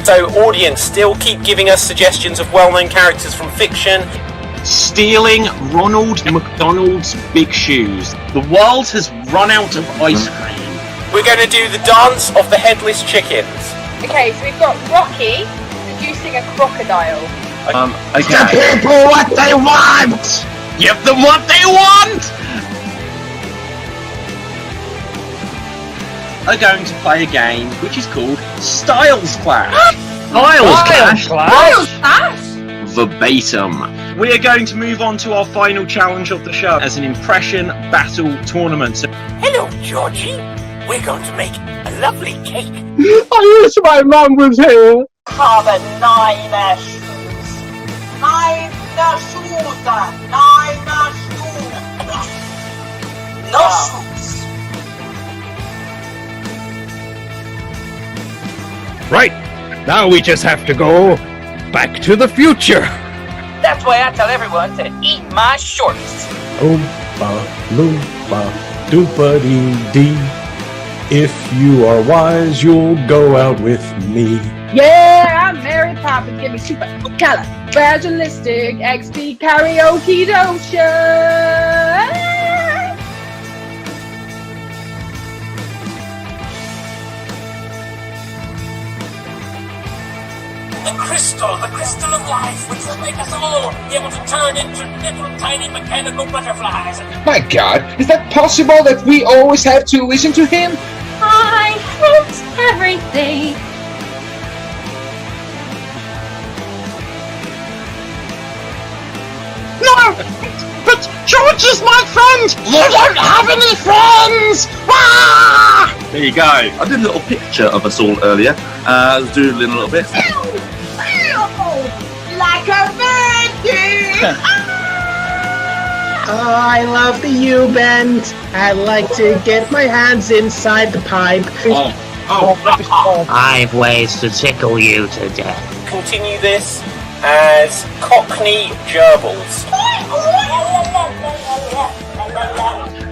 So audience, still keep giving us suggestions of well-known characters from fiction. Stealing Ronald McDonald's big shoes. The world has run out of ice cream. We're going to do the dance of the headless chickens. Okay, so we've got Rocky seducing a crocodile. Okay. The people what they want! Give them what they want! Are going to play a game which is called Styles Clash. Styles Clash? Verbatim. We are going to move on to our final challenge of the show as an impression battle tournament. So, Hello, Georgie. We're going to make a lovely cake. I wish my mum was here. Have a nine shoes. Nine shoes. No shoes. Right, now we just have to go back to the future. That's why I tell everyone to eat my shorts. Oompa loompa doopa-dee-dee. If you are wise, you'll go out with me. Yeah, I'm Mary Poppins. Give me super califragilistic XP karaoke dotion. The crystal of life, which will make us all be able to turn into little tiny mechanical butterflies. My God, is that possible that we always have to listen to him? I hate everything. No! But George is my friend! You don't have any friends! Ah! There you go. I did a little picture of us all earlier. I was doodling a little bit. Like a virgin! Oh, I love the U-bend. I like to get my hands inside the pipe. I've ways to tickle you to death. Continue this as Cockney Gerbils.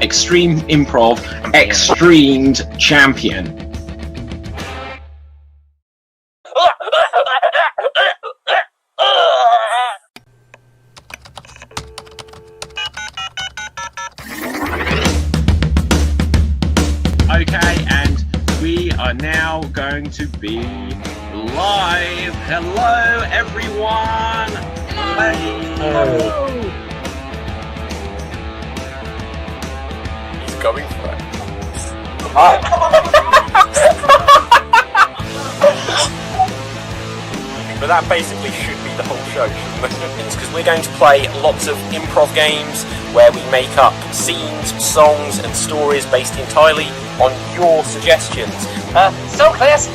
Extreme Improv XStreamed champion. Okay, and we are now going to be live. Hello, everyone. Hello. He's going for it. But that basically should be the whole show, shouldn't it? Because we're going to play lots of improv games where we make up scenes, songs and stories based entirely on your suggestions. So Chris,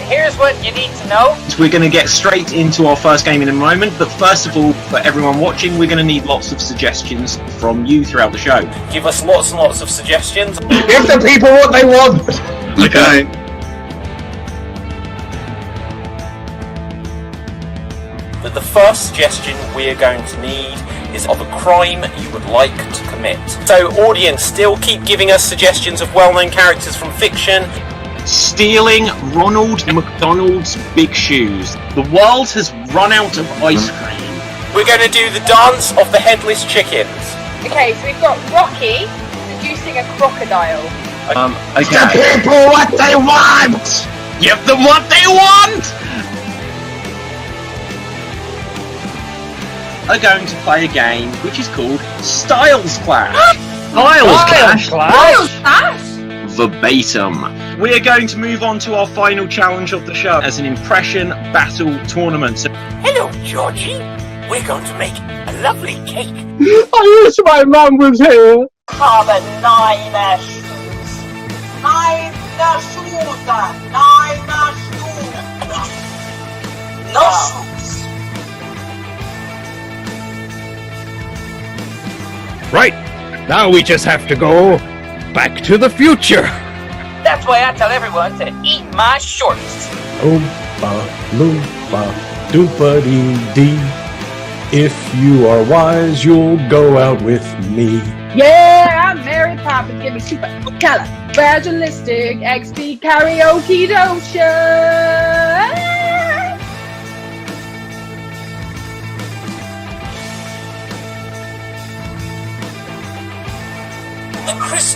here's what you need to know. We're going to get straight into our first game in a moment, but first of all, for everyone watching, we're going to need lots of suggestions from you throughout the show. Give us lots and lots of suggestions. Give the people what they want! Okay. But the first suggestion we're going to need is of a crime you would like to commit. So audience, still keep giving us suggestions of well-known characters from fiction. Stealing Ronald McDonald's big shoes. The world has run out of ice cream. We're going to do the dance of the headless chickens. Okay, so we've got Rocky seducing a crocodile. Okay. The people what they want! Give them what they want! Are going to play a game which is called Styles Clash. Styles Clash? Verbatim. We are going to move on to our final challenge of the show as an impression battle tournament. So, Hello, Georgie. We're going to make a lovely cake. I wish my mum was here. Have a nine shoes. Nine shoes. No shoes. Right, now we just have to go back to the future. That's why I tell everyone to eat my shorts. Oompa loompa doopa-dee-dee. If you are wise, you'll go out with me. Yeah, I'm Mary Poppins. Give me super califragilistic XP karaoke dotion.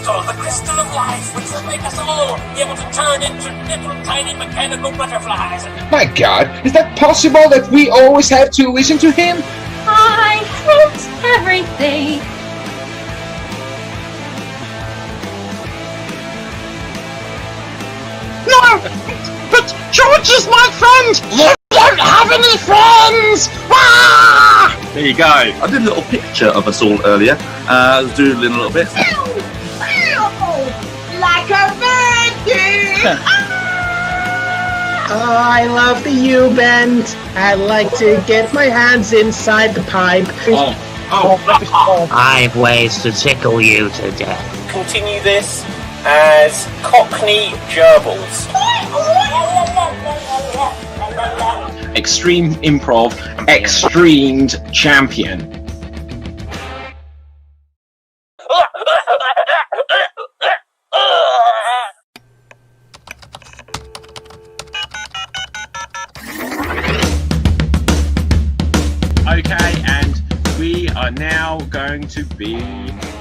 the crystal of life, which will make us all be able to turn into little tiny mechanical butterflies. My God, is that possible that we always have to listen to him? I felt everything. No! But George is my friend! You don't have any friends! Ah! There you go. I did a little picture of us all earlier. I was doodling a little bit. Like a virgin! Oh, I love the U-bend. I like to get my hands inside the pipe. I've ways to tickle you to death. Continue this as Cockney Gerbils. Extreme Improv XStreamed champion. Okay, and we are now going to be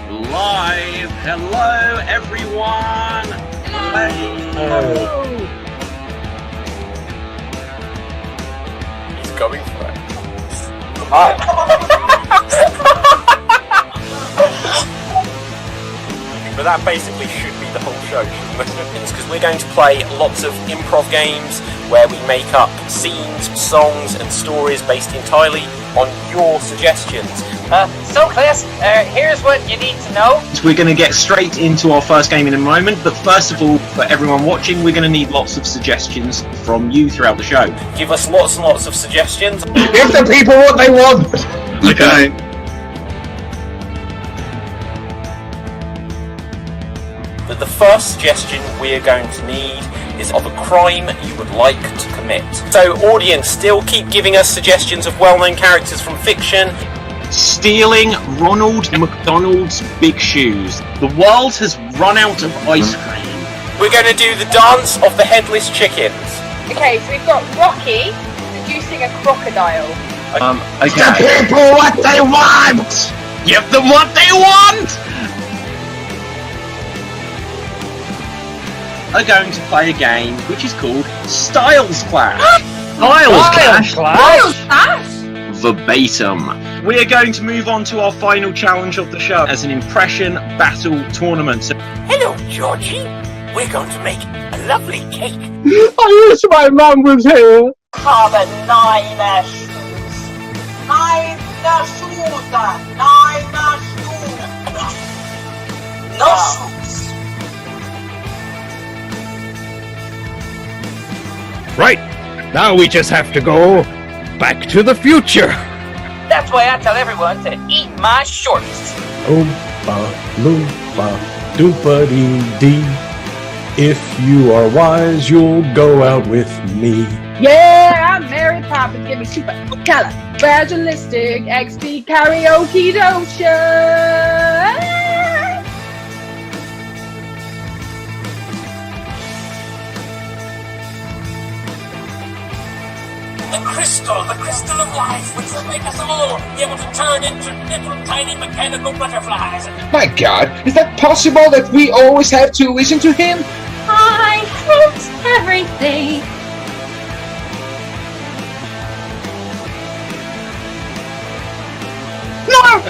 live. Hello, everyone. Hello. He's going for it. But that basically should be the whole show, shouldn't it? It's because we're going to play lots of improv games where we make up scenes, songs and stories based entirely on your suggestions. So Chris, here's what you need to know. We're going to get straight into our first game in a moment, but first of all, for everyone watching, we're going to need lots of suggestions from you throughout the show. Give us lots and lots of suggestions. Give the people what they want! Okay. But the first suggestion we're going to need is of a crime you would like to commit. So audience, still keep giving us suggestions of well-known characters from fiction. Stealing Ronald McDonald's big shoes. The world has run out of ice cream. We're going to do the dance of the headless chickens. Okay, so we've got Rocky seducing a crocodile. Okay. The people what they want! Give them what they want! Are going to play a game which is called Styles Clash. Styles Clash? Verbatim. We are going to move on to our final challenge of the show as an impression battle tournament. So Hello, Georgie. We're going to make a lovely cake. I wish my mum was here! Have a nine shoes. Nine shoes. No shoes. Right, now we just have to go back to the future. That's why I tell everyone to eat my shorts. Oompa loompa doopa-dee-dee. If you are wise, you'll go out with me. Yeah, I'm Mary Poppins. Give me super color. Fragilistic XP karaoke notion. The crystal of life, which will make us all be able to turn into little tiny mechanical butterflies. My God, is that possible that we always have to listen to him? I felt everything. No!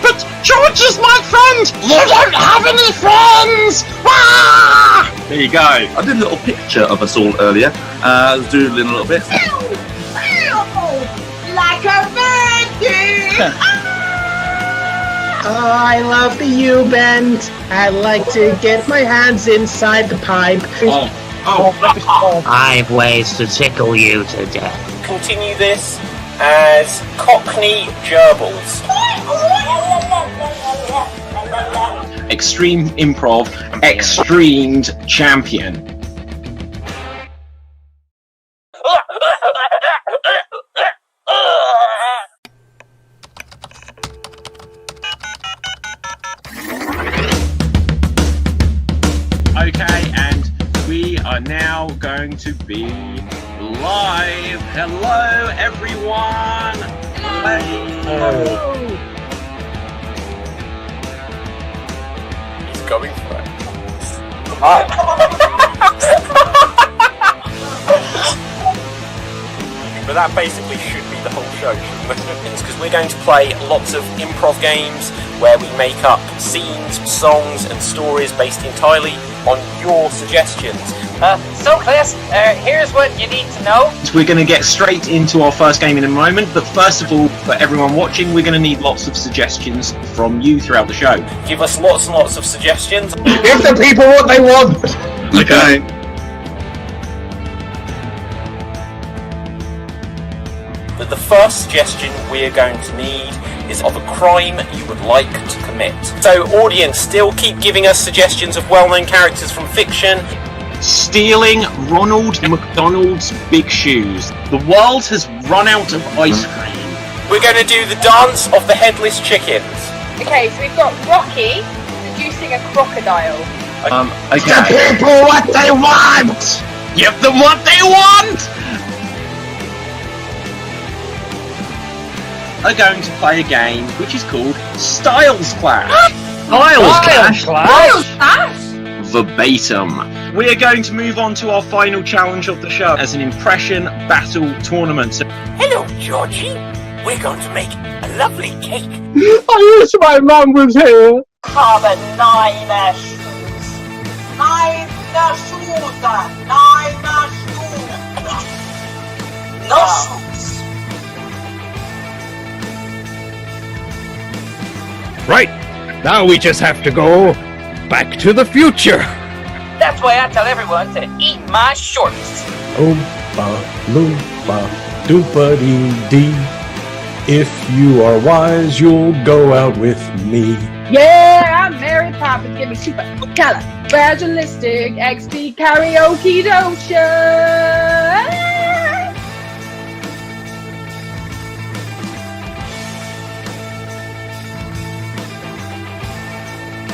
But George is my friend! You don't have any friends! Ah! there you go. I did a little picture of us all earlier. I was doodling a little bit. Like a virgin! Oh, I love the U-bend. I like to get my hands inside the pipe. I've ways to tickle you to death. Continue this as Cockney Gerbils. Extreme Improv XStreamed champion. Okay, and we are now going to be live. Hello, everyone. Hello. He's going for it. But that basically should be the whole show, shouldn't it? Because we're going to play lots of improv games where we make up scenes, songs and stories based entirely on your suggestions. So class, here's what you need to know. We're going to get straight into our first game in a moment, but first of all, for everyone watching, we're going to need lots of suggestions from you throughout the show. Give us lots and lots of suggestions. Give the people what they want! Okay. But the first suggestion we're going to need is of a crime you would like to commit. So audience, still keep giving us suggestions of well-known characters from fiction. Stealing Ronald McDonald's big shoes. The world has run out of ice cream. We're going to do the dance of the headless chickens. Okay, so we've got Rocky seducing a crocodile. Okay. The people what they want! Give them what they want! Are going to play a game which is called Styles Clash. Styles Clash? Verbatim. We are going to move on to our final challenge of the show as an impression battle tournament. So Hello, Georgie. We're going to make a lovely cake. I wish my mum was here! Have a nine shoes. Nine shoes. Nine shoes. No shoes. Right, now we just have to go back to the future. That's why I tell everyone to eat my shorts. Oompa loompa doompa-dee-dee. If you are wise, you'll go out with me. Yeah, I'm Mary Poppins. Give me super califragilistic XP karaoke dotion.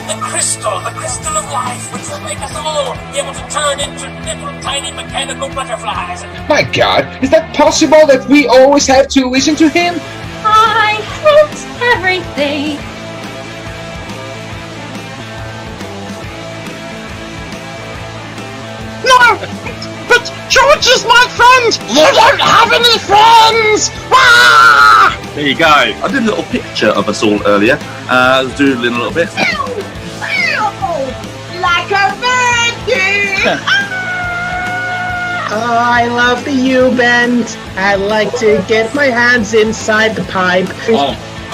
The crystal of life, which will make us all be able to turn into little tiny mechanical butterflies. My god, is that possible that we always have to listen to him? I hate everything. No! But George is my friend! You don't have any friends! Ah! there you go. I did a little picture of us all earlier. Doodling a little bit. Like a virgin. Oh, I love the U-bend. I like to get my hands inside the pipe.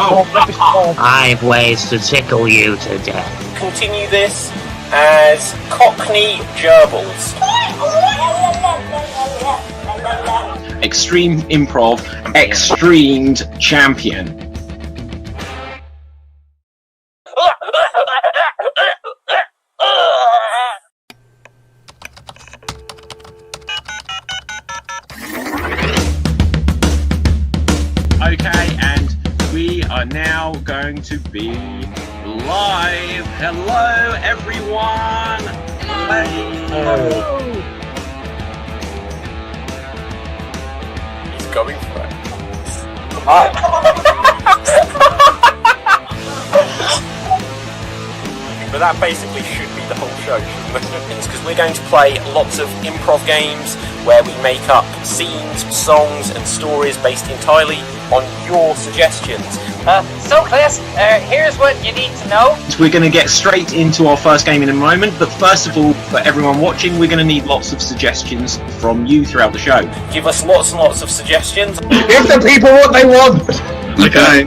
I've ways to tickle you to death. Continue this as Cockney Gerbils. Extreme Improv XStreamed champion. Okay, and we are now going to be live. Hello, everyone. Hello. He's going for it. But that basically should be the whole show, shouldn't it? Because we're going to play lots of improv games where we make up scenes, songs and stories based entirely on your suggestions. So class, here's what you need to know. We're going to get straight into our first game in a moment, but first of all, for everyone watching, we're going to need lots of suggestions from you throughout the show. Give us lots and lots of suggestions. Give the people what they want! Okay.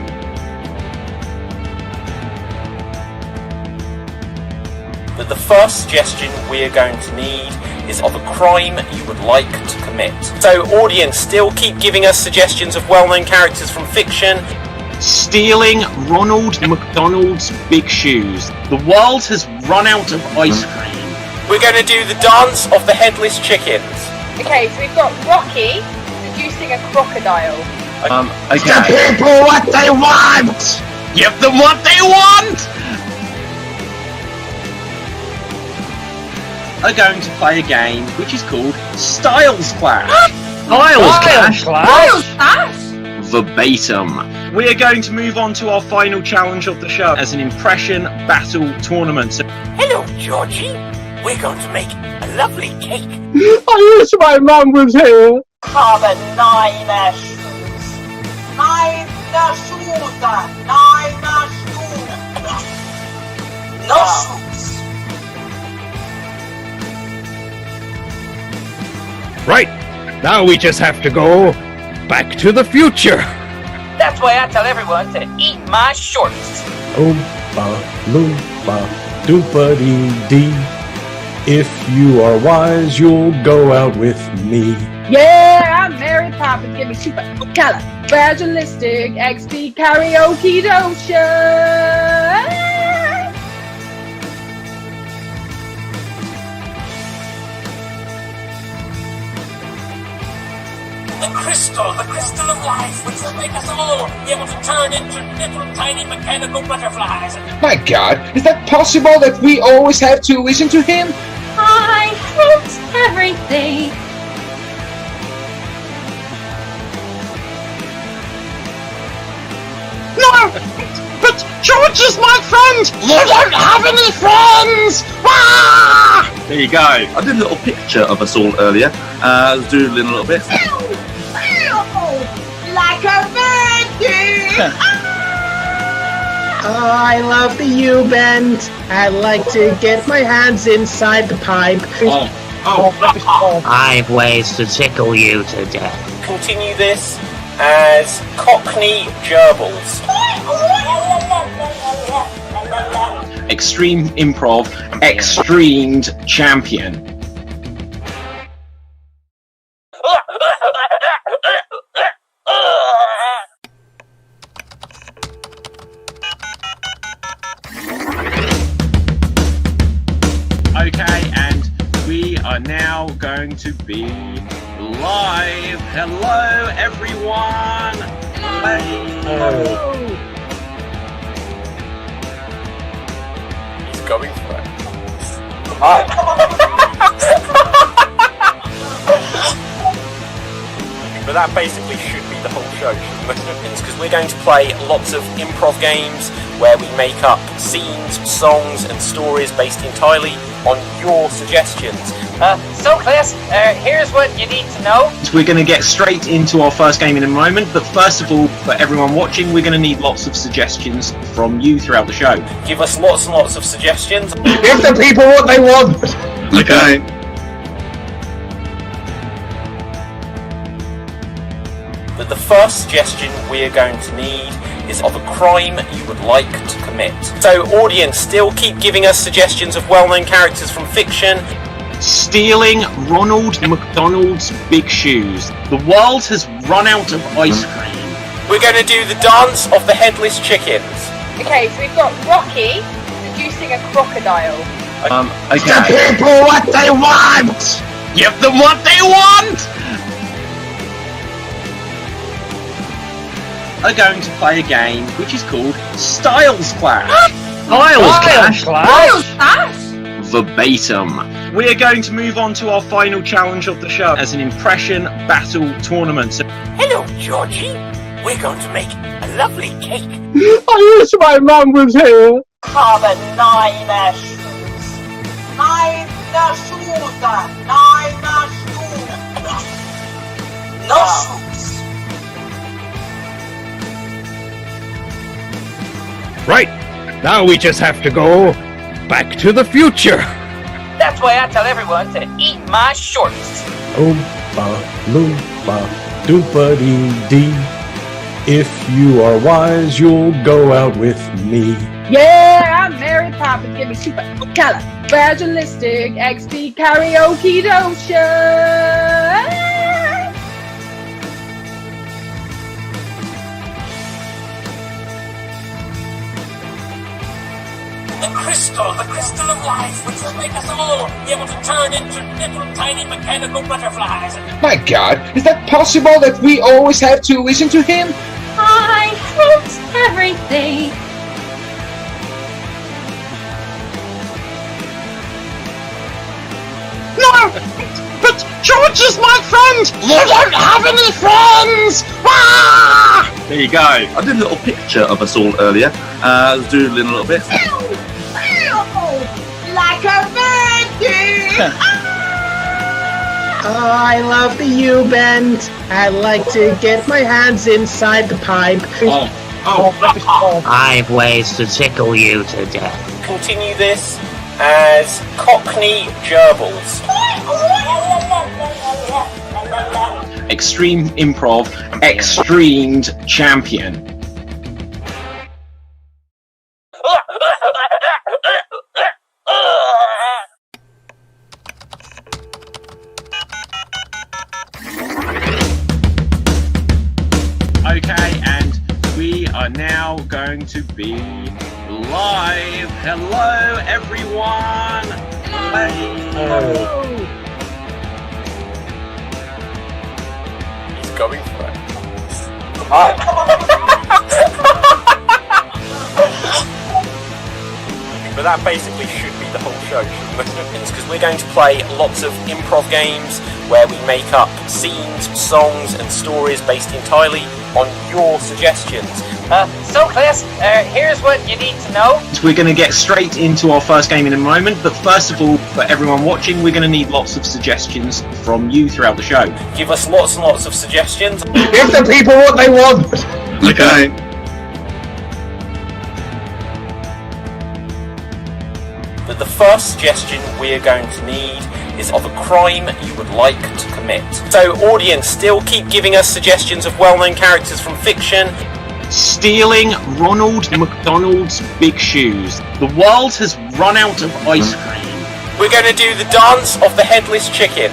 But the first suggestion we're going to need is of a crime you would like to commit. So audience, still keep giving us suggestions of well-known characters from fiction. Stealing Ronald McDonald's big shoes. The world has run out of ice cream. We're going to do the dance of the headless chickens. Okay, so we've got Rocky seducing a crocodile. Okay. The people what they want! Give them what they want! Are going to play a game which is called Styles Clash. Styles Clash? verbatim. We are going to move on to our final challenge of the show as an impression battle tournament. Hello, Georgie. We're going to make a lovely cake. I wish my mum was here. Aber nein, Shoes. Nein, Shoes. Nein, Shoes. No shoes. Right. Now we just have to go back to the future. That's why I tell everyone to eat my shorts. Oompa loompa doompa dee. If you are wise, you'll go out with me. Yeah, I'm Mary Poppins. Give me super fragilistic XP karaoke dosha. The crystal of life, which will make us all be able to turn into little tiny mechanical butterflies. My God, is that possible that we always have to listen to him? I hate everything. No! But George is my friend! You don't have any friends! Ah! There you go. I did a little picture of us all earlier. I was doodling a little bit. Like a virgin. Oh, I love the U-bend. I like to get my hands inside the pipe. I have ways to tickle you to death. Continue this as Cockney Gerbils. Extreme Improv XStreamed champion. Okay, and we are now going to be live. Hello, everyone. Hello. He's going for it. But that basically should be the whole show, shouldn't it? Because we're going to play lots of improv games where we make up scenes, songs and stories based entirely on your suggestions. So Chris, here's what you need to know. We're going to get straight into our first game in a moment, but first of all, for everyone watching, we're going to need lots of suggestions from you throughout the show. Give us lots and lots of suggestions. Give the people what they want! Okay. But the first suggestion we're going to need is of a crime you would like to commit. So audience, still keep giving us suggestions of well-known characters from fiction. Stealing Ronald McDonald's big shoes. The world has run out of ice cream. We're going to do the dance of the headless chickens. Okay, so we've got Rocky seducing a crocodile. Okay. The people what they want! Give them what they want! Are going to play a game which is called Styles Clash. Styles Clash? Verbatim. We are going to move on to our final challenge of the show as an impression battle tournament. Hello, Georgie. We're going to make a lovely cake. I wish my mum was here. Aber nein, Shoes. Nein, Shoes. Nein, Shoes. No shoes. Right. Now we just have to go back to the future. That's why I tell everyone to eat my shorts. Oompa loompa doompa dee. If you are wise, you'll go out with me. Yeah, I'm Mary Poppins. Give me super fragilistic XP karaoke dosha. The crystal of life, which will make us all be able to turn into little tiny mechanical butterflies. My God, is that possible that we always have to listen to him? I hate everything. No! But George is my friend! You don't have any friends! Ah! There you go. I did a little picture of us all earlier. I was doodling a little bit. Like a virgin! Oh, I love the U-bend. I like to get my hands inside the pipe. I've ways to tickle you to death. Continue this as Cockney Gerbils. Extreme Improv XStreamed champion. Okay, and we are now going to be live. Hello, everyone. Hello. He's going for it. But that basically should be the whole show, shouldn't it? Because we're going to play lots of improv games where we make up scenes, songs and stories based entirely on your suggestions. So class, here's what you need to know. We're going to get straight into our first game in a moment, but first of all, for everyone watching, we're going to need lots of suggestions from you throughout the show. Give us lots and lots of suggestions. Give the people what they want! Okay. But the first suggestion we're going to need is of a crime you would like to commit. So audience, still keep giving us suggestions of well-known characters from fiction. Stealing Ronald McDonald's big shoes. The world has run out of ice cream. We're going to do the dance of the headless chickens.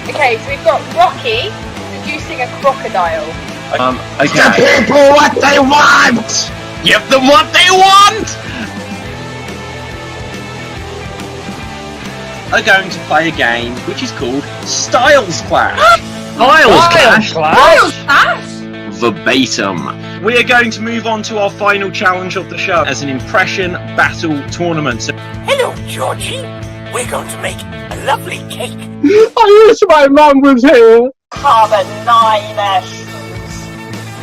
Okay, so we've got Rocky seducing a crocodile. Okay. The people what they want! Give them what they want! Are going to play a game which is called Styles Clash. Styles Clash? Verbatim. We are going to move on to our final challenge of the show as an impression battle tournament. So Hello, Georgie. We're going to make a lovely cake. I wish my mum was here. Have a nine shoes.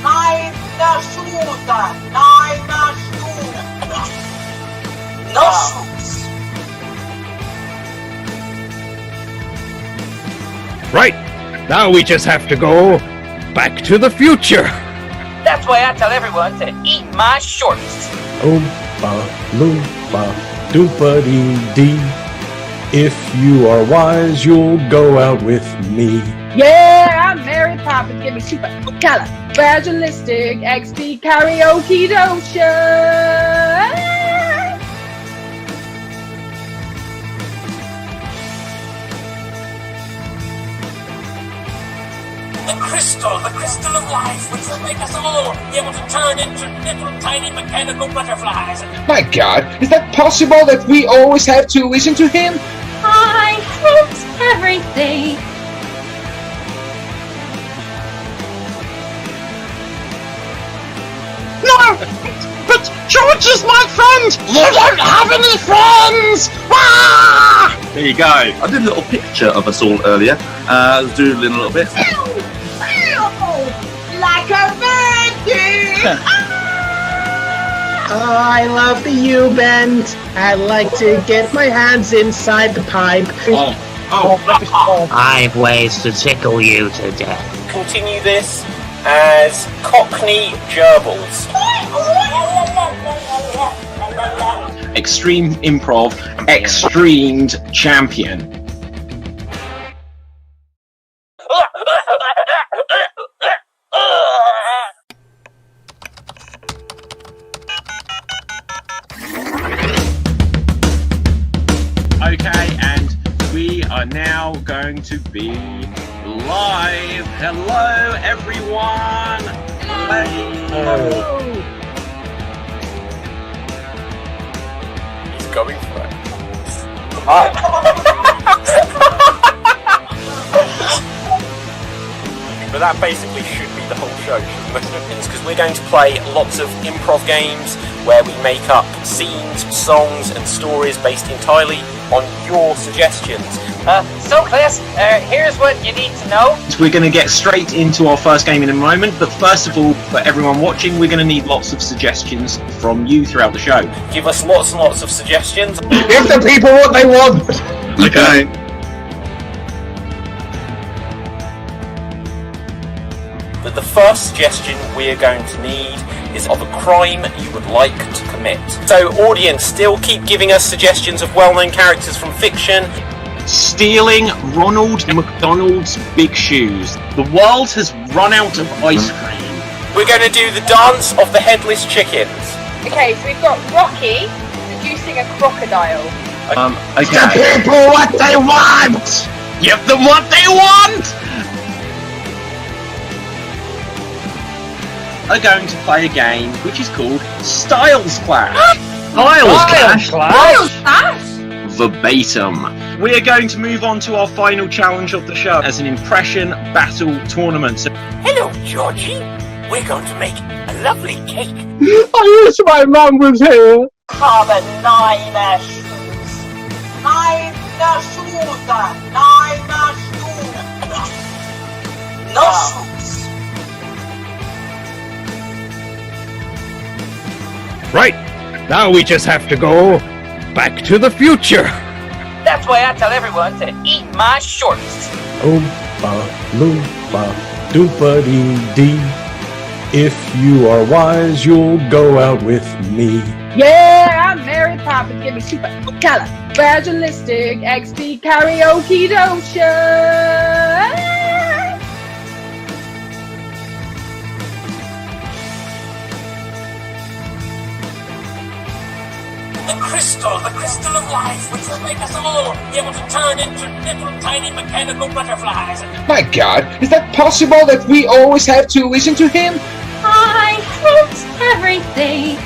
Nine shoes. Nine shoes. No shoes. Right, now we just have to go back to the future. That's why I tell everyone to eat my shorts. Oompa loompa doompa dee. If you are wise, you'll go out with me. Yeah, I'm Mary Poppins. Give me super califragilistic XP karaoke dotion. The crystal of life, which will make us all able to turn into little tiny mechanical butterflies. My God, is that possible that we always have to listen to him? I hate everything. No! But George is my friend! You don't have any friends! Ah! there you go. I did a little picture of us all earlier. I was doodling a little bit. Like a virgin! Oh, I love the U-bend. I like to get my hands inside the pipe. I've ways to tickle you to death. Continue this as Cockney Gerbils. Extreme Improv XStreamed champion. Okay, and we are now going to be live. Hello, everyone. Hello. He's going for it. But that basically should be the whole show, shouldn't it? Because we're going to play lots of improv games where we make up scenes, songs and stories based entirely on your suggestions. So Chris, here's what you need to know. We're going to get straight into our first game in a moment, but first of all, for everyone watching, we're going to need lots of suggestions from you throughout the show. Give us lots and lots of suggestions. Give the people what they want. Okay. But the first suggestion we're going to need is of a crime you would like to commit. So audience, still keep giving us suggestions of well-known characters from fiction. Stealing Ronald McDonald's big shoes. The world has run out of ice cream. We're going to do the dance of the headless chickens. Okay, so we've got Rocky seducing a crocodile. Okay. The people what they want. Give them what they want! Are going to play a game which is called Styles Clash. Styles Clash. Verbatim. We are going to move on to our final challenge of the show as an impression battle tournament. So Hello, Georgie. We're going to make a lovely cake. I wish my mum was here. Carbon 9 shoes. 9 shoes. 9 shoes. No shoes. Right, now we just have to go back to the future. That's why I tell everyone to eat my shorts. Oompa loompa doopa dee. If you are wise, you'll go out with me. Yeah, I'm Mary Poppins. Give me super califragilistic XP karaoke dosha. The crystal of life, which will make us all be able to turn into little tiny mechanical butterflies. My God, is that possible that we always have to listen to him? I hate everything.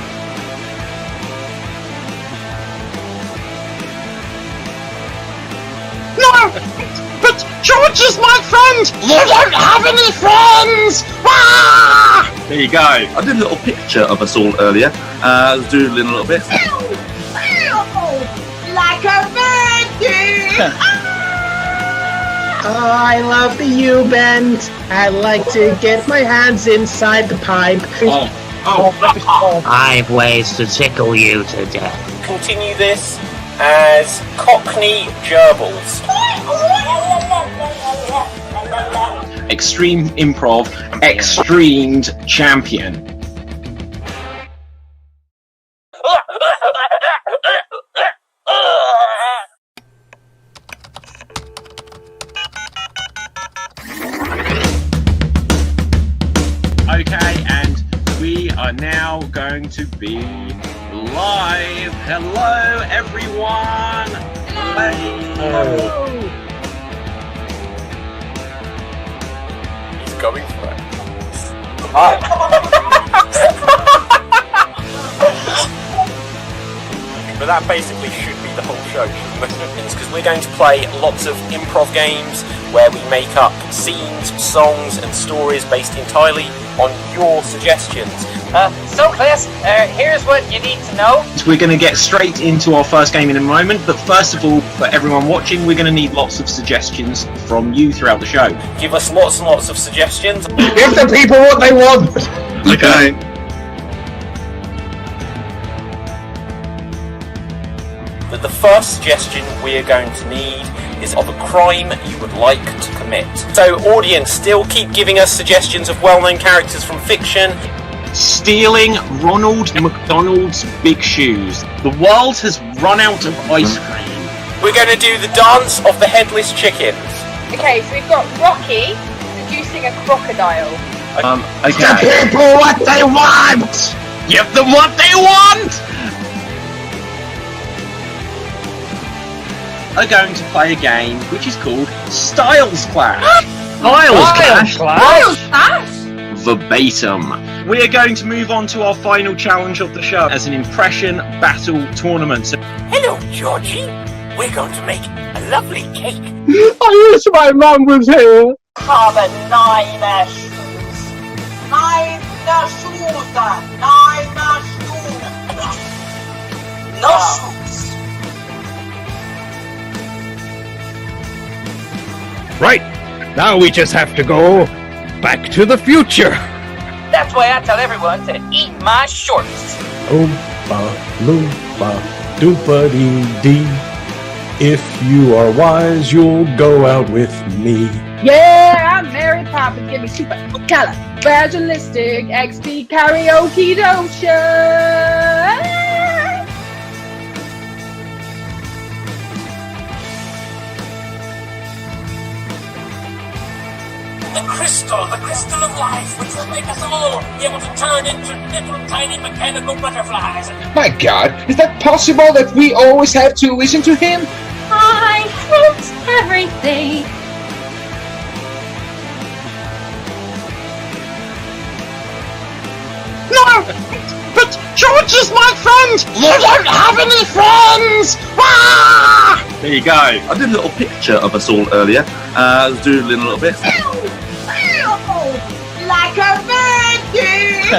No! But George is my friend! You don't have any friends! Ah! there you go. I did a little picture of us all earlier. I was doodling a little bit. Like a virgin! Oh, I love the U-bend. I like to get my hands inside the pipe. I have ways to tickle you to death. Continue this as Cockney Gerbils. Extreme Improv XStreamed champion. Okay, and we are now going to be live. Hello, everyone. Hello. He's going for it. But that basically should be the whole show, shouldn't it? Because we're going to play lots of improv games where we make up scenes, songs and stories based entirely on your suggestions. So Chris, here's what you need to know. We're going to get straight into our first game in a moment, but first of all, for everyone watching, we're going to need lots of suggestions from you throughout the show. Give us lots and lots of suggestions. Give the people what they want. Okay. But the first suggestion we're going to need is of a crime you would like to commit. So audience, still keep giving us suggestions of well-known characters from fiction. Stealing Ronald McDonald's big shoes. The world has run out of ice cream. We're going to do the dance of the headless chickens. Okay, so we've got Rocky seducing a crocodile. Okay. The people what they want! Give them what they want! Are going to play a game which is called Styles Clash. Styles Clash. Verbatim. We are going to move on to our final challenge of the show as an impression battle tournament. So Hello, Georgie. We're going to make a lovely cake. I wish my mum was here. Carbon 9 shoes. 9 shoes. 9 shoes. No shoes. Right. Now we just have to go back to the future. That's why I tell everyone to eat my shorts. Oompa loompa doompa-dee-dee. If you are wise, you'll go out with me. Yeah, I'm Mary Poppins. Give me super califragilistic XD karaoke dotion. The crystal of life, which will make us all be able to turn into little tiny mechanical butterflies. My God, is that possible that we always have to listen to him? I hate everything. No! But George is my friend! You don't have any friends! Ah! There you go. I did a little picture of us all earlier. I was doodling a little bit. Like a virgin!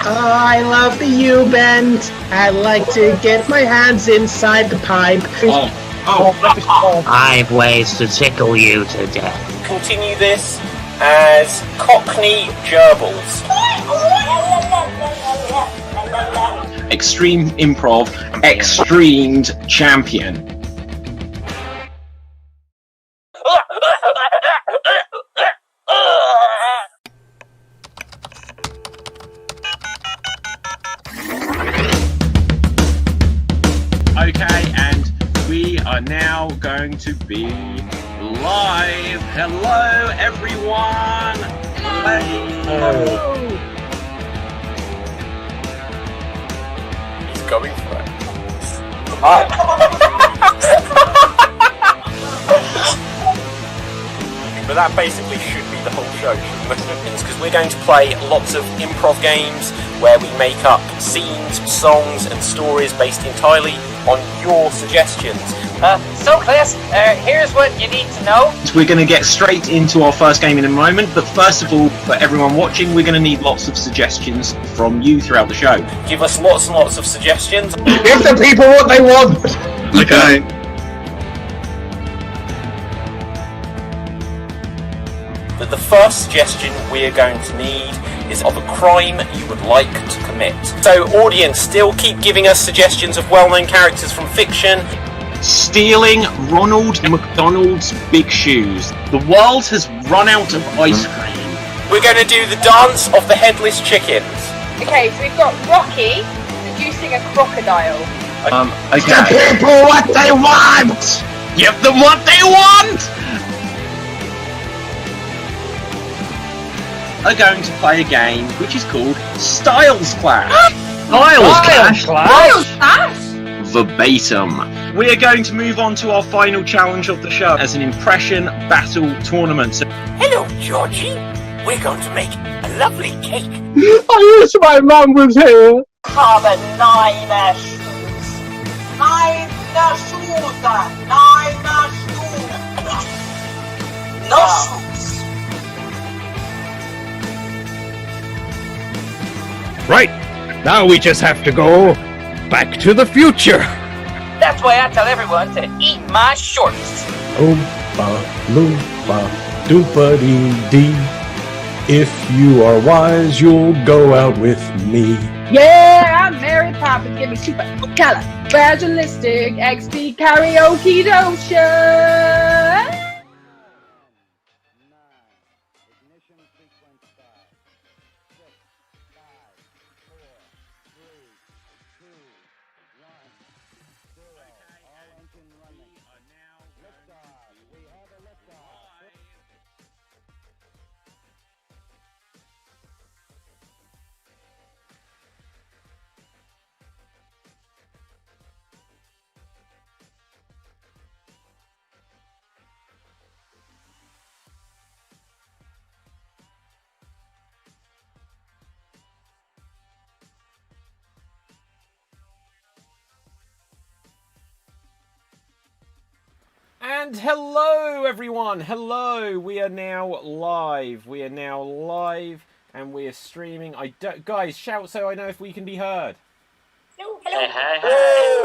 Oh, I love the U-bend. I like to get my hands inside the pipe. I've ways to tickle you to death. Continue this as Cockney Gerbils. Extreme Improv XStreamed champion. Okay, and we are now going to be live. Hello, everyone. Hello. He's going for it. But that basically should be the whole show, shouldn't it? Because we're going to play lots of improv games where we make up scenes, songs and stories based entirely on your suggestions. So Chris, here's what you need to know. We're going to get straight into our first game in a moment, but first of all, for everyone watching, we're going to need lots of suggestions from you throughout the show. Give us lots and lots of suggestions. Give the people what they want. Okay. But the first suggestion we're going to need is of a crime you would like to commit. So audience, still keep giving us suggestions of well-known characters from fiction. Stealing Ronald McDonald's big shoes. The world has run out of ice cream. We're going to do the dance of the headless chickens. Okay, so we've got Rocky seducing a crocodile. Okay. The people what they want! Give them what they want! Are going to play a game which is called Styles Clash. Styles Clash? Verbatim. We are going to move on to our final challenge of the show as an impression battle tournament. So Hello, Georgie. We're going to make a lovely cake. I wish my mum was here. Carbon 9 shoes. 9 shoes. 9 shoes. No shoes. Right. Now we just have to go back to the future. That's why I tell everyone to eat my shorts. Oompa loompa doompa-dee-dee. If you are wise, you'll go out with me. Yeah, I'm Mary Poppins. Give me super califragilistic XD karaoke dotion. And hello everyone, hello, we are now live, and we are streaming. Guys, shout so I know if we can be heard. Hey.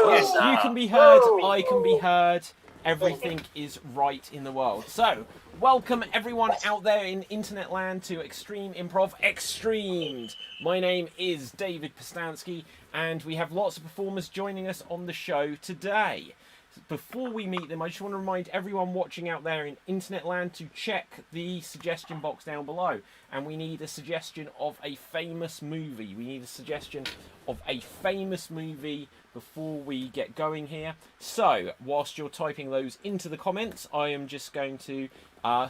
Yes, you can be heard, I can be heard, Everything is right in the world. So, welcome everyone out there in internet land to Extreme Improv XStreamed. My name is David Postansky, and we have lots of performers joining us on the show today. Before we meet them, I just want to remind everyone watching out there in internet land to check the suggestion box down below. And we need a suggestion of a famous movie. We need a suggestion of a famous movie before we get going here. So, whilst you're typing those into the comments, I am just going to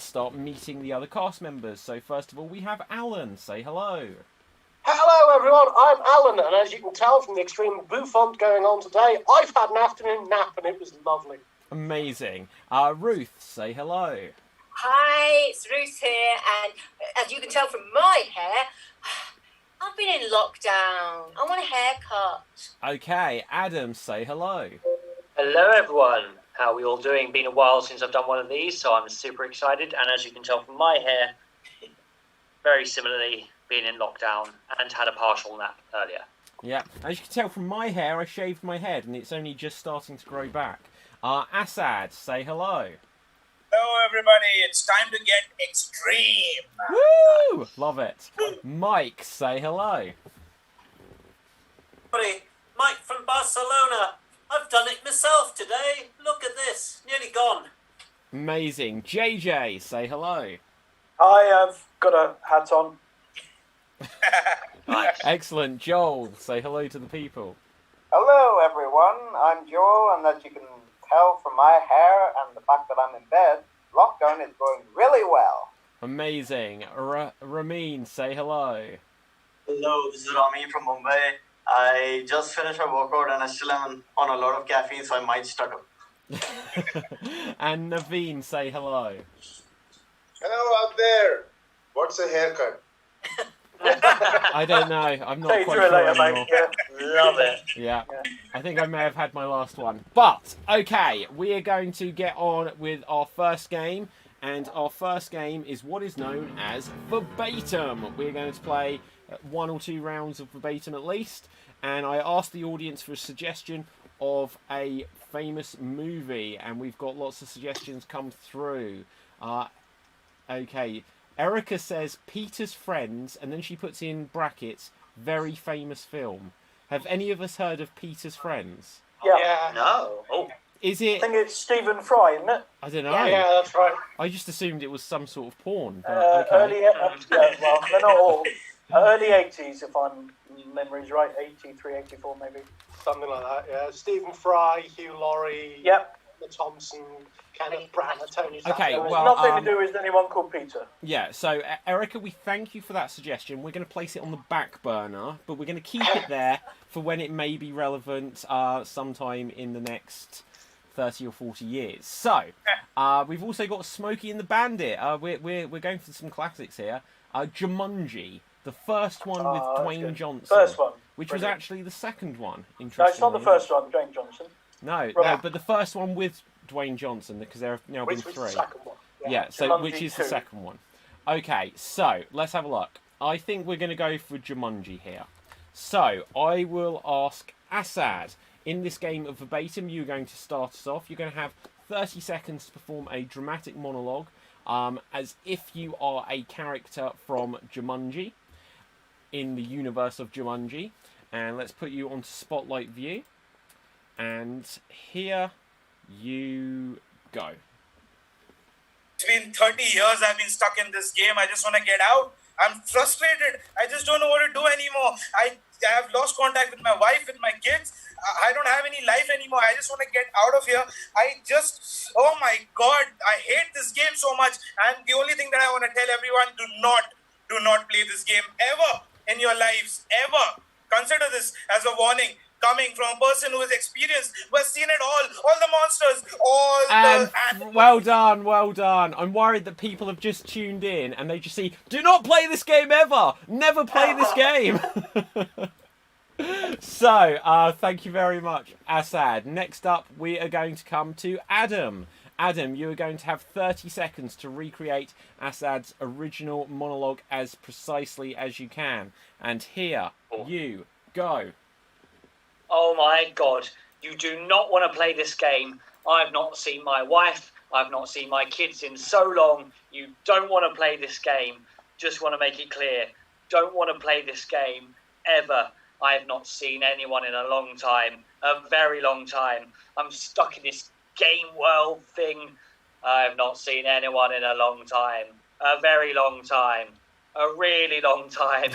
start meeting the other cast members. So first of all, we have Alan. Say hello. Hello everyone, I'm Alan, and as you can tell from the extreme bouffant going on today, I've had an afternoon nap and it was lovely. Amazing. Ruth, say hello. Hi, it's Ruth here, and as you can tell from my hair, I've been in lockdown. I want a haircut. Okay, Adam, say hello. Hello everyone, how are we all doing? Been a while since I've done one of these, so I'm super excited, and as you can tell from my hair, very similarly, been in lockdown and had a partial nap earlier. Yeah, as you can tell from my hair, I shaved my head and it's only just starting to grow back. Asad, say hello. Hello everybody, it's time to get extreme. Woo! Love it. Mike, say hello. Buddy, Mike from Barcelona. I've done it myself today. Look at this, nearly gone. Amazing. JJ, say hello. Hi, I've got a hat on. Nice. Excellent. Joel, say hello to the people. Hello everyone, I'm Joel, and as you can tell from my hair and the fact that I'm in bed, lockdown is going really well. Amazing. Ramin, say hello. Hello, this is Rami from Mumbai. I just finished my workout and I still am on a lot of caffeine, so I might stutter. And Naveen, say hello. Hello out there. What's a haircut? I don't know. I'm not quite sure anymore. Love it. Yeah, I think I may have had my last one. But, okay, we are going to get on with our first game. And our first game is what is known as Verbatim. We're going to play 1 or 2 rounds of Verbatim at least. And I asked the audience for a suggestion of a famous movie. And we've got lots of suggestions come through. Okay. Erica says Peter's Friends, and then she puts in brackets, very famous film. Have any of us heard of Peter's Friends? Yeah. No. Oh. Is it? I think it's Stephen Fry, isn't it? I don't know. Yeah, that's right. I just assumed it was some sort of porn. But okay. Early, well, they're not all. Early 80s, if I'm memory's right, 83, 84 maybe. Something like that, yeah. Stephen Fry, Hugh Laurie, Yep. Emma Thompson, Kenneth Branagh, Tony Okay, There was well, nothing to do with anyone called Peter. Yeah, so Erica, we thank you for that suggestion. We're going to place it on the back burner, but we're going to keep it there for when it may be relevant sometime in the next 30 or 40 years. So, we've also got Smokey and the Bandit. We're going for some classics here. Jumanji, the first one with Dwayne Johnson. First one. Which was actually the second one, No, it's not the first one, Dwayne Johnson. No, but the first one with Dwayne Johnson, because there have now been 3. Which was the second one. Yeah, so Jumanji which is 2. the second one. Okay, so let's have a look. I think we're going to go for Jumanji here. So I will ask Asad. In this game of Verbatim, you're going to start us off. You're going to have 30 seconds to perform a dramatic monologue as if you are a character from Jumanji in the universe of Jumanji. And let's put you onto spotlight view. And here you go. It's been 30 years I've been stuck in this game. I just want to get out. I'm frustrated. I just don't know what to do anymore. I have lost contact with my wife, with my kids. I don't have any life anymore. I just want to get out of here. Oh my God, I hate this game so much. And the only thing that I want to tell everyone, do not play this game ever in your lives, ever. Consider this as a warning coming from a person who has experienced, who has seen it all the monsters, And well done. I'm worried that people have just tuned in and they just see, do not play this game ever. Never play this game. So, thank you very much, Asad. Next up, we are going to come to Adam. Adam, you are going to have 30 seconds to recreate Asad's original monologue as precisely as you can. And here you go. Oh my God, you do not want to play this game I've not seen my wife. I've not seen my kids in so long. You don't want to play this game. Just want to make it clear. Don't want to play this game ever. I have not seen anyone in a long time. A very long time. I'm stuck in this game world thing. I have not seen anyone in a long time. A very long time. A really long time.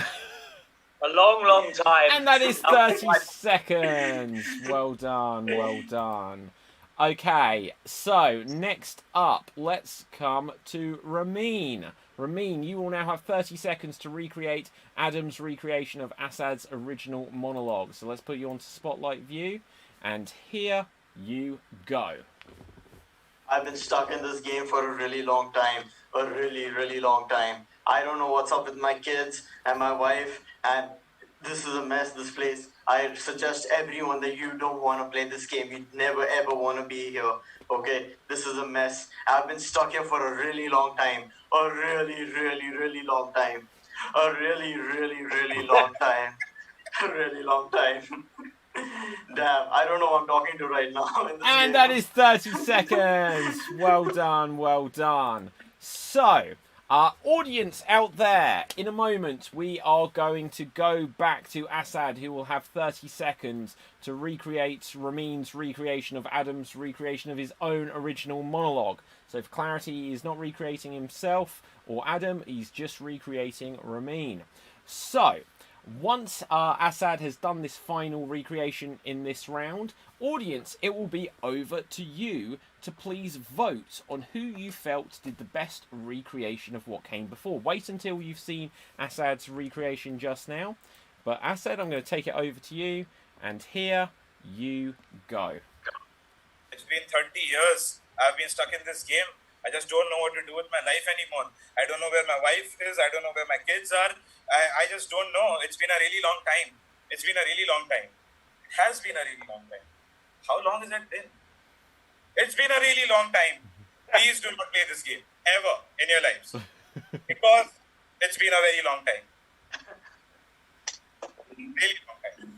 A long, long time. And that is 30 seconds. Well done, well done. Okay, so next up, let's come to Ramin. Ramin, you will now have 30 seconds to recreate Adam's recreation of Assad's original monologue. So let's put you onto Spotlight View, and here you go. I've been stuck in this game for a really long time. A really, really long time. I don't know what's up with my kids and my wife, and this is a mess, this place. I suggest everyone that you don't want to play this game. You never ever want to be here. Okay, this is a mess. I've been stuck here for a really long time. A really, really, really long time. A really, really, really long time. A really long time. Damn, I don't know who I'm talking to right now. And that is 30 seconds. Well done, well done. So, our audience out there, in a moment we are going to go back to Assad, who will have 30 seconds to recreate Ramin's recreation of Adam's recreation of his own original monologue. So for clarity, he is not recreating himself or Adam, he's just recreating Ramin. So, once Assad has done this final recreation in this round, audience, it will be over to you to please vote on who you felt did the best recreation of what came before. Wait until you've seen Assad's recreation just now. But Assad, I'm going to take it over to you, and here you go. It's been 30 years. I've been stuck in this game. I just don't know what to do with my life anymore. I don't know where my wife is. I don't know where my kids are. I just don't know. It's been a really long time. It's been a really long time. It has been a really long time. How long has that been? It's been a really long time. Please do not play this game ever in your lives. Because it's been a very long time. Really long time.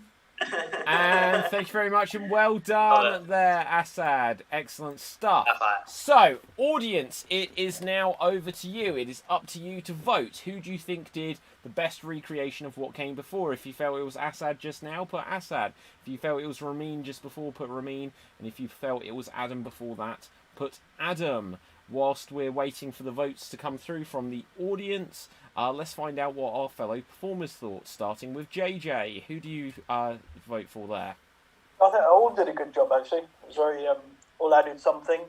And thank you very much, and well done there, Assad. Excellent stuff. So, audience, it is now over to you. It is up to you to vote. Who do you think did the best recreation of what came before? If you felt it was Assad just now, put Assad. If you felt it was Ramin just before, put Ramin. And if you felt it was Adam before that, put Adam. Whilst we're waiting for the votes to come through from the audience, let's find out what our fellow performers thought, starting with JJ. Who do you vote for there? I think all did a good job, actually. It was very, all added something.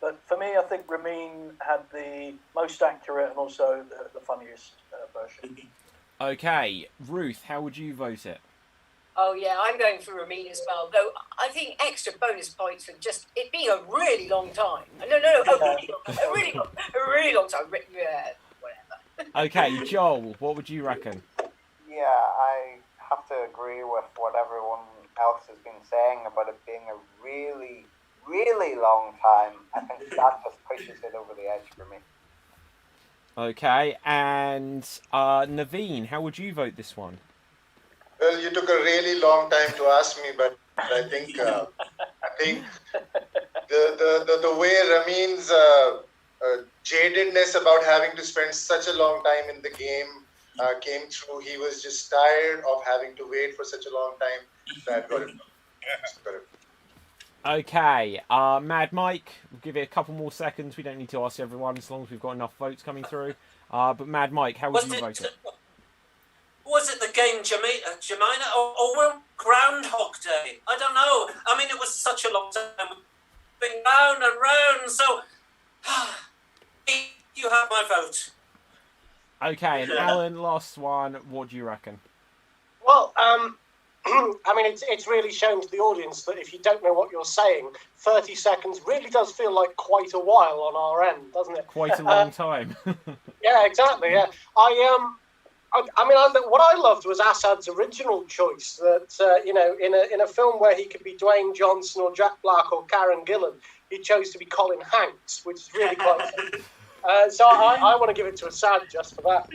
But for me, I think Ramin had the most accurate and also the funniest version. Okay, Ruth, how would you vote it? Oh yeah, I'm going for Ramin as well. Though I think extra bonus points for just it being a really long time. No, a really long time. Yeah, whatever. Okay, Joel, what would you reckon? Yeah, I have to agree with what everyone else has been saying about it being a really, really long time. I think that just pushes it over the edge for me. Okay, and Naveen, how would you vote this one? Well, you took a really long time to ask me, but I think the way Ramin's jadedness about having to spend such a long time in the game came through. He was just tired of having to wait for such a long time. That got it. Okay, Mad Mike, we'll give it a couple more seconds. We don't need to ask everyone as long as we've got enough votes coming through. But Mad Mike, how would you vote it? Was it the game Jemina or Groundhog Day? I don't know. I mean, it was such a long time. We've been round and round, so you have my vote. Okay, and Alan, last one. What do you reckon? Well, I mean, it's really shown to the audience that if you don't know what you're saying, 30 seconds really does feel like quite a while on our end, doesn't it? Quite a long time. Yeah, exactly. Yeah, I mean, what I loved was Assad's original choice. That you know, in a film where he could be Dwayne Johnson or Jack Black or Karen Gillan, he chose to be Colin Hanks, which is really quite. So I want to give it to Assad just for that.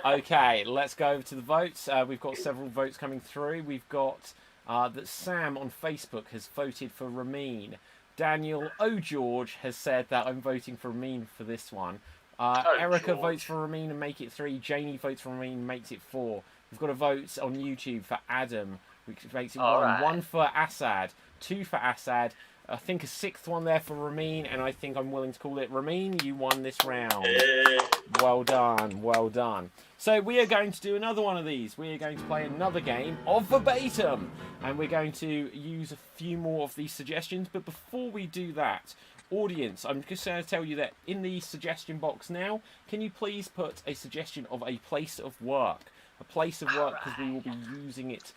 Okay, let's go over to the votes. We've got several votes coming through. We've got that Sam on Facebook has voted for Ramin. Daniel O'George has said that I'm voting for Ramin for this one. Erica votes for Ramin and make it 3. Janie votes for Ramin and makes it 4. We've got a vote on YouTube for Adam, which makes it 1. Alright. 1 for Assad, 2 for Assad. I think a 6th one there for Ramin, and I think I'm willing to call it Ramin. You won this round. Well done, well done. So we are going to do another one of these. We are going to play another game of Verbatim, and we're going to use a few more of these suggestions. But before we do that, audience, I'm just going to tell you that in the suggestion box now, can you please put a suggestion of a place of work? A place of work, because we will be using it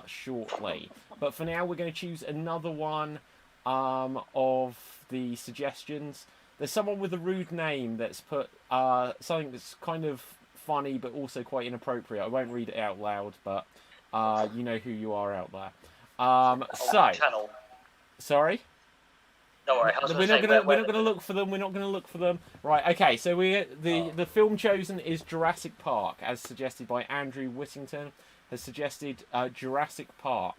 shortly. But for now, we're going to choose another one of the suggestions. There's someone with a rude name that's put something that's kind of funny but also quite inappropriate. I won't read it out loud, but you know who you are out there. Channel. Sorry? Don't worry, We're not going to look for them. We're not going to look for them. Right. Okay. So the film chosen is Jurassic Park, as suggested by Andrew Whittington. Has suggested Jurassic Park.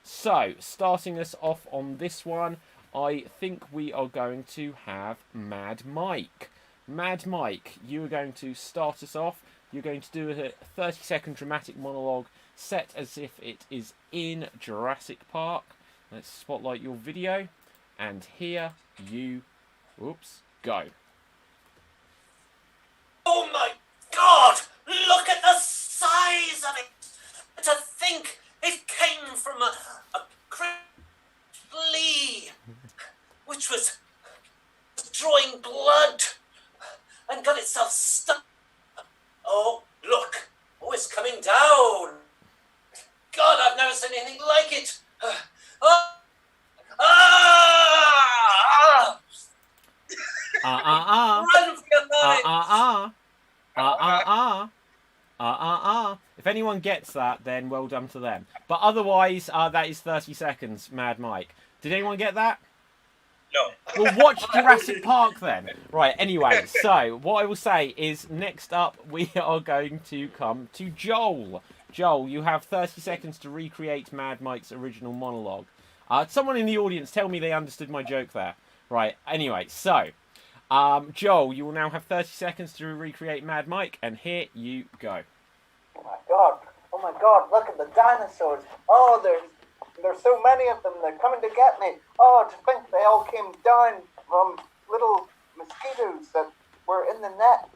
So starting us off on this one, I think we are going to have Mad Mike. Mad Mike, you are going to start us off. You're going to do a 30-second dramatic monologue set as if it is in Jurassic Park. Let's spotlight your video. And here you, go. Oh my God! Look at the size of it! To think it came from a flea, which was drawing blood and got itself stuck. Oh, look! Oh, it's coming down! God, I've never seen anything like it! Run for your life! If anyone gets that, then well done to them. But otherwise, that is 30 seconds, Mad Mike. Did anyone get that? No. Well, watch Jurassic Park then. Right, anyway, so what I will say is next up we are going to come to Joel. Joel, you have 30 seconds to recreate Mad Mike's original monologue. Someone in the audience tell me they understood my joke there. Right, anyway, so Joel, you will now have 30 seconds to recreate Mad Mike, and here you go. Oh my God, look at the dinosaurs. Oh, there's so many of them, they're coming to get me. Oh, to think they all came down from little mosquitoes that were in the net,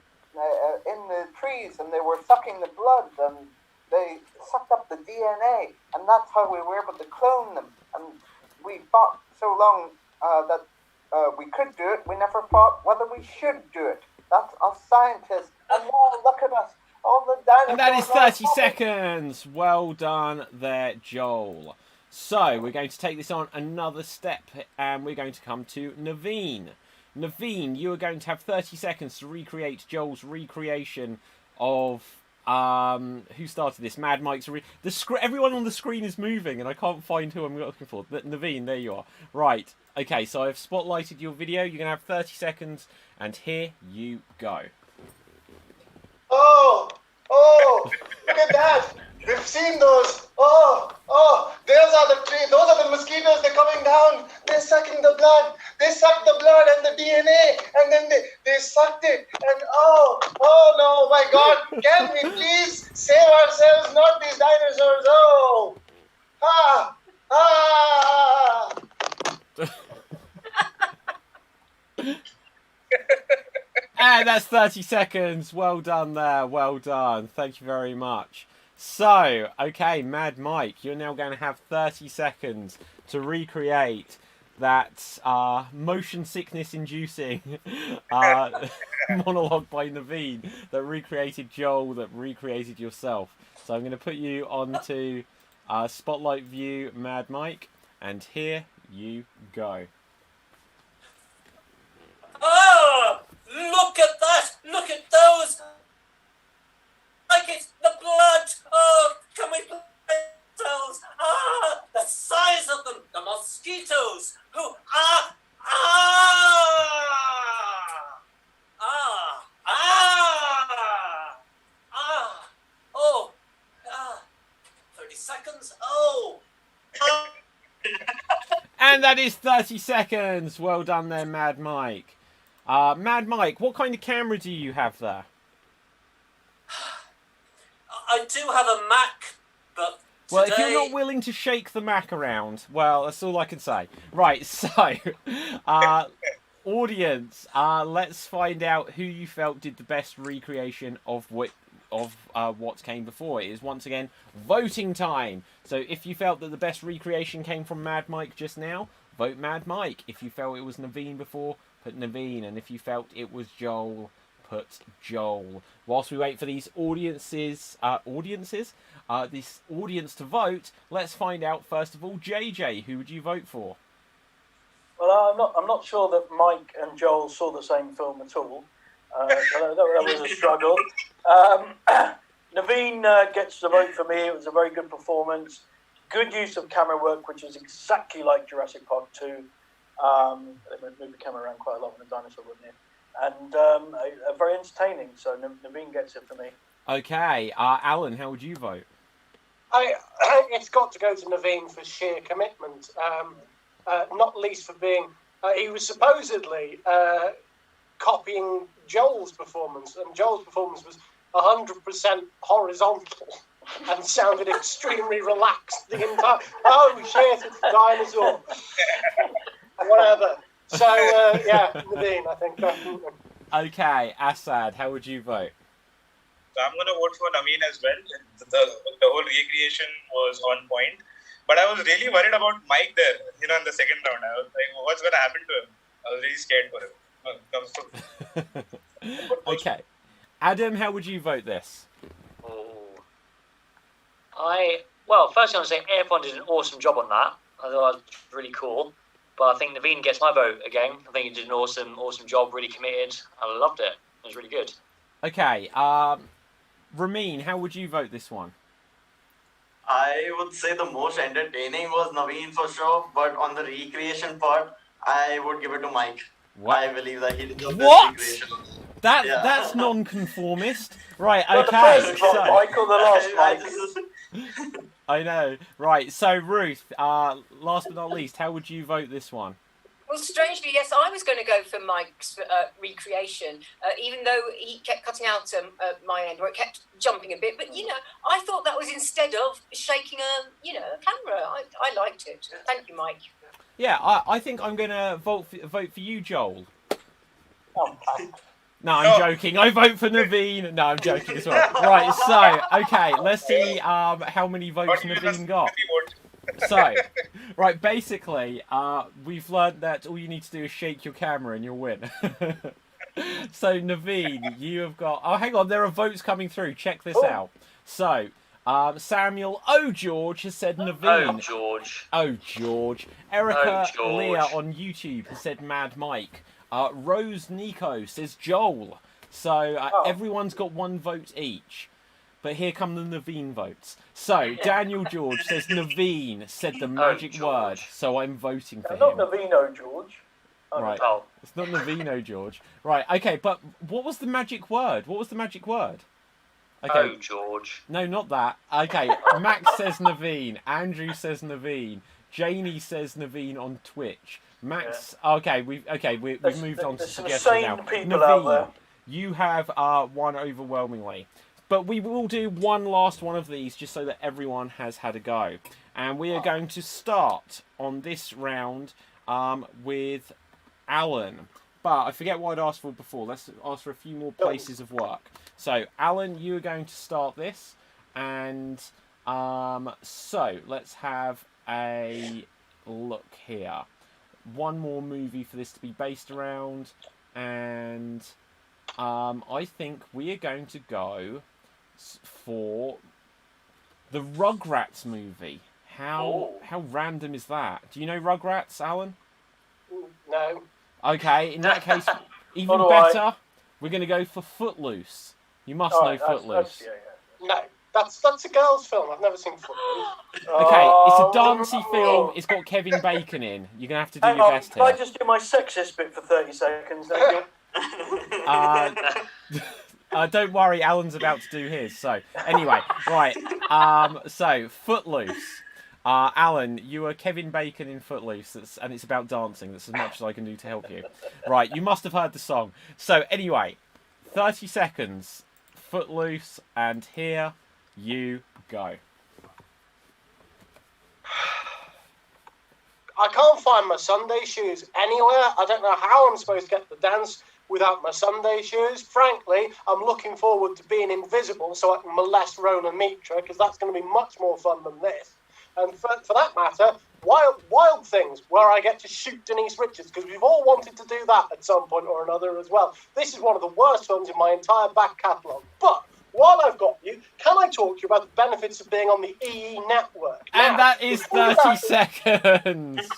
in the trees, and they were sucking the blood, and they sucked up the DNA, and that's how we were able to clone them. And we fought so long that we could do it, we never fought whether we should do it. That's us scientists. And now look at us, all the dinosaurs. And that is 30 seconds. Well done there, Joel. So we're going to take this on another step, and we're going to come to Naveen. Naveen, you are going to have 30 seconds to recreate Joel's recreation of who started this? Mad Mike's. Everyone on the screen is moving, and I can't find who I'm looking for. Naveen, there you are. Right. Okay, so I've spotlighted your video. You're going to have 30 seconds, and here you go. Oh, look at that. We've seen those. Those are the mosquitoes. They're coming down. They're sucking the blood. They sucked the blood and the DNA, and then they sucked it. And oh no, my God. Can we please save ourselves, not these dinosaurs? Oh, And that's 30 seconds. Well done there. Well done. Thank you very much. So, okay, Mad Mike, you're now going to have 30 seconds to recreate that motion sickness inducing monologue by Naveen that recreated Joel, that recreated yourself. So I'm going to put you onto Spotlight View, Mad Mike, and here you go. Oh, look at that! Look at those! Like it's the blood! Oh, can we play ourselves? The size of them! The mosquitoes! Oh, 30 seconds. Oh! And that is 30 seconds. Well done there, Mad Mike. Mad Mike, what kind of camera do you have there? I do have a Mac, but Well, if you're not willing to shake the Mac around, well, that's all I can say. Right, so, audience, let's find out who you felt did the best recreation of what came before. It is once again voting time. So if you felt that the best recreation came from Mad Mike just now, vote Mad Mike. If you felt it was Naveen before, put Naveen. And if you felt it was Joel, put Joel. Whilst we wait for these this audience to vote, let's find out first of all, JJ, who would you vote for? Well, I'm not sure that Mike and Joel saw the same film at all. That was a struggle. Naveen gets the vote for me. It was a very good performance. Good use of camera work, which is exactly like Jurassic Park 2. They moved the camera around quite a lot when the dinosaur wasn't here. And very entertaining. So Naveen gets it for me. Okay, Alan, how would you vote? It's got to go to Naveen for sheer commitment. Not least for being... he was supposedly copying Joel's performance, and Joel's performance was 100% horizontal and sounded extremely relaxed the entire... Oh, shit, it's a dinosaur. Whatever. So, yeah, Naveen, I think. Okay, Assad, how would you vote? So I'm going to vote for Naveen as well. The whole recreation was on point. But I was really worried about Mike there, in the second round. I was like, what's going to happen to him? I was really scared for him. Okay. Adam, how would you vote this? Well, first I want to say everyone did an awesome job on that. I thought it was really cool. But I think Naveen gets my vote again. I think he did an awesome job, really committed. I loved it. It was really good. Okay. Ramin, how would you vote this one? I would say the most entertaining was Naveen for sure, but on the recreation part, I would give it to Mike. What? I believe that he did the What? best recreation. That's non-conformist. Right, okay. Michael, the last Mike. I know. Right, so Ruth, last but not least, how would you vote this one? Well, strangely, yes, I was going to go for Mike's recreation, even though he kept cutting out my end, where it kept jumping a bit. But, I thought that was instead of shaking a camera. I liked it. Thank you, Mike. Yeah, I think I'm going to vote for you, Joel. No, I'm joking. I vote for Naveen. No, I'm joking as well. Right, so, okay, let's see how many votes Naveen got. So, right, basically, we've learned that all you need to do is shake your camera and you'll win. So, Naveen, you have got... Oh, hang on, there are votes coming through. Check this out. So, Samuel George has said Naveen. George. Erica Leah on YouTube has said Mad Mike. Rose Nico says Joel. So, everyone's got one vote each. But here come the Naveen votes. So, Daniel George says Naveen said the magic word, so I'm voting for him. Not Naveen George. Right. It's not Naveen George. Right, okay, but what was the magic word? Okay. George. No, not that. Okay, Max says Naveen. Andrew says Naveen. Janie says Naveen on Twitch. Max... Yeah. Okay, we've moved on to suggestions now. People Naveen, out there. You have won overwhelmingly. But we will do one last one of these just so that everyone has had a go. And we are going to start on this round with Alan. But I forget what I'd asked for before. Let's ask for a few more places of work. So, Alan, you are going to start this. And so, let's have a look here. One more movie for this to be based around. And I think we are going to go for the Rugrats movie. How random is that? Do you know Rugrats, Alan? No. Okay, in that case, even better, we're going to go for Footloose. You must know Footloose. No, that's a girl's film. I've never seen Footloose. Okay, it's a dancey film. It's got Kevin Bacon in. You're going to have to do your best here. Can I just do my sexist bit for 30 seconds? Don't worry, Alan's about to do his. So, anyway, right. So, Footloose. Alan, you are Kevin Bacon in Footloose, and it's about dancing. That's as much as I can do to help you. Right, you must have heard the song. So, anyway, 30 seconds, Footloose, and here you go. I can't find my Sunday shoes anywhere. I don't know how I'm supposed to get the dance without my Sunday shoes. Frankly, I'm looking forward to being invisible so I can molest Rona Mitra, because that's going to be much more fun than this. And for that matter, Wild Things, where I get to shoot Denise Richards, because we've all wanted to do that at some point or another as well. This is one of the worst films in my entire back catalogue. But while I've got you, can I talk to you about the benefits of being on the EE network? And that is 30 seconds.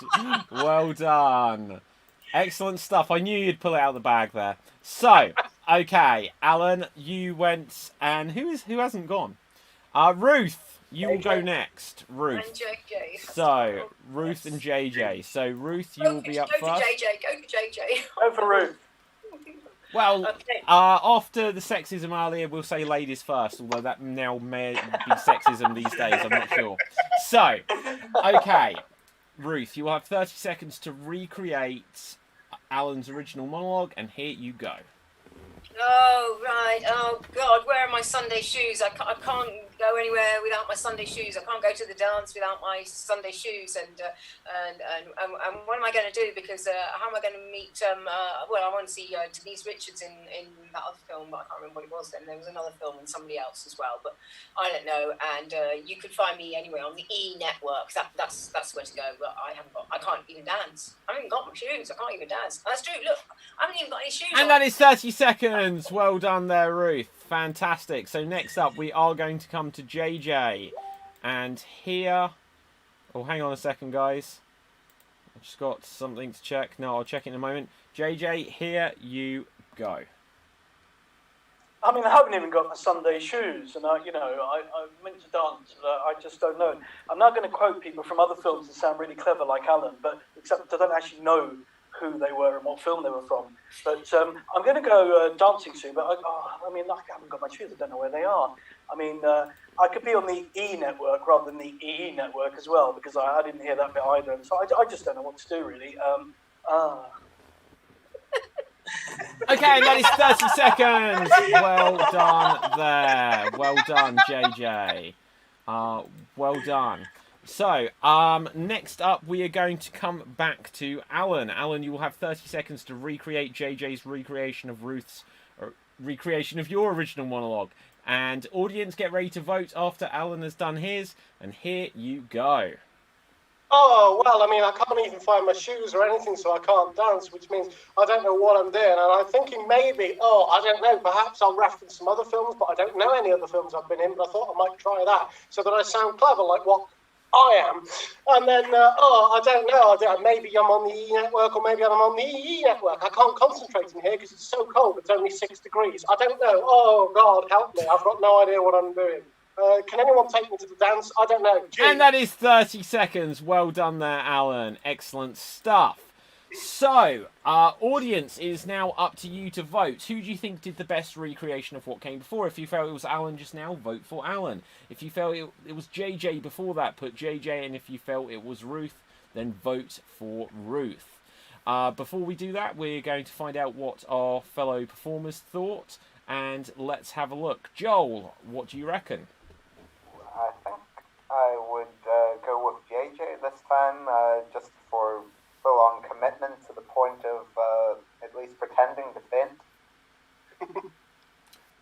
Well done. Excellent stuff. I knew you'd pull it out of the bag there. So, okay, Alan, you went, and who hasn't gone? Ruth. You will go next, Ruth. And JJ. So, Ruth and JJ. So, Ruth, you will be up first. Go for JJ. Go for Ruth. Well, Okay. After the sexism earlier, we'll say ladies first, although that now may be sexism these days, I'm not sure. So, okay, Ruth, you will have 30 seconds to recreate Alan's original monologue, and here you go. Oh, right. Oh, God, where are my Sunday shoes? I can't go anywhere without my Sunday shoes. I can't go to the dance without my Sunday shoes. And what am I going to do? Because how am I going to meet... well, I want to see Denise Richards in that other film, but I can't remember what it was then. There was another film and somebody else as well, but I don't know. And you could find me anywhere on the E network. That's where to go, but I can't even dance. I haven't got my shoes. I can't even dance. That's true. Look, I haven't even got any shoes on. And that is 30 seconds. Well done there, Ruth. Fantastic. So next up, we are going to come to JJ. And here... Oh, hang on a second, guys. I've just got something to check. No, I'll check in a moment. JJ, here you go. I mean, I haven't even got my Sunday shoes, and I'm meant to dance. I just don't know. I'm not going to quote people from other films that sound really clever, like Alan, but except I don't actually know who they were and what film they were from. But I'm going to go dancing soon, but I haven't got my shoes. I don't know where they are. I mean, I could be on the E network rather than the EE network as well, because I didn't hear that bit either. And so I just don't know what to do, really. Okay, that is 30 seconds. Well done there. Well done, JJ. Well done. So, next up, we are going to come back to Alan. Alan, you will have 30 seconds to recreate JJ's recreation of Ruth's recreation of your original monologue. And audience, get ready to vote after Alan has done his. And here you go. Oh, well, I mean, I can't even find my shoes or anything, so I can't dance, which means I don't know what I'm doing. And I'm thinking maybe, I don't know, perhaps I'll reference some other films, but I don't know any other films I've been in, but I thought I might try that so that I sound clever, like what I am. And then, I don't know, maybe I'm on the E network or maybe I'm on the EE network. I can't concentrate in here because it's so cold. It's only 6 degrees. I don't know. Oh, God, help me. I've got no idea what I'm doing. Can anyone take me to the dance? I don't know. Gee. And that is 30 seconds. Well done there, Alan. Excellent stuff. So, audience, it is now up to you to vote. Who do you think did the best recreation of what came before? If you felt it was Alan just now, vote for Alan. If you felt it was JJ before that, put JJ. And if you felt it was Ruth, then vote for Ruth. Before we do that, we're going to find out what our fellow performers thought. And let's have a look. Joel, what do you reckon? I think I would go with JJ this time, just for full-on commitment to the point of at least pretending to faint.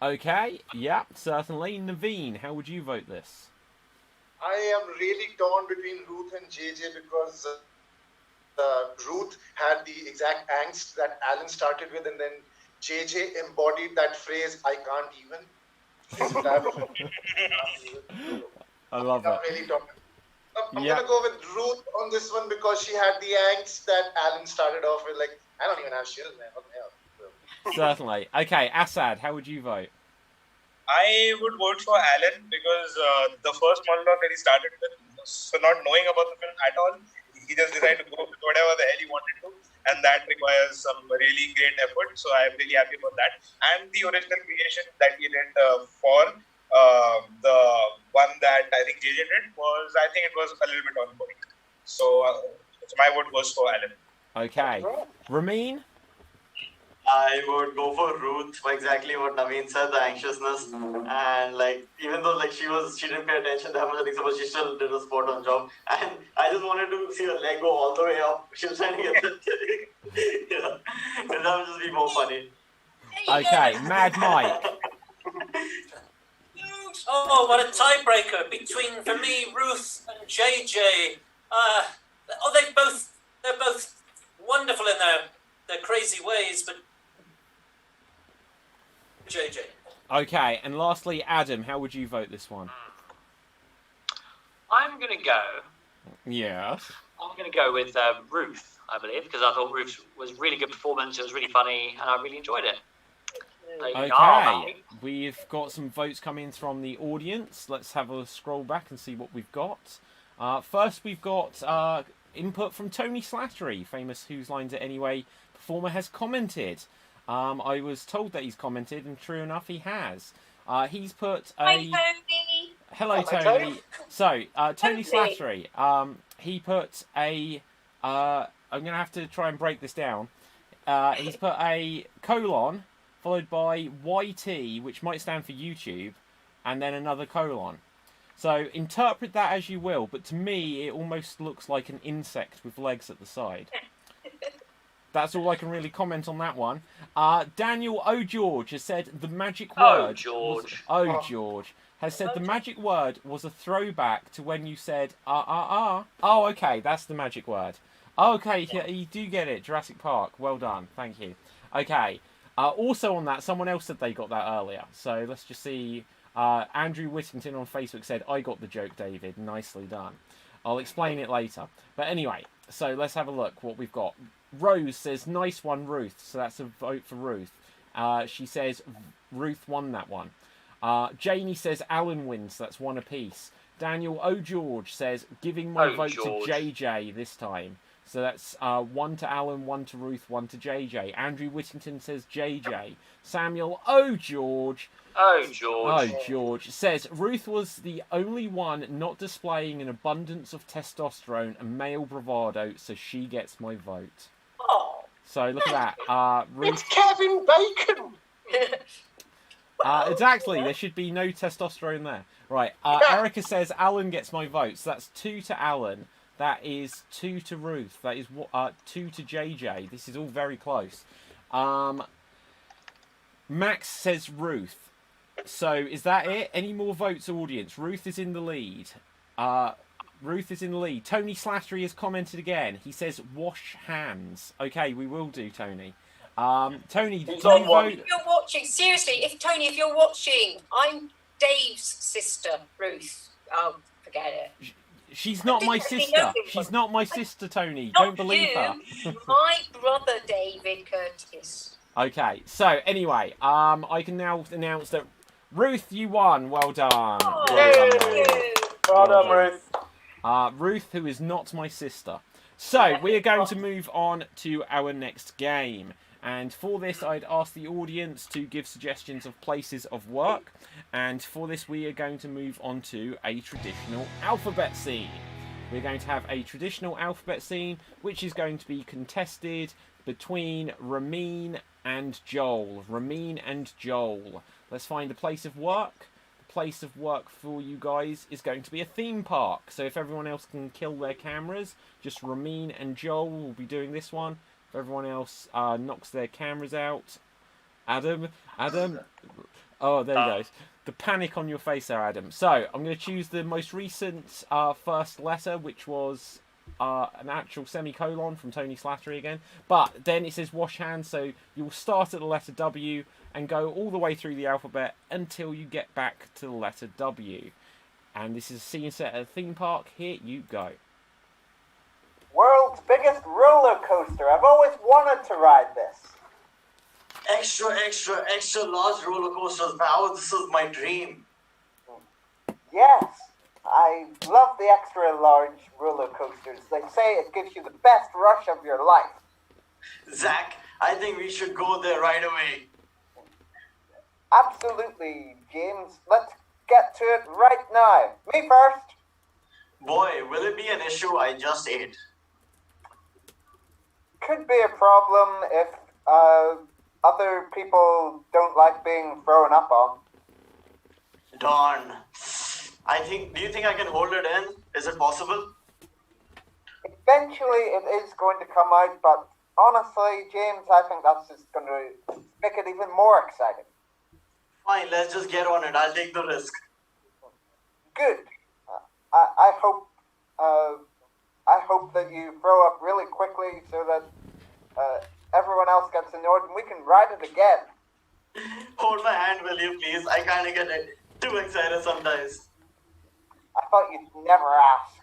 Okay, yeah, certainly. Naveen, how would you vote this? I am really torn between Ruth and JJ because Ruth had the exact angst that Alan started with, and then JJ embodied that phrase, I can't even. I love it. Really I'm going to go with Ruth on this one because she had the angst that Alan started off with, like, I don't even have shoes, man. What the hell? Certainly. Okay, Assad, how would you vote? I would vote for Alan because the first monologue that he started with, so not knowing about the film at all, he just decided to go with whatever the hell he wanted to, and that requires some really great effort, so I'm really happy about that. And the original creation that he did for the one that I think think JJ did was, I think it was a little bit on point. So my vote goes for Alan. Okay. Ramin? I would go for Ruth for exactly what Naveen said, the anxiousness, and like even though like she didn't pay attention that much, I think so, but she still did a spot on job, and I just wanted to see her leg go all the way up. She was trying to get the yeah, and that would just be more funny. Okay, Mad Mike. Oh, what a tiebreaker between, for me, Ruth and JJ. They're both wonderful in their crazy ways, but JJ. Okay, and lastly, Adam, how would you vote this one? I'm going to go. Yes. I'm going to go with Ruth, I believe, because I thought Ruth was a really good performance. It was really funny, and I really enjoyed it. Okay, we've got some votes coming from the audience. Let's have a scroll back and see what we've got. First, we've got input from Tony Slattery, famous Whose Lines It Anyway performer, has commented. I was told that he's commented, and true enough, he has. He's put a... Hi, Tony. Hello, Tony. So, Tony Slattery, he put a... I'm going to have to try and break this down. He's put a colon, followed by YT, which might stand for YouTube, and then another colon. So, interpret that as you will, but to me, it almost looks like an insect with legs at the side. That's all I can really comment on that one. Daniel O'George has said the magic word... O'George has said the magic word was a throwback to when you said, Oh, okay, that's the magic word. Okay, you do get it, Jurassic Park. Well done, thank you. Okay, also on that, someone else said they got that earlier. So let's just see. Andrew Whittington on Facebook said, I got the joke, David. Nicely done. I'll explain it later. But anyway, so let's have a look what we've got. Rose says, nice one, Ruth. So that's a vote for Ruth. She says, Ruth won that one. Janie says, Alan wins. That's one apiece. Daniel O'George says, giving my vote to JJ this time. So that's 1 to Alan, 1 to Ruth, 1 to JJ. Andrew Whittington says JJ. Samuel O'George says Ruth was the only one not displaying an abundance of testosterone and male bravado, so she gets my vote. Oh. So look at that. Ruth... It's Kevin Bacon! Exactly, there should be no testosterone there. Right, Erica says Alan gets my vote, so that's 2 to Alan. That is 2 to Ruth. That is 2 to JJ. This is all very close. Max says Ruth. So is that it? Any more votes, audience? Ruth is in the lead. Ruth is in the lead. Tony Slattery has commented again. He says wash hands. Okay, we will do, Tony. Tony, do you vote? If you're watching, seriously, if you're watching, I'm Dave's sister, Ruth. Oh, forget it. She's not my sister. She's not my sister, Tony. Don't believe her. My brother, David Curtis. Okay, so anyway, I can now announce that Ruth, you won. Well done. Oh, well done, Ruth. Ruth, who is not my sister. So we are going to move on to our next game. And for this, I'd ask the audience to give suggestions of places of work. And for this, we are going to move on to a traditional alphabet scene. We're going to have a traditional alphabet scene, which is going to be contested between Ramin and Joel. Ramin and Joel. Let's find a place of work. The place of work for you guys is going to be a theme park. So if everyone else can kill their cameras, just Ramin and Joel will be doing this one. If everyone else knocks their cameras out. Adam. Oh, there he goes. The panic on your face there, Adam. So, I'm going to choose the most recent first letter, which was an actual semicolon from Tony Slattery again. But then it says wash hands, so you'll start at the letter W and go all the way through the alphabet until you get back to the letter W. And this is a scene set at a theme park. Here you go. World's biggest roller coaster. I've always wanted to ride this. Extra large roller coasters. Now this is my dream. Yes, I love the extra large roller coasters. They say it gives you the best rush of your life. Zach, I think we should go there right away. Absolutely, James. Let's get to it right now. Me first. Boy, will it be an issue? I just ate. Could be a problem if other people don't like being thrown up on. Darn. Do you think I can hold it in? Is it possible? Eventually it is going to come out, but honestly, James, I think that's just going to make it even more exciting. Fine, let's just get on it. I'll take the risk. Good. I hope that you throw up really quickly so that everyone else gets annoyed and we can ride it again. Hold my hand, will you, please? I kind of get too excited sometimes. I thought you'd never ask.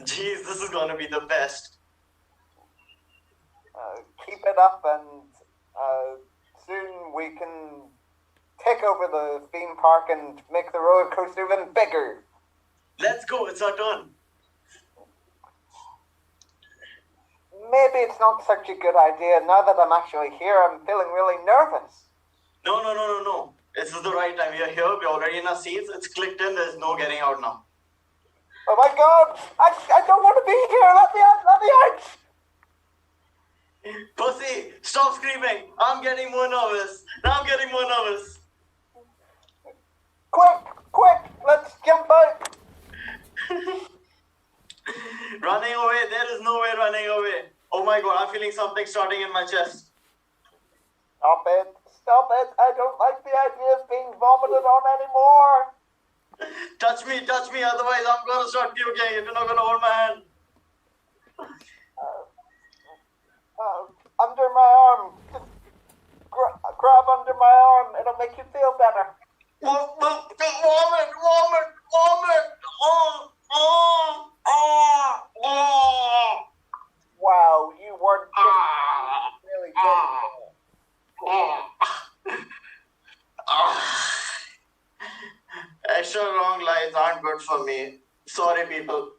Jeez, this is gonna be the best. Keep it up, and soon we can take over the theme park and make the roller coaster even bigger. Let's go, it's our turn. Maybe it's not such a good idea. Now that I'm actually here, I'm feeling really nervous. No. This is the right time. We are here, we're already in our seats. It's clicked in, there's no getting out now. Oh my god! I don't want to be here! Let me out! Pussy, stop screaming! I'm getting more nervous. Quick! Let's jump out! Running away, there is no way running away. Oh my god, I'm feeling something starting in my chest. Stop it! I don't like the idea of being vomited on anymore! Touch me, otherwise I'm gonna start puking if you're not gonna hold my hand. Under my arm. Just grab under my arm. It'll make you feel better. Vomit! Wow, you weren't really good. Extra long lines aren't good for me. Sorry, people.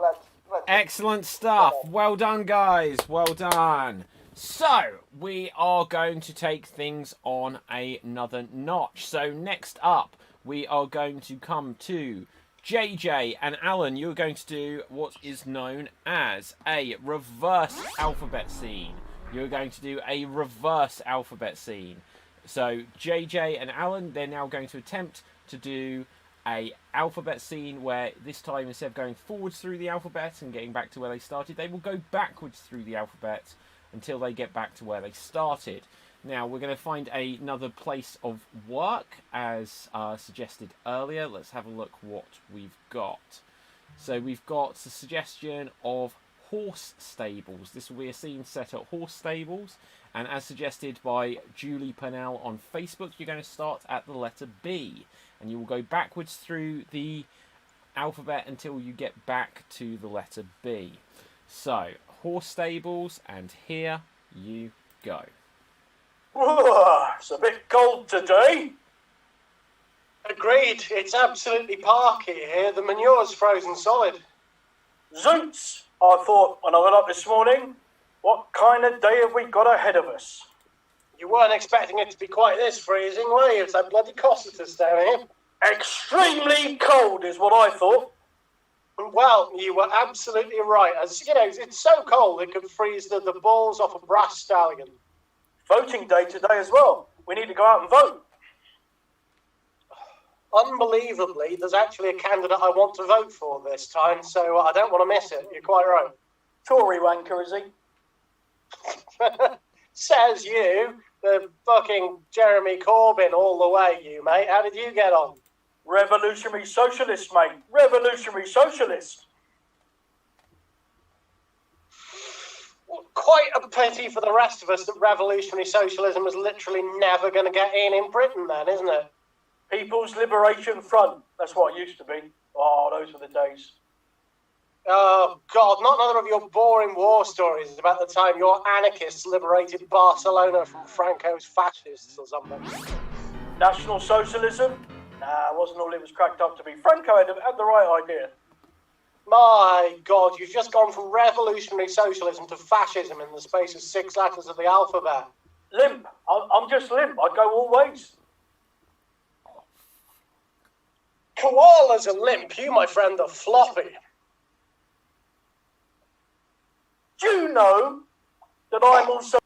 let's Excellent stuff. Well done, guys. Well done. So, we are going to take things on another notch. So, next up, we are going to come to JJ and Alan. You're going to do what is known as a reverse alphabet scene. You're going to do a reverse alphabet scene. So, JJ and Alan, they're now going to attempt to do a alphabet scene where this time, instead of going forwards through the alphabet and getting back to where they started, they will go backwards through the alphabet until they get back to where they started. Now, we're going to find another place of work, as suggested earlier. Let's have a look what we've got. So we've got the suggestion of horse stables. This will be a scene set at horse stables, and as suggested by Julie Purnell on Facebook, you're going to start at the letter B, and you will go backwards through the alphabet until you get back to the letter B. So, horse stables, and here you go. It's a bit cold today. Agreed. It's absolutely parky here. The manure's frozen solid. Zoots! I thought when I got up this morning, what kind of day have we got ahead of us? You weren't expecting it to be quite this freezing, were you? It's that bloody Cocytus down here. Extremely cold is what I thought. Well, you were absolutely right. As you know, it's so cold it could freeze the balls off a brass stallion. Voting day today as well. We need to go out and vote. Unbelievably, there's actually a candidate I want to vote for this time, so I don't want to miss it. You're quite right. Tory wanker, is he? Says you. The fucking Jeremy Corbyn all the way, you, mate. How did you get on? Revolutionary socialist, mate. Revolutionary socialist. Quite a pity for the rest of us that revolutionary socialism was literally never going to get in Britain then, isn't it? People's Liberation Front. That's what it used to be. Oh, those were the days. Oh, God, not another of your boring war stories about the time your anarchists liberated Barcelona from Franco's fascists or something. National Socialism? Nah, wasn't all it was cracked up to be. Franco had the right idea. My God, you've just gone from revolutionary socialism to fascism in the space of 6 letters of the alphabet. Limp. I'm just limp. I go all ways. Koalas are limp. You, my friend, are floppy. Do you know that I'm also...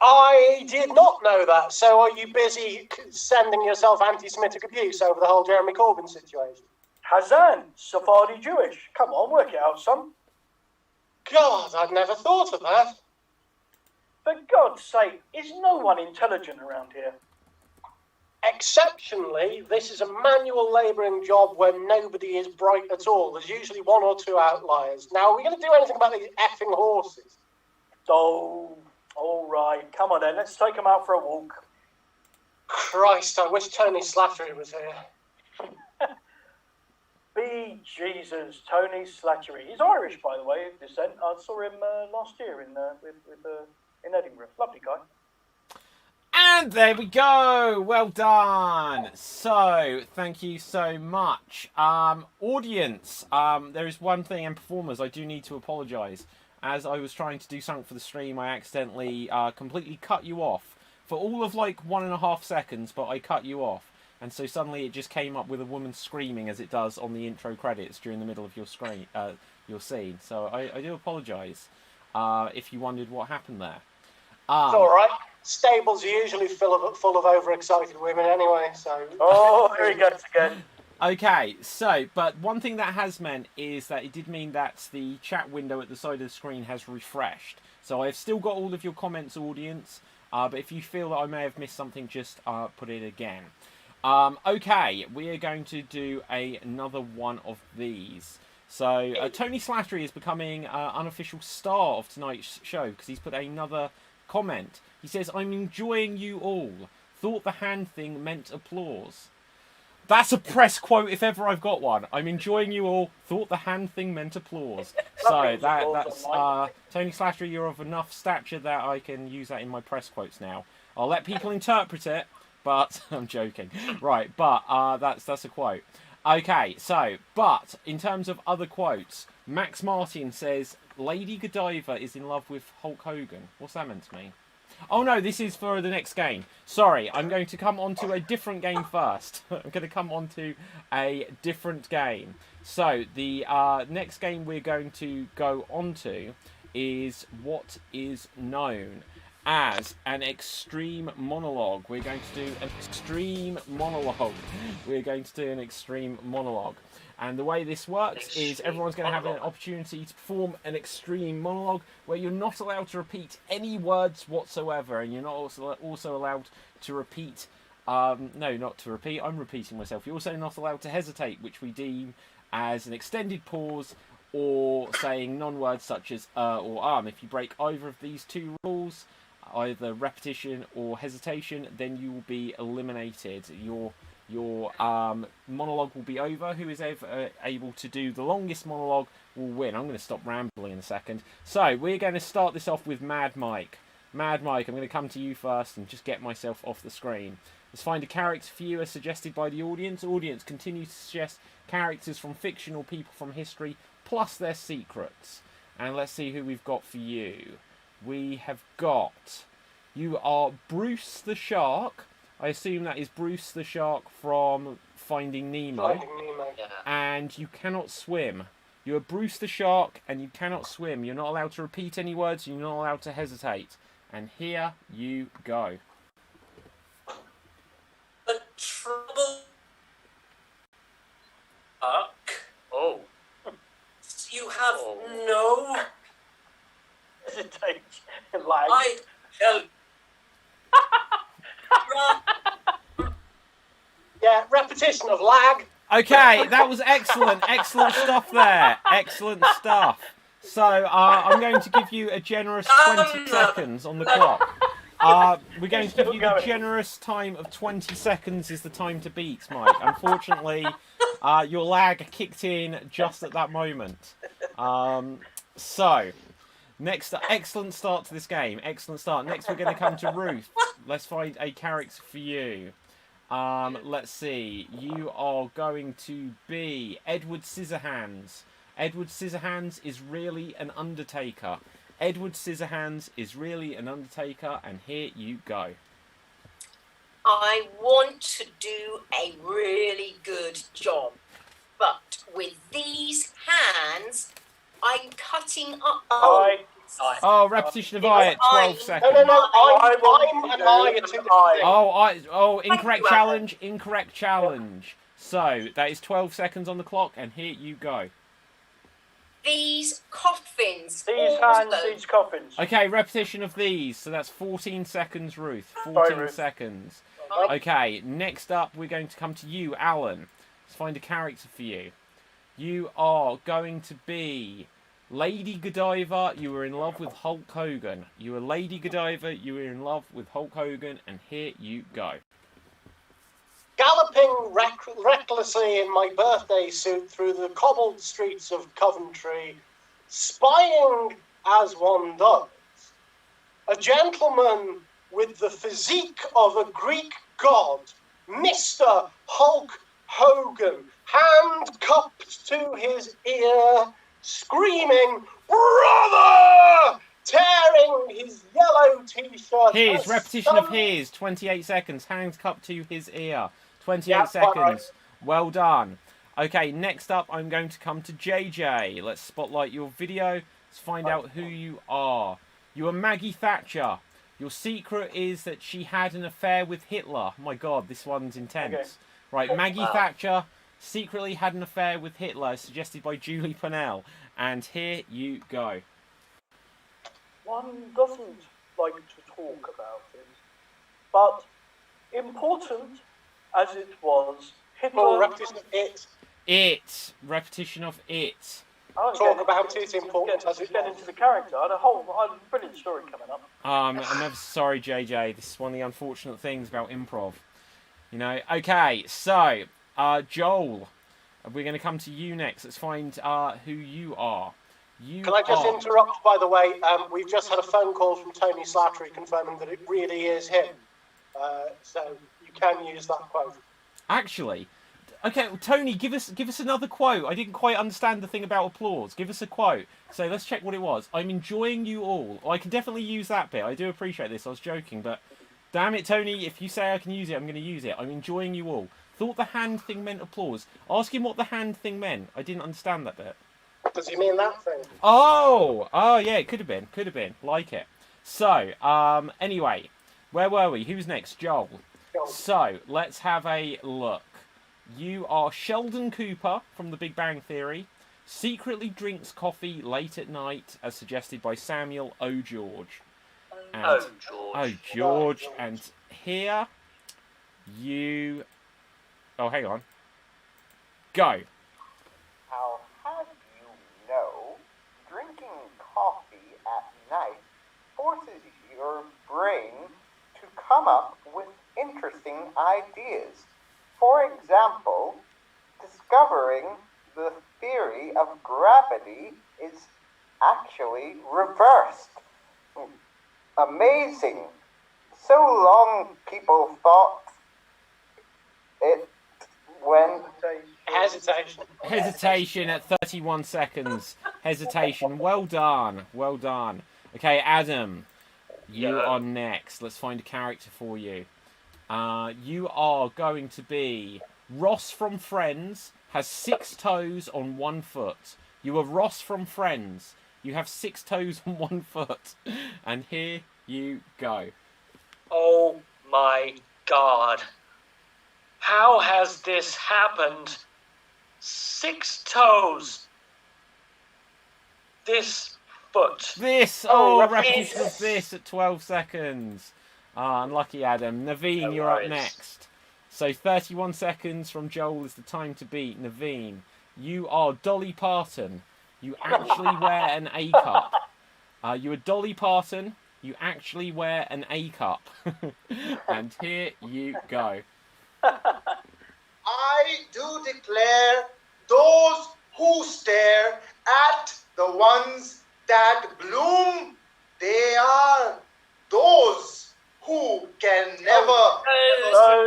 I did not know that. So are you busy sending yourself anti-Semitic abuse over the whole Jeremy Corbyn situation? Hazan, Sephardi Jewish. Come on, work it out, son. God, I'd never thought of that. For God's sake, is no one intelligent around here? Exceptionally, this is a manual labouring job where nobody is bright at all. There's usually 1 or 2 outliers. Now, are we going to do anything about these effing horses? Oh, all right. Come on then, let's take them out for a walk. Christ, I wish Tony Slattery was here. Be Jesus, Tony Slattery. He's Irish, by the way, of descent. I saw him last year in Edinburgh. Lovely guy. And there we go. Well done. So, thank you so much. Audience, there is one thing, and performers, I do need to apologise. As I was trying to do something for the stream, I accidentally completely cut you off for all of like 1.5 seconds, but I cut you off. And so suddenly it just came up with a woman screaming as it does on the intro credits during the middle of your screen, your scene. So I do apologise if you wondered what happened there. It's all right. Stables are usually full of overexcited women anyway, so... Oh, here he goes again. Okay, so, but one thing that has meant is that it did mean that the chat window at the side of the screen has refreshed. So I've still got all of your comments, audience, but if you feel that I may have missed something, just put it again. Okay, we are going to do another one of these. So, Tony Slattery is becoming unofficial star of tonight's show because he's put another comment. He says, "I'm enjoying you all. Thought the hand thing meant applause." That's a press quote if ever I've got one. "I'm enjoying you all. Thought the hand thing meant applause." So that's Tony Slattery. You're of enough stature that I can use that in my press quotes now. I'll let people interpret it, but I'm joking. Right, but that's a quote. Okay, so but in terms of other quotes, Max Martin says Lady Godiva is in love with Hulk Hogan. What's that meant to mean? Oh no, this is for the next game. Sorry, I'm going to come on to a different game first. I'm going to come on to a different game. So, the next game we're going to go on to is what is known as an extreme monologue. We're going to do an extreme monologue. We're going to do an extreme monologue. And the way this works is everyone's going to have an opportunity to perform an extreme monologue where you're not allowed to repeat any words whatsoever, and you're not also allowed to repeat... no, not to repeat, I'm repeating myself. You're also not allowed to hesitate, which we deem as an extended pause or saying non-words such as or If you break either of these 2 rules, either repetition or hesitation, then you will be eliminated. Your monologue will be over. Who is able to do the longest monologue will win. I'm going to stop rambling in a second. So, we're going to start this off with Mad Mike. Mad Mike, I'm going to come to you first and just get myself off the screen. Let's find a character for you as suggested by the audience. Audience, continue to suggest characters from fictional people from history, plus their secrets. And let's see who we've got for you. We have got... You are Bruce the Shark. I assume that is Bruce the Shark from Finding Nemo. Yeah. And you cannot swim. You are Bruce the Shark and you cannot swim. You're not allowed to repeat any words. You're not allowed to hesitate. And here you go. The trouble... Oh. You have no... Hesitate. I tell... Yeah, repetition of lag. Okay, that was excellent. Excellent stuff there. Excellent stuff. So, I'm going to give you a generous 20 seconds on the clock. We're going to give you the generous time of 20 seconds is the time to beat, Mike. Unfortunately, your lag kicked in just at that moment. So, next, excellent start to this game. Excellent start. Next, we're going to come to Ruth. Let's find a character for you. Let's see. You are going to be Edward Scissorhands. Edward Scissorhands is really an undertaker. Edward Scissorhands is really an undertaker, and here you go. I want to do a really good job, but with these hands, I'm cutting up. Oh, repetition of I at 12 seconds. No, I'm and I are two different things. Incorrect challenge, incorrect challenge. So, that is 12 seconds on the clock, and here you go. These coffins. These hands, these coffins. Okay, repetition of these. So that's 14 seconds, Ruth. 14 seconds. Okay, next up, we're going to come to you, Alan. Let's find a character for you. You are going to be Lady Godiva. You were in love with Hulk Hogan. You were Lady Godiva. You were in love with Hulk Hogan, and here you go. Galloping recklessly in my birthday suit through the cobbled streets of Coventry, spying as one does, a gentleman with the physique of a Greek god, Mr. Hulk Hogan, hand cupped to his ear, screaming, "Brother!" tearing his yellow t-shirt. His, repetition of his, 28 seconds, hands cupped to his ear. 28 seconds. Right. Well done. Okay, next up, I'm going to come to JJ. Let's spotlight your video. Let's find out who you are. You are Maggie Thatcher. Your secret is that she had an affair with Hitler. Oh my God, this one's intense. Okay. Right, Maggie Thatcher secretly had an affair with Hitler, suggested by Julie Purnell. And here you go. One doesn't like to talk about it, but important as it was, Hitler... repetition of it. It. Repetition of it. Talk about it, important as it get into the character. I had a brilliant story coming up. I'm ever sorry, JJ. This is one of the unfortunate things about improv. You know. Okay, so, Joel, we're going to come to you next. Let's find who you are. Can I just interrupt, by the way? We've just had a phone call from Tony Slattery confirming that it really is him. So you can use that quote. Actually, okay, Tony, give us another quote. I didn't quite understand the thing about applause. Give us a quote. So let's check what it was. I'm enjoying you all. I can definitely use that bit. I do appreciate this. I was joking, but damn it, Tony, if you say I can use it, I'm going to use it. I'm enjoying you all. Thought the hand thing meant applause. Ask him what the hand thing meant. I didn't understand that bit. Does he mean that thing? Oh, yeah, it could have been. Like it. So, anyway, where were we? Who's next? Joel. So, let's have a look. You are Sheldon Cooper from The Big Bang Theory. Secretly drinks coffee late at night, as suggested by Samuel O. George. And, George. And here you... Oh, hang on. Go. I'll have you know, drinking coffee at night forces your brain to come up with interesting ideas. For example, discovering the theory of gravity is actually reversed. Amazing. So long people thought it when... Hesitation at 31 seconds. Hesitation. Well done. Well done. Okay, Adam, you are next. Let's find a character for you. You are going to be Ross from Friends, has 6 toes on 1 foot. You are Ross from Friends. You have 6 toes on 1 foot. And here you go. Oh my God. How has this happened? 6 toes. This foot. This! Oh, repetition of this at 12 seconds. Unlucky, Adam. Naveen, you're up next. So 31 seconds from Joel is the time to beat. Naveen, you are Dolly Parton. You actually wear an A-cup. You are Dolly Parton. You actually wear an A-cup. And here you go. I do declare those who stare at the ones that bloom, they are those who can never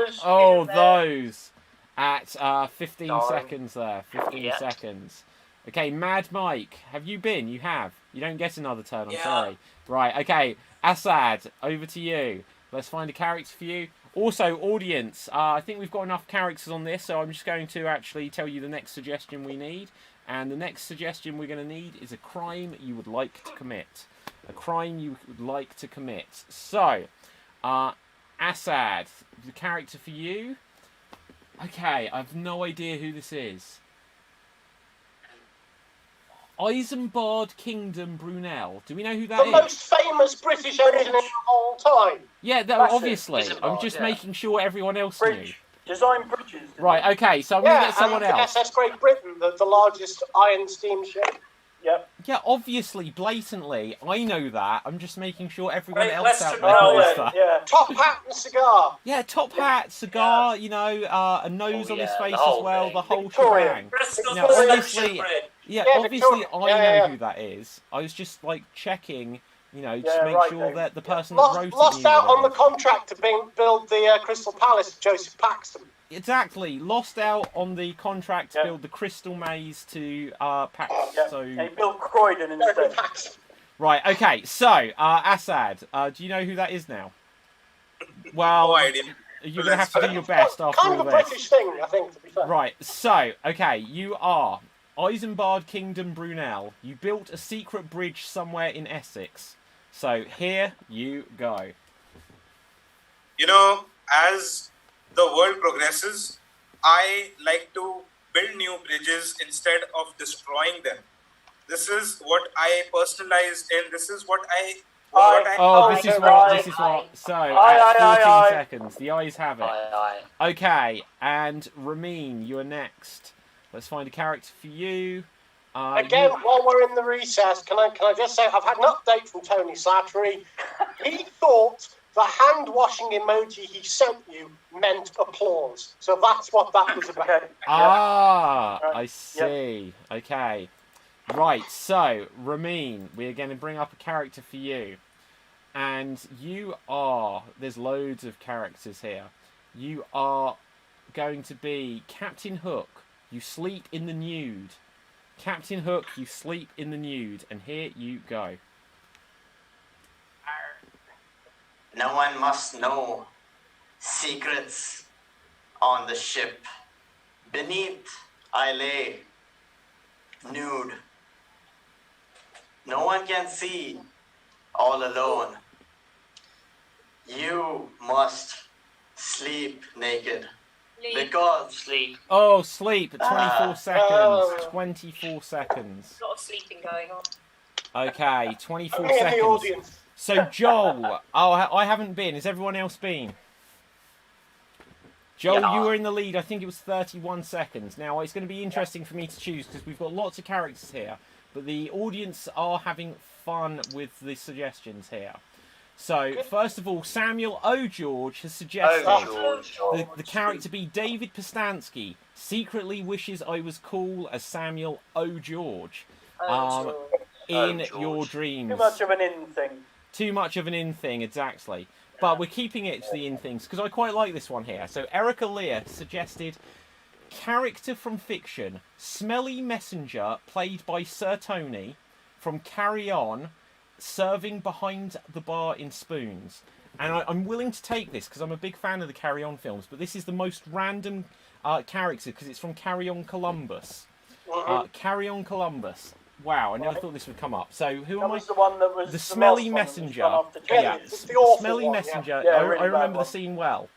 those. Oh, those. At 15 Darn. seconds there. 15 Yeah. seconds. Okay, Mad Mike, have you been? You have. You don't get another turn, I'm Yeah. sorry. Right, okay. Assad, over to you. Let's find a character for you. Also, audience, I think we've got enough characters on this, so I'm just going to actually tell you the next suggestion we need. And the next suggestion we're going to need is a crime you would like to commit. A crime you would like to commit. So, Assad, the character for you. Okay, I've no idea who this is. Isambard Kingdom Brunel. Do we know who that The is? most famous British engineer of all time. Yeah, That's it. obviously. I'm Isambard, just yeah. making sure everyone else knew. Bridge. Design bridges. Right, okay, so I'm going to Yeah, get someone and else. SS Great Britain, the largest iron steamship. Yep. Yeah, obviously, blatantly, I know that. I'm just making sure everyone Great else out Western there knows Railway, that. Top hat and cigar. Yeah, top hat, cigar, you know, a nose on his yeah, face the as whole well, thing. the whole Victoria. shebang. Bristol Now, Station obviously, Bridge. yeah, Yeah, obviously, Victoria. I know Yeah. who that is. I was just like checking, you know, to Yeah, make right, sure Dave. that the person that wrote Lost it knew out who on that the contract to build the Crystal Palace of Joseph Paxton. Exactly, lost out on the contract to build the Crystal Maze to Pax. So They built Croydon instead. right, okay. So Assad, do you know who that is now? Well, No idea. you're gonna have to do your best after Kind all of a this. British thing, I think, to be fair. Right. So okay, you are Isambard Kingdom Brunel. You built a secret bridge somewhere in Essex. So here you go. You know, as the world progresses, I like to build new bridges instead of destroying them. This is what I personalized, and this is what I. Oh, this is what. So, at 14 seconds, the ayes have it. Okay, and Ramin, you are next. Let's find a character for you. Again, while we're in the recess, can I just say I've had an update from Tony Slattery. He thought the hand washing emoji he sent you meant applause. So that's what that was about. Ah, I see. Okay. Right, so, Ramin, we are going to bring up a character for you. And you are... There's loads of characters here. You are going to be Captain Hook. You sleep in the nude. Captain Hook, you sleep in the nude. And here you go. No one must know secrets on the ship. Beneath I lay, nude. No one can see, all alone. You must sleep naked. Because sleep. Oh, sleep at 24 seconds. oh. 24 seconds. A lot of sleeping going on. Okay, 24 Me and the seconds. audience. So, Joel. Oh, I haven't been. Has everyone else been? Joel, Yeah. you were in the lead. I think it was 31 seconds. Now, it's going to be interesting for me to choose because we've got lots of characters here. But the audience are having fun with the suggestions here. So, first of all, Samuel O'George has suggested the character be David Postansky. Secretly wishes I was cool as Samuel O'George. In your dreams. Too much of an in thing. Too much of an in thing, exactly. But we're keeping it to the in things because I quite like this one here. So, Erica Lear suggested character from fiction, Smelly Messenger, played by Sir Tony, from Carry On, serving behind the bar in Spoons. And I'm willing to take this because I'm a big fan of the Carry On films, but this is the most random character because it's from Carry On Columbus. Carry On Columbus. Wow, I never thought this would come up. So who am I? The one that was The Smelly Messenger. Yeah, it's the awful Smelly one, Messenger. yeah. Yeah, I really bad remember the one. scene well.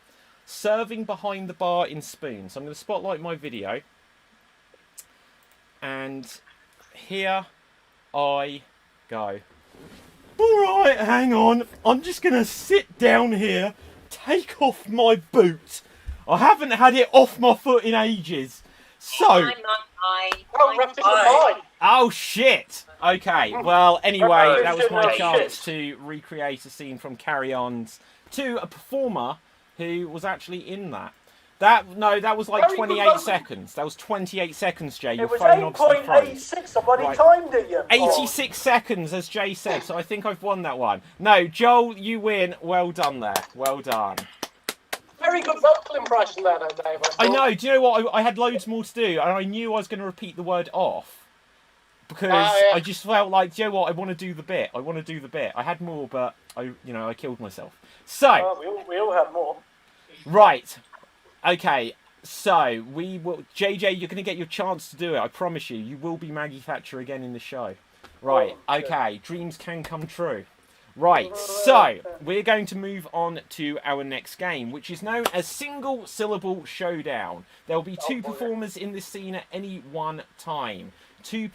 Serving behind the bar in Spoons. So I'm going to spotlight my video. And here I go. Alright, hang on. I'm just going to sit down here, take off my boot. I haven't had it off my foot in ages. So... Oh, shit. Okay, well, anyway, that was my chance to recreate a scene from Carry On's to a performer who was actually in that. That was like Very 28 good seconds. That was 28 seconds, Jay. Your It was phone obviously froze. 8.86. Somebody Right. timed it, you. 86 seconds, as Jay said, so I think I've won that one. No, Joel, you win. Well done there. Well done. very good vocal impression there, though, Dave. I know. Do you know what? I had loads more to do, and I knew I was going to repeat the word off because I just felt like, do you know what? I want to do the bit. I had more, but I killed myself. So we all have more. right, okay. So we will, JJ. You're going to get your chance to do it. I promise you. You will be Maggie Thatcher again in the show. Right. Okay. Dreams can come true. Right, so we're going to move on to our next game, which is known as Single Syllable Showdown. There will be two performers in this scene at any one time. The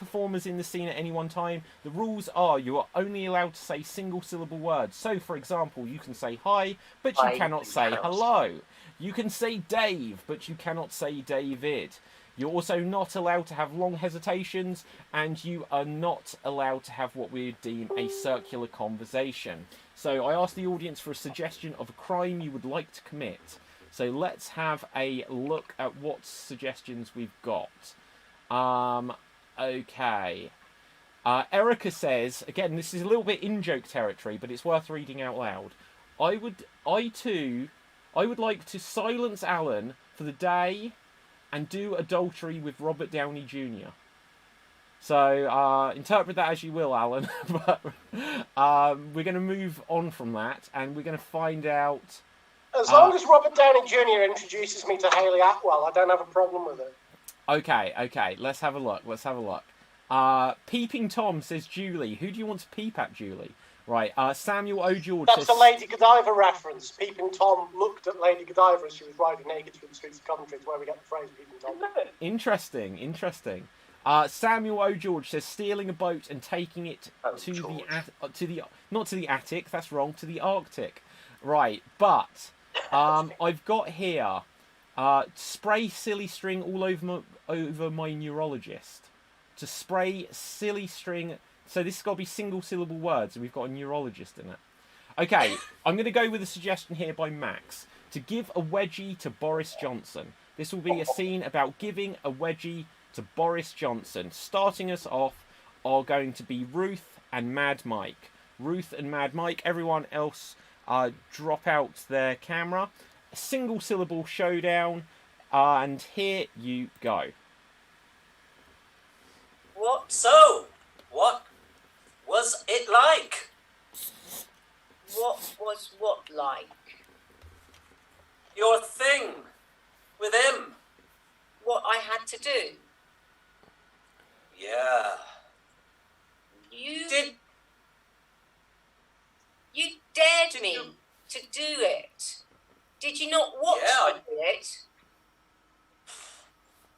rules are you are only allowed to say single syllable words. So, for example, you can say hi, but you cannot say hello. You can say Dave, but you cannot say David. You're also not allowed to have long hesitations, and you are not allowed to have what we would deem a circular conversation. So I asked the audience for a suggestion of a crime you would like to commit. So let's have a look at what suggestions we've got. Okay. Erica says, again, this is a little bit in-joke territory, but it's worth reading out loud. I would like to silence Alan for the day and do adultery with Robert Downey Jr. So, interpret that as you will, Alan. But we're going to move on from that, and we're going to find out... As long as Robert Downey Jr. introduces me to Hayley Atwell, I don't have a problem with it. Okay. Let's have a look. Peeping Tom says Julie. Who do you want to peep at, Julie? Right, Samuel O. George That's says... a Lady Godiva reference. Peeping Tom looked at Lady Godiva as she was riding naked through the streets of Coventry. It's where we get the phrase Peeping Tom. Interesting. Samuel O. George says stealing a boat and taking it to the attic. That's wrong. To the Arctic. Right, but I've got here spray silly string all over my neurologist. To spray silly string. So this has got to be single syllable words, and we've got a neurologist in it. Okay, I'm going to go with a suggestion here by Max. To give a wedgie to Boris Johnson. This will be a scene about giving a wedgie to Boris Johnson. Starting us off are going to be Ruth and Mad Mike. Everyone else drop out their camera. A single syllable showdown, and here you go. What was it like? What was what like? Your thing with him. What I had to do. Yeah. You dared me to do it. Did you not watch it?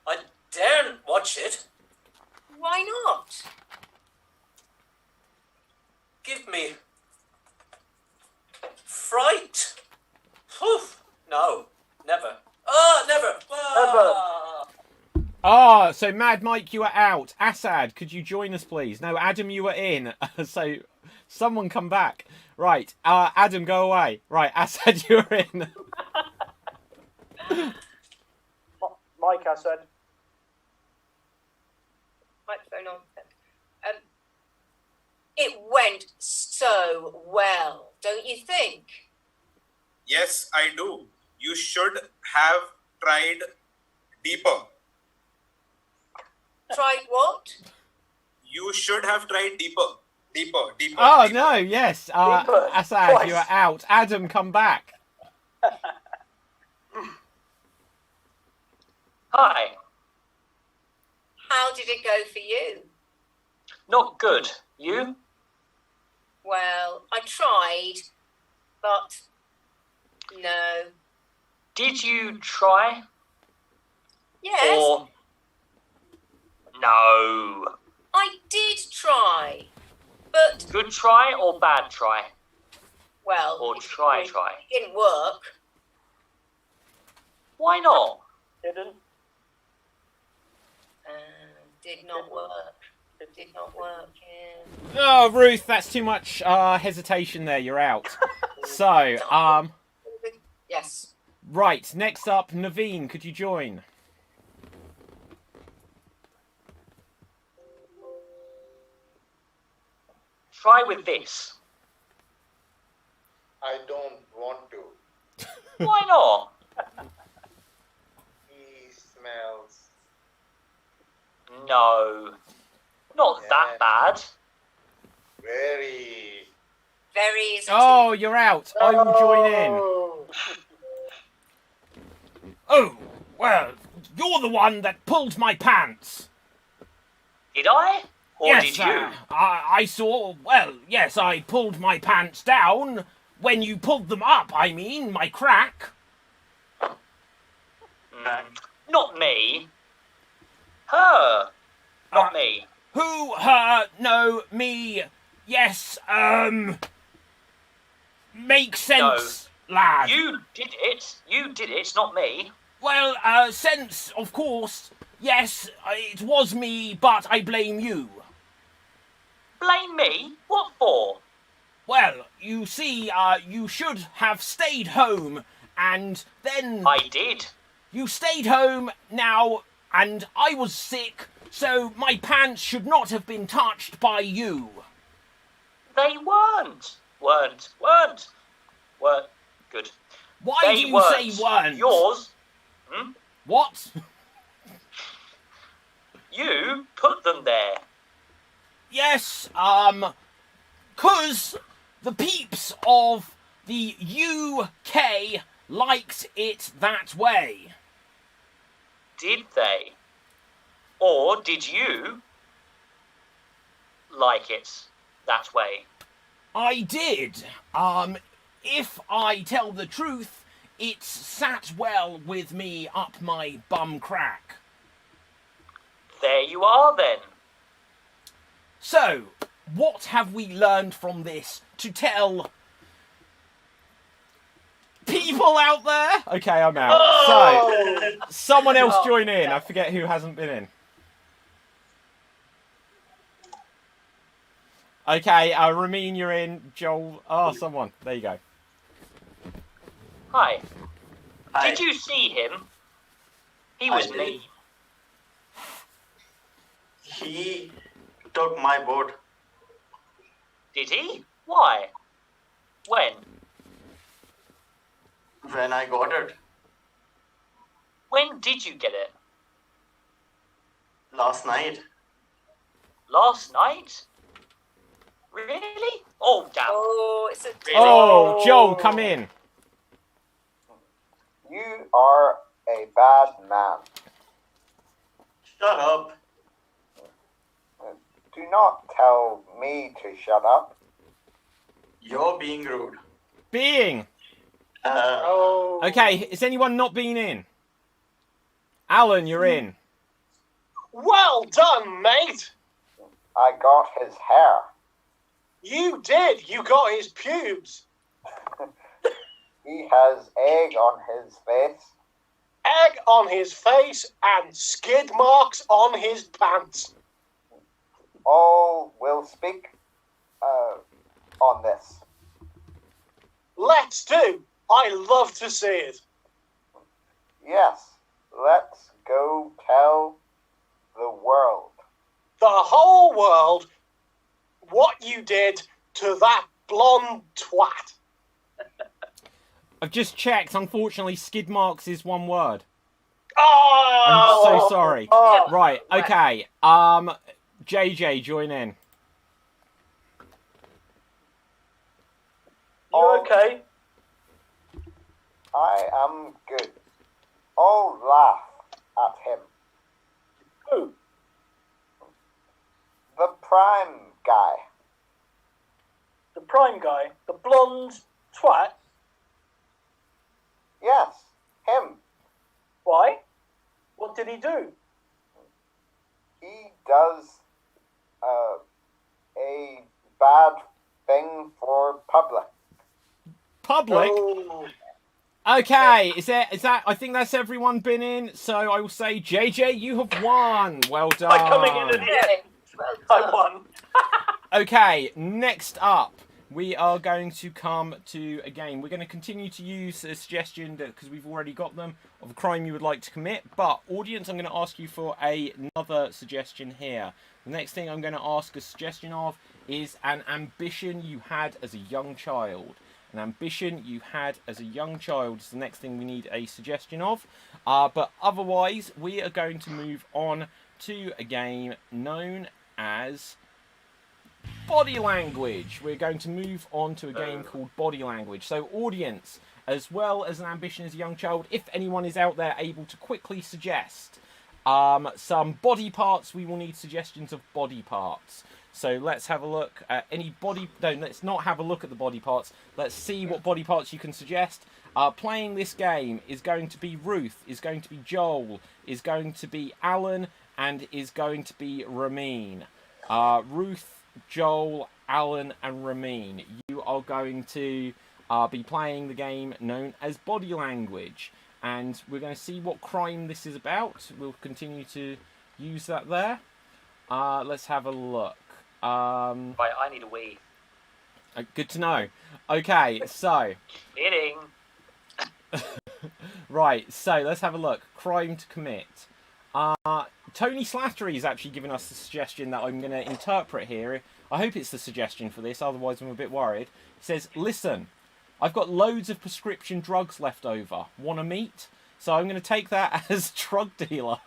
I daren't watch it. Why not? Give me fright. Poof. No, never. Never. So Mad Mike, you are out. Assad, could you join us, please? No, Adam, you are in. So someone come back. Right, Adam, go away. Right, Assad, you're in. Mike, Assad. Microphone on. It went so well, don't you think? Yes, I do. You should have tried deeper. Tried what? You should have tried deeper. Oh, no, yes. Assad, you are out. Adam, come back. Hi. How did it go for you? Not good. You? Well, I tried, but no. Did you try? Yes. Or no? I did try, but... Good try or bad try? Well... Or try. It didn't work. Why not? Didn't. Did not work. Did not work, yeah. Oh, Ruth, that's too much hesitation there. You're out. So, Yes. Right, next up, Naveen, could you join? Try with this. I don't want to. Why not? No. Not that bad. Very. Very easy. Oh, you're out. I will join in. Oh, well, you're the one that pulled my pants. Did I? Or yes, did you? I saw, well, yes, I pulled my pants down. When you pulled them up, I mean, my crack. Not me. Her. Not me. Who, her, no, me, yes, makes sense, lad. You did it. You did it, not me. Well, sense, of course. Yes, it was me, but I blame you. Blame me? What for? Well, you see, you should have stayed home, and then... I did. You stayed home now, and I was sick, so my pants should not have been touched by you. They weren't. Weren't. Good. Why they do you weren't. say weren't? Yours. What? You put them there. Yes, 'cause the peeps of the UK liked it that way. Did they? Or did you like it that way? I did. If I tell the truth, it's sat well with me up my bum crack. There you are then. So, what have we learned from this to tell people out there? Okay, I'm out. Oh! So, someone else join in. I forget who hasn't been in. Okay, Ramin, you're in. Joel, someone. There you go. Hi. Hi. Did you see him? He was mean. He took my boat. Did he? Why? When? When I got it. When did you get it? Last night. Last night? Really? Oh, damn. Oh, it's a... Really? Oh, Joel, come in. You are a bad man. Shut up. Do not tell me to shut up. You're being rude. Being. Oh. Okay, is anyone not been in? Alan, you're in. Well done, mate. I got his hair. You did. You got his pubes. He has egg on his face. Egg on his face and skid marks on his pants. All will speak on this. Let's do. I love to see it. Yes, let's go tell the world. The whole world what you did to that blonde twat. I've just checked. Unfortunately, skid marks is one word. Oh! I'm so sorry. Oh. Right, okay. JJ, join in. You okay? I am good. All laugh at him. Who? The prime guy. The prime guy? The blonde twat? Yes, him. Why? What did he do? He does a bad thing for public. Public? Oh. Okay, is that? I think that's everyone been in, so I will say, JJ, you have won. Well done. I'm coming in at the end. I won. Okay, next up, we are going to come to, again, we're going to continue to use a suggestion, because we've already got them, of a crime you would like to commit, but audience, I'm going to ask you for another suggestion here. The next thing I'm going to ask a suggestion of is an ambition you had as a young child. An ambition you had as a young child is the next thing we need a suggestion of. But otherwise, we are going to move on to a game known as Body Language. We're going to move on to a game called Body Language. So, audience, as well as an ambitious young child, if anyone is out there able to quickly suggest some body parts, we will need suggestions of body parts. So let's have a look at any body... No, let's not have a look at the body parts. Let's see what body parts you can suggest. Playing this game is going to be Ruth, is going to be Joel, is going to be Alan, and is going to be Ramin. Ruth, Joel, Alan, and Ramin. You are going to be playing the game known as Body Language. And we're going to see what crime this is about. We'll continue to use that there. Let's have a look. Right, I need a wee. Good to know. Okay, so... Kidding. Right, so let's have a look. Crime to commit. Tony Slattery's actually given us a suggestion that I'm going to interpret here. I hope it's the suggestion for this, otherwise I'm a bit worried. He says, listen, I've got loads of prescription drugs left over. Want to meet? So I'm going to take that as drug dealer.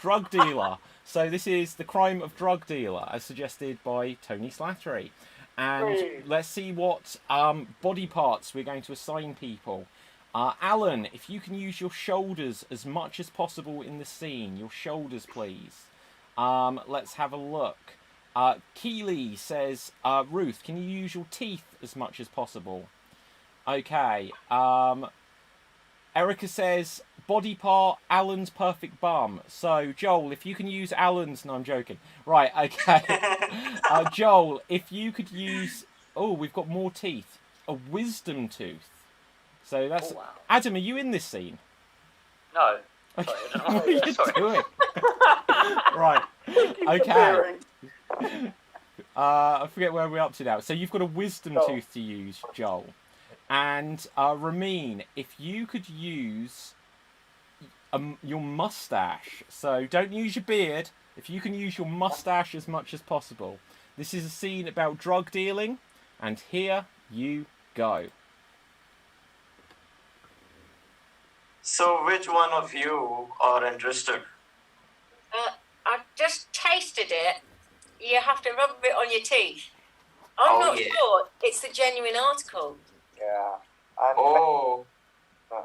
Drug dealer. So this is the crime of drug dealer, as suggested by Tony Slattery. And let's see what body parts we're going to assign people. Alan, if you can use your shoulders as much as possible in the scene. Your shoulders, please. Let's have a look. Keely says, Ruth, can you use your teeth as much as possible? Okay. Erica says, body part, Alan's perfect bum. So, Joel, if you can use Alan's... No, I'm joking. Right, okay. Joel, if you could use... Oh, we've got more teeth. A wisdom tooth. So that's... Oh, wow. Adam, are you in this scene? No. Okay. Sorry, What are you sorry. doing? Right. Okay. I forget where we're up to now. So you've got a wisdom tooth to use, Joel. And Ramin, if you could use your mustache. So don't use your beard. If you can use your mustache as much as possible. This is a scene about drug dealing. And here you go. So, which one of you are interested? I just tasted it. You have to rub it on your teeth. I'm not sure it's the genuine article. Yeah. Oh,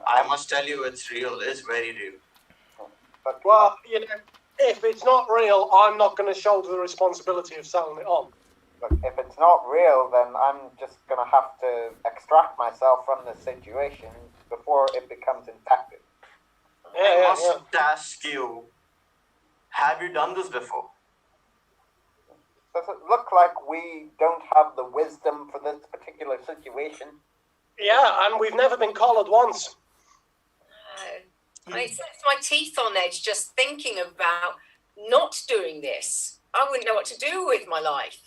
I must tell you, it's real. It's very real. Well, you know, if it's not real, I'm not going to shoulder the responsibility of selling it on. Look, if it's not real, then I'm just going to have to extract myself from this situation before it becomes infected. I must ask you, have you done this before? Does it look like we don't have the wisdom for this particular situation? Yeah, and we've never been collared once. It sets my teeth on edge just thinking about not doing this. I wouldn't know what to do with my life.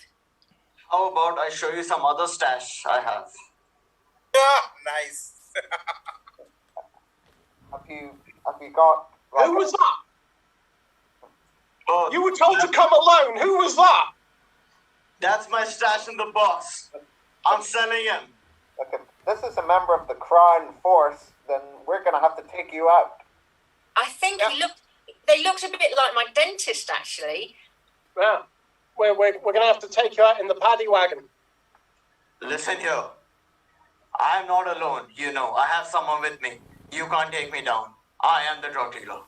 How about I show you some other stash I have? Nice. Have you got... Like, who was that? You were told to come alone. Who was that? That's my stash in the box. I'm selling him. Look, if this is a member of the Crown Force, then we're going to have to take you out. I think they looked a bit like my dentist, actually. Yeah. We're going to have to take you out in the paddy wagon. Listen here. I'm not alone, you know. I have someone with me. You can't take me down. I am the drug dealer.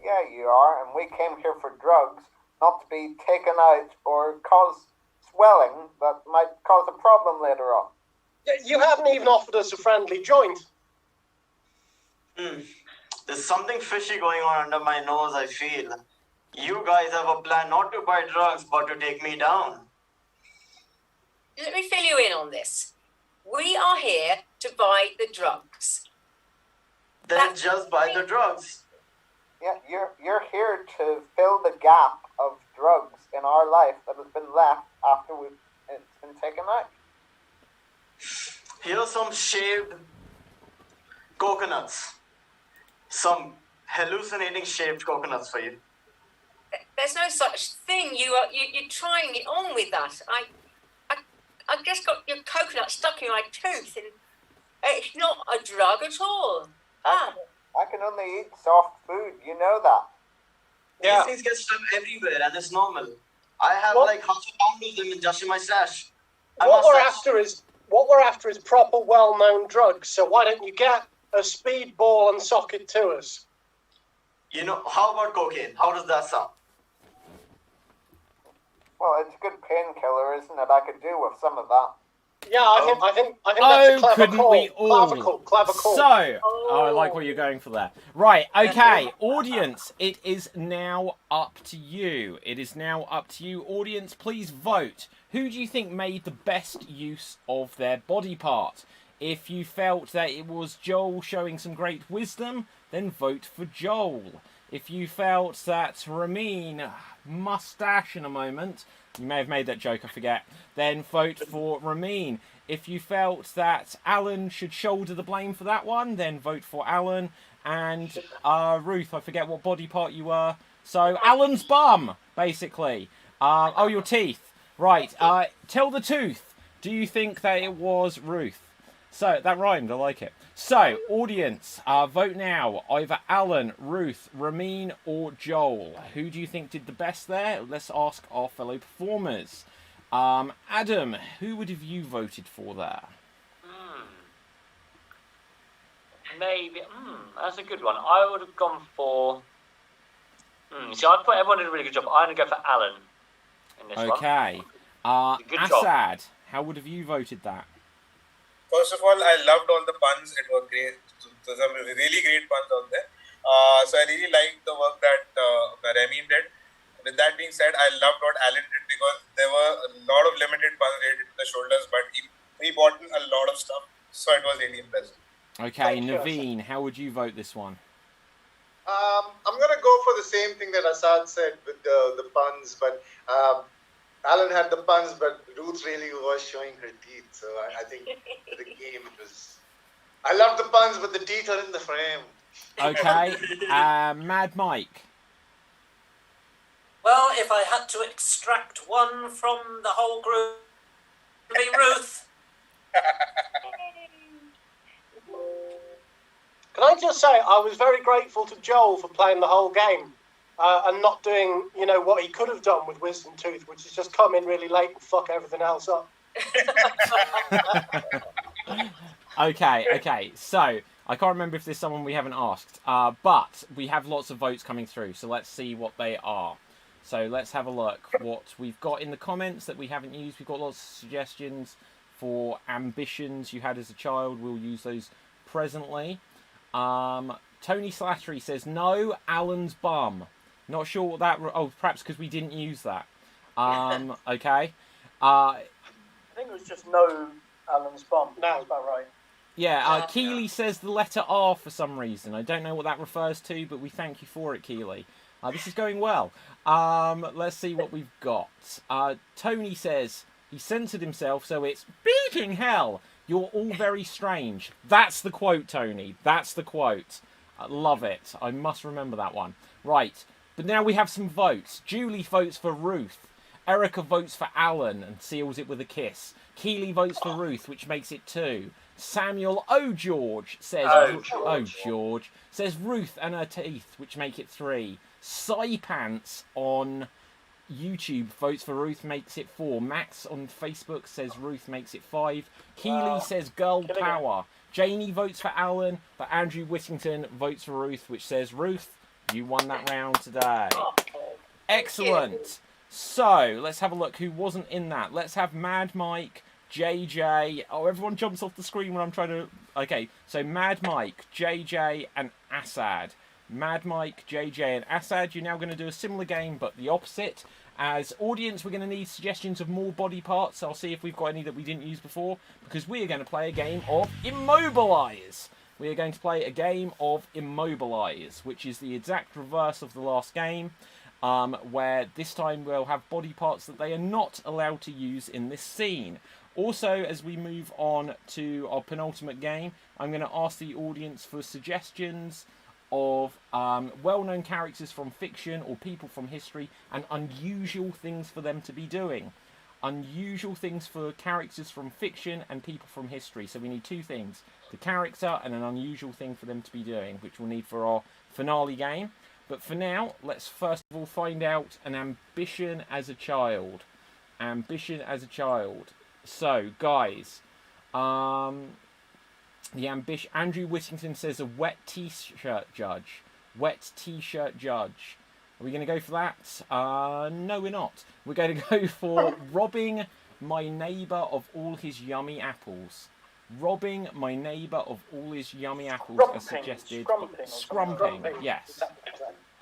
Yeah, you are, and we came here for drugs, not to be taken out or cause swelling that might cause a problem later on. You haven't even offered us a friendly joint. There's something fishy going on under my nose, I feel. You guys have a plan not to buy drugs, but to take me down. Let me fill you in on this. We are here to buy the drugs. Then just buy the drugs. Yeah, you're here to fill the gap of drugs in our life that has been left after it's been taken out. Here's some shaved coconuts. Some hallucinating shaved coconuts for you. There's no such thing. You're trying it on with that. I just got your coconut stuck in my tooth, and it's not a drug at all. I can only eat soft food, you know that. These things get stuck everywhere, and it's normal. I have like half a pound of them just in my stash. What we're after is proper, well-known drugs. So why don't you get a speedball and sock it to us? You know, how about cocaine? How does that sound? Well, it's a good painkiller, isn't it? I could do with some of that. Yeah, I think that's a clever couldn't call. we all? Clever call. So, I like what you're going for there. Right, okay, audience, it is now up to you. It is now up to you, audience. Please vote. Who do you think made the best use of their body part? If you felt that it was Joel showing some great wisdom, then vote for Joel. If you felt that Ramin, mustache in a moment, you may have made that joke, I forget, then vote for Ramin. If you felt that Alan should shoulder the blame for that one, then vote for Alan. And Ruth, I forget what body part you were. So, Alan's bum, basically. Oh, your teeth. Right, tell the tooth. Do you think that it was Ruth? So, that rhymed, I like it. So, audience, vote now. Either Alan, Ruth, Ramin, or Joel. Who do you think did the best there? Let's ask our fellow performers. Adam, who would have you voted for there? Maybe. That's a good one. I would have gone for... See, I thought everyone did a really good job. I'm going to go for Alan in this one. Okay. Good job. Assad, how would have you voted that? First of all, I loved all the puns. It was great. There's some really great puns out there. So I really liked the work that Ramin did. With that being said, I loved what Alan did because there were a lot of limited puns related to the shoulders, but he brought in a lot of stuff. So it was really impressive. Okay, Naveen, how would you vote this one? I'm going to go for the same thing that Assad said with the puns, but Alan had the puns, but Ruth really was showing her teeth. So I think the game was... I love the puns, but the teeth are in the frame. Okay, Mad Mike. Well, if I had to extract one from the whole group, it'd be Ruth. Can I just say, I was very grateful to Joel for playing the whole game and not doing, what he could have done with Wisdom Tooth, which is just come in really late and fuck everything else up. Okay, so I can't remember if there's someone we haven't asked, but we have lots of votes coming through, so let's see what they are. So let's have a look what we've got in the comments that we haven't used. We've got lots of suggestions for ambitions you had as a child. We'll use those presently. Tony Slattery says, no, Alan's bum. Not sure what that... Oh, perhaps because we didn't use that. Okay. I think it was just no Alan's bum. That's about right. Yeah, Keely says the letter R for some reason. I don't know what that refers to, but we thank you for it, Keely. This is going well. Let's see what we've got. Tony says he censored himself, so it's beating hell. You're all very strange. That's the quote, Tony. That's the quote. I love it. I must remember that one. Right, but now we have some votes. Julie votes for Ruth. Erica votes for Alan and seals it with a kiss. Keely votes for Ruth, which makes it 2. Samuel George says George says Ruth and her teeth, which make it 3. Pants on YouTube votes for Ruth, makes it 4. Max on Facebook says Ruth, makes it 5. Keely says girl power. Janie votes for Alan, but Andrew Whittington votes for Ruth, which says Ruth, you won that round today. Excellent. So let's have a look who wasn't in that. Let's have Mad Mike, JJ. Oh, everyone jumps off the screen when I'm trying to... Okay, so Mad Mike, JJ, and Assad. Mad Mike, JJ, and Assad. You're now going to do a similar game, but the opposite. As audience, we're going to need suggestions of more body parts. I'll see if we've got any that we didn't use before, because we are going to play a game of Immobilize. We are going to play a game of Immobilize, which is the exact reverse of the last game, where this time we'll have body parts that they are not allowed to use in this scene. Also, as we move on to our penultimate game, I'm going to ask the audience for suggestions of well-known characters from fiction or people from history and unusual things for them to be doing. unusual things for characters from fiction and people from history. So we need two things: the character and an unusual thing for them to be doing, which we'll need for our finale game. But for now, let's first of all find out an ambition as a child. Ambition as a child. So, guys, the ambition. Andrew Whittington says a wet t-shirt judge. Wet t-shirt judge. Are we going to go for that? No, we're not. We're going to go for robbing my neighbour of all his yummy apples. Robbing my neighbour of all his yummy apples, as suggested. Scrumping. Yes.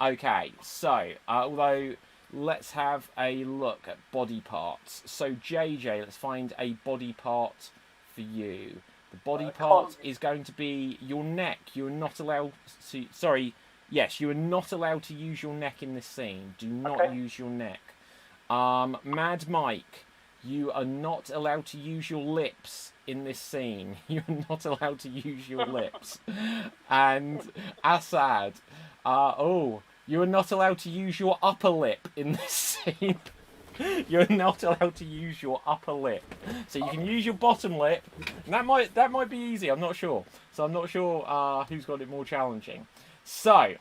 Okay. So, although let's have a look at body parts. So, JJ, let's find a body part for you. The body part is going to be your neck. You're not allowed to... Sorry. Yes, you are not allowed to use your neck in this scene. Do not use your neck. Mad Mike, you are not allowed to use your lips in this scene. You're not allowed to use your lips. And Assad, you are not allowed to use your upper lip in this scene. You're not allowed to use your upper lip. So you can use your bottom lip. And that might be easy, I'm not sure. So I'm not sure who's got it more challenging. So,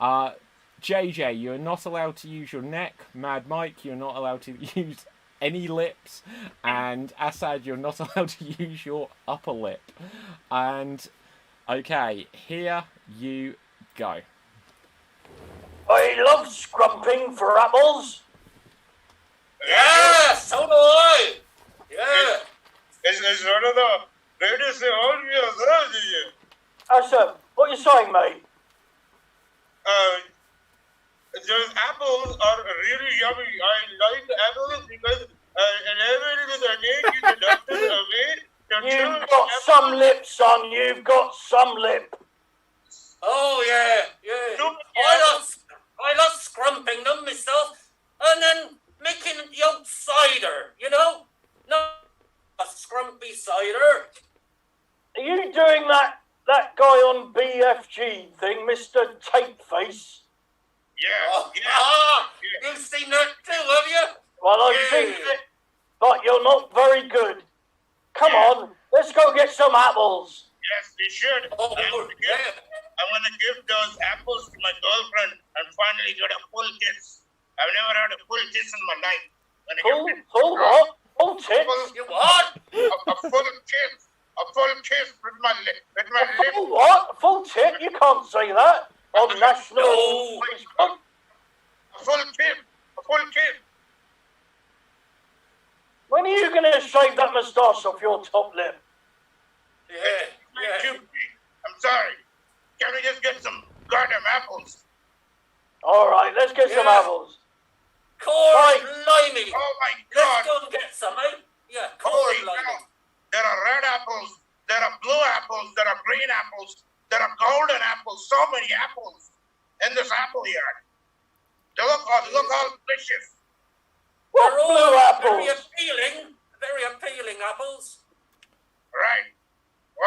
JJ, you're not allowed to use your neck. Mad Mike, you're not allowed to use any lips. And Assad, you're not allowed to use your upper lip. And, okay, here you go. I love scrumping for apples. Yeah, so do I. Yeah. It's one of the greatest all years. Assad, what are you saying, mate? Those apples are really yummy. I like apples because whenever the name you deducted away, you've got some lips on. You've got some lip. Oh yeah. I love scrumping them myself, and then making the old cider. You know, no a scrumpy cider. Are you doing that guy on BFG thing, Mr. Tapeface? You've seen that too, have you? Well, I've seen it, but you're not very good. Come on, let's go get some apples. Yes, we should. I want to give those apples to my girlfriend and finally get a full kiss. I've never had a full kiss in my life. Full what? Full tits? You what? A full kiss. A full kiss with my lip. Full what? Full tit? You can't say that on national Facebook. A full kiss. A full kiss. When are you going to shave that moustache off your top lip? Yeah. I'm sorry. Can we just get some goddamn apples? All right, let's get some apples. Corn limey. Oh my God. Let's go and get some, eh? Yeah, corn limey. There are red apples. There are blue apples. There are green apples. There are golden apples. So many apples in this apple yard. They look all delicious. What blue apples? Very appealing apples. Right.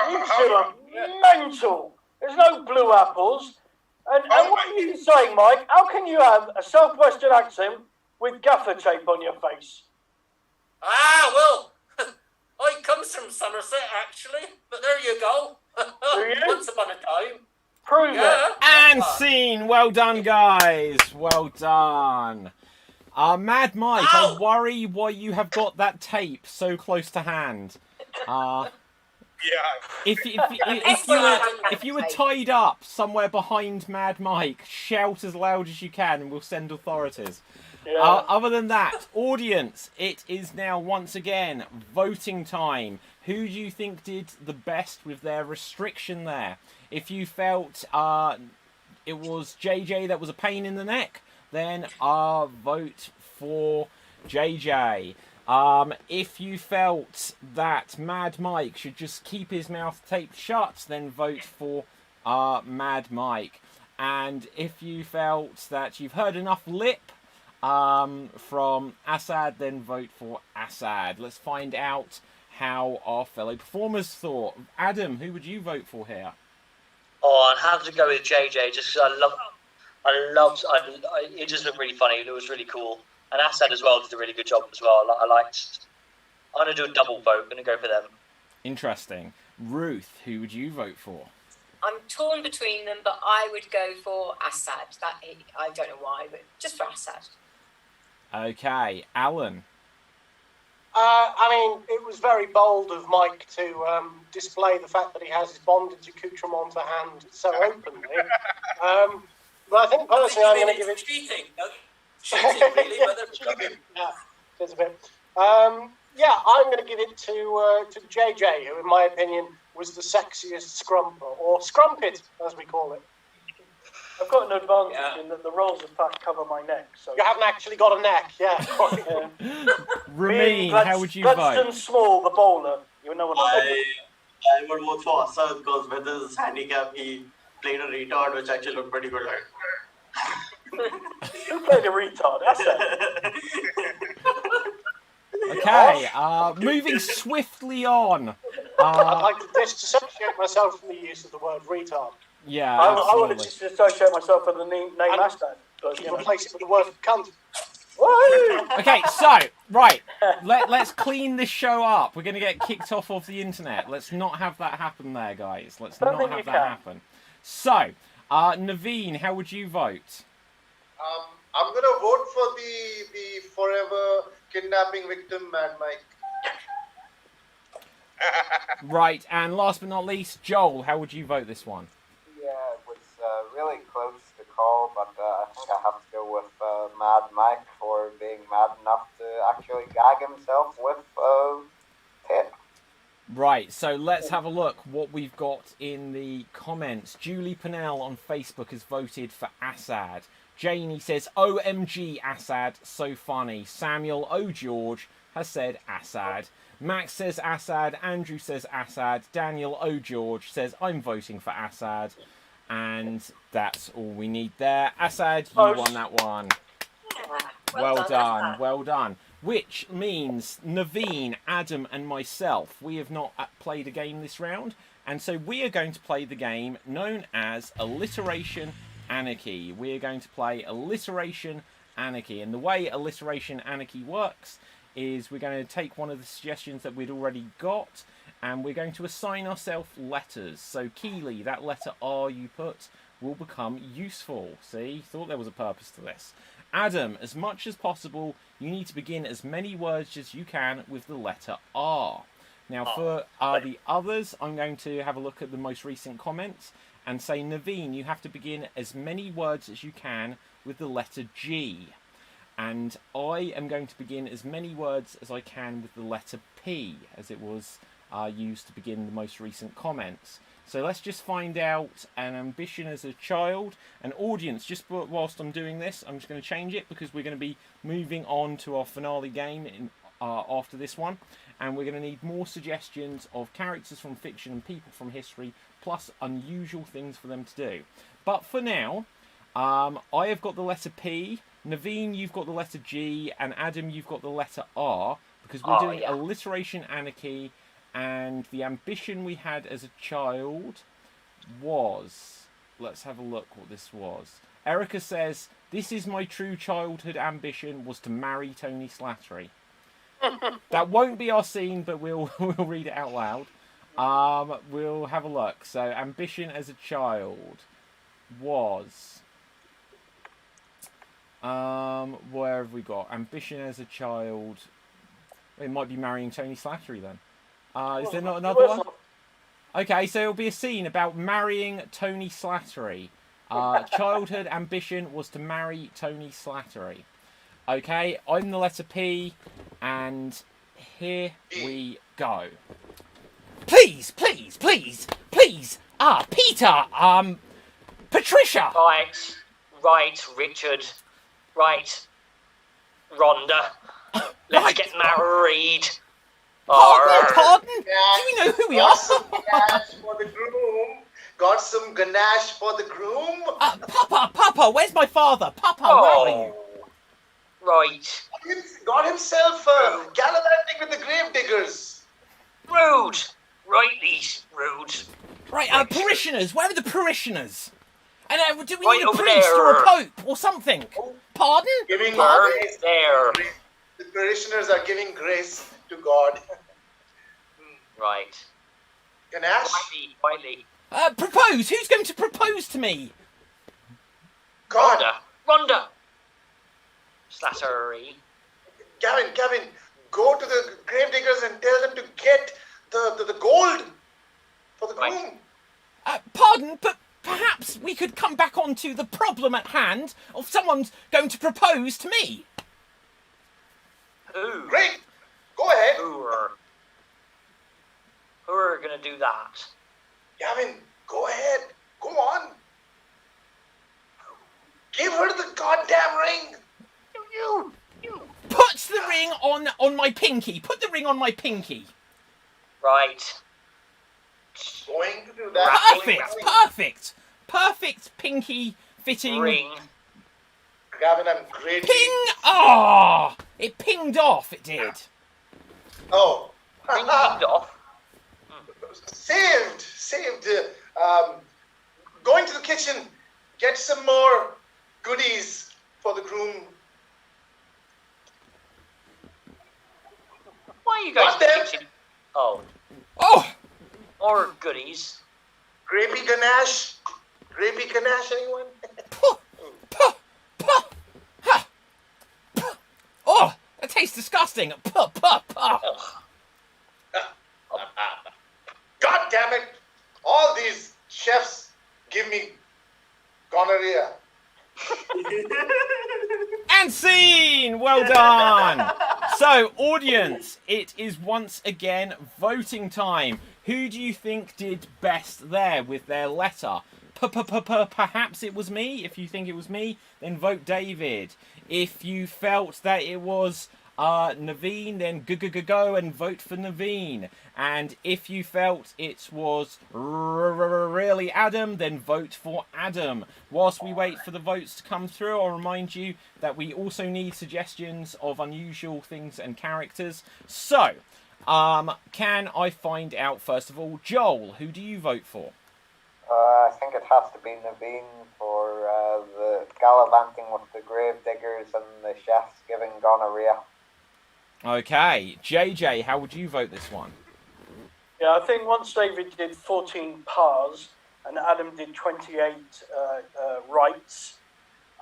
You two are mental. There's no blue apples. And what are you saying, Mike? How can you have a southwestern accent with gaffer tape on your face? Well, I comes from Somerset, actually. But there you go. Do you? Once upon a time. Prove it. And scene. Well done, guys. Well done. Mad Mike, I worry why you have got that tape so close to hand. If you were tied up somewhere behind Mad Mike, shout as loud as you can and we'll send authorities. Other than that, audience, it is now once again voting time. Who do you think did the best with their restriction there? If you felt it was JJ that was a pain in the neck, then vote for JJ. If you felt that Mad Mike should just keep his mouth taped shut, then vote for Mad Mike. And if you felt that you've heard enough lip from Assad, then vote for Assad. Let's find out how our fellow performers thought. Adam, who would you vote for here? Oh, I'd have to go with JJ just because it just looked really funny. It was really cool. And Assad as well did a really good job as well. I'm going to do a double vote. I'm going to go for them. Interesting. Ruth, who would you vote for? I'm torn between them, but I would go for Assad. I don't know why, but just for Assad. Okay, Alan. I mean, it was very bold of Mike to display the fact that he has his bondage accoutrement to hand so openly. But I think personally, I'm going to give it. Cheating. No, cheating, really, but they're yeah, it's a bit. Yeah, I'm going to give it to JJ, who, in my opinion, was the sexiest scrumper, or scrumpet, as we call it. I've got an advantage in that the rolls of fat cover my neck. So you haven't actually got a neck, yeah. Ramin, how would you Gladstone vote? Small, the bowler. You know what I would vote for Assad because with his handicap, he played a retard, which actually looked pretty good. Who played a retard? Assad. Okay, moving swiftly on. I'd like to disassociate myself from the use of the word retard. Yeah, I wanted to disassociate myself from the name Assad. Replace it with the word cunt. Okay, so, right, let's clean this show up. We're going to get kicked off of the internet. Let's not have that happen there, guys. Let's not have that happen. So, Naveen, how would you vote? I'm going to vote for the forever kidnapping victim, Mad Mike. Right, and last but not least, Joel, how would you vote this one? Yeah, it was really close to call, but I think I have to go with Mad Mike for being mad enough to actually gag himself with a tip. Right, so let's have a look what we've got in the comments. Julie Pennell on Facebook has voted for Assad. Janie says, OMG Assad, so funny. Samuel O. George has said Assad. Max says Assad. Andrew says Assad. Daniel O. George says, I'm voting for Assad. And that's all we need there. Assad, you won that one. Well done, well done. Which means Naveen, Adam and myself, we have not played a game this round. And so we are going to play the game known as Alliteration Anarchy. We are going to play Alliteration Anarchy. And the way Alliteration Anarchy works is we're going to take one of the suggestions that we'd already got and we're going to assign ourselves letters. So Keely, that letter R you put will become useful. See, thought there was a purpose to this. Adam, as much as possible, you need to begin as many words as you can with the letter R. Now for the others, I'm going to have a look at the most recent comments and say, Naveen, you have to begin as many words as you can with the letter G. And I am going to begin as many words as I can with the letter P, as it was used to begin the most recent comments. So let's just find out an ambition as a child. An audience, just whilst I'm doing this, I'm just going to change it because we're going to be moving on to our finale game after this one. And we're going to need more suggestions of characters from fiction and people from history, plus unusual things for them to do. But for now, I have got the letter P. Naveen, you've got the letter G, and Adam, you've got the letter R, because we're doing Alliteration Anarchy, and the ambition we had as a child was... Let's have a look what this was. Erica says, this is my true childhood ambition, was to marry Tony Slattery. That won't be our scene, but we'll read it out loud. We'll have a look. So, ambition as a child was... where have we got? Ambition as a child. It might be marrying Tony Slattery then. Is there not another one? Okay, so it'll be a scene about marrying Tony Slattery. Childhood ambition was to marry Tony Slattery. Okay, I'm the letter P, and here we go. Please, please, please, please. Peter. Patricia. Right, Richard. Right, Rhonda. Let's get married. Pardon? Do you know who we are? Got some gash for the groom. Got some ganache for the groom. Papa, where's my father? Papa, where are you? Right. Got himself gallivanting with the grave diggers. Rude. Rightly rude. Right, parishioners. Where are the parishioners? And do we Right need a over priest there. or a pope or something? Pardon? Giving Pardon? grace. There. The parishioners are giving grace to God. Right. Ganesh? Quietly. Propose. Who's going to propose to me? God. Rhonda. Slattery. Gavin, go to the gravediggers and tell them to get the gold for the groom. Pardon, but perhaps we could come back onto the problem at hand of someone's going to propose to me. Who? Great. Go ahead. Who are going to do that? Gavin, go ahead. Go on. Give her the goddamn ring. Put the ring on my pinky. Put the ring on my pinky. Right. Going to do that. Perfect pinky fitting. Ring. Gavin, I'm great. Ping! Ah! It pinged off, it did. Oh. Ring pinged off? Saved. Going to the kitchen. Get some more goodies for the groom. Why are you going to the kitchen? Oh. Or goodies. Grapey Ganesh, anyone? Oh, that tastes disgusting. God damn it! All these chefs give me gonorrhea. And scene! Well done! So, audience, it is once again voting time. Who do you think did best there with their letter? Perhaps it was me. If you think it was me, then vote David. If you felt that it was Naveen, then go and vote for Naveen. And if you felt it was really Adam, then vote for Adam. Whilst we wait for the votes to come through, I'll remind you that we also need suggestions of unusual things and characters. So, can I find out, first of all, Joel, who do you vote for? I think it has to be Naveen for the gallivanting with the gravediggers and the chefs giving gonorrhea. Okay, JJ, how would you vote this one? Yeah, I think once David did 14 pars and Adam did 28 rights,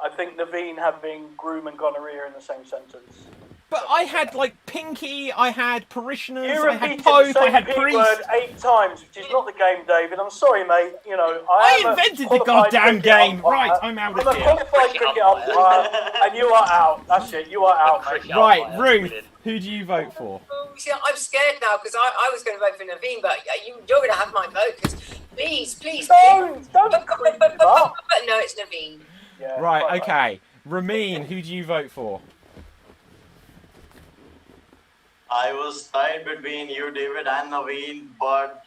I think Naveen having groom and gonorrhea in the same sentence. But I had, like, Pinky, I had Parishioners, You I had repeated Pope, the I same had P Priest. word 8 times, which is not the game, David. I'm sorry, mate. You know, I invented the goddamn game. Right, I'm out of I'm here. a qualified cricket umpire, and you are out. That's it. You are out, mate. Right, Ruth, who do you vote for? See, I'm scared now because I was going to vote for Naveen, but you're going to have my vote because please. Don't but no, it's Naveen. Yeah, Right, okay. Ramin, who do you vote for? I was tied between you, David, and Naveen, but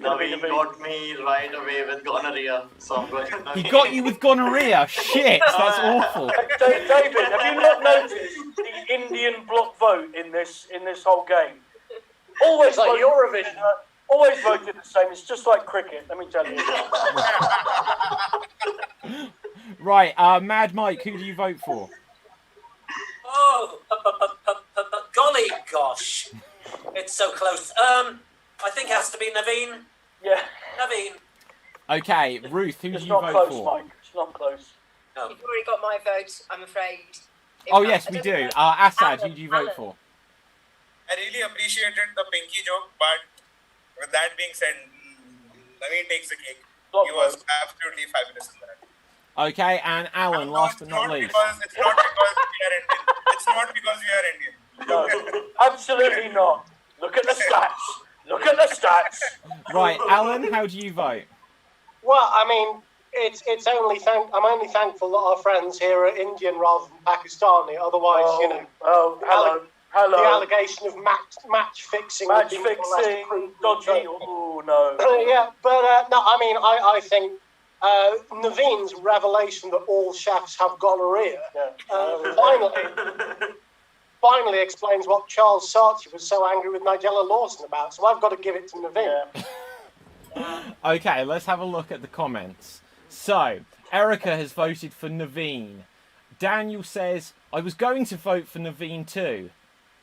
Naveen got me right away with gonorrhea, so I'm going to Naveen. He got you with gonorrhea. Shit, that's awful. David, have you not noticed the Indian block vote in this whole game? Always like Eurovision. Always voted the same. It's just like cricket. Let me tell you. Right, Mad Mike, who do you vote for? Oh, golly gosh. It's so close. I think it has to be Naveen. Yeah. Naveen. Okay, Ruth, who do It's you not vote close, for? Mike. It's not close. No. You've already got my vote, I'm afraid. Oh, yes, we do. Assad, who do you vote for? I really appreciated the Pinky joke, but with that being said, Naveen takes the cake. He was absolutely fabulous in that. Okay, and Alan, last but not least. It's not because we are Indian. No, absolutely not. Look at the stats. Look at the stats. Right, Alan, how do you vote? Well, I mean, it's only I'm only thankful that our friends here are Indian rather than Pakistani. Otherwise, you know, the allegation of match fixing, dodgy. Oh no. Yeah, but no, I mean, I think Naveen's revelation that all chefs have gonorrhea finally explains what Charles Sartre was so angry with Nigella Lawson about. So I've got to give it to Naveen. Okay, let's have a look at the comments. So, Erica has voted for Naveen. Daniel says, I was going to vote for Naveen too,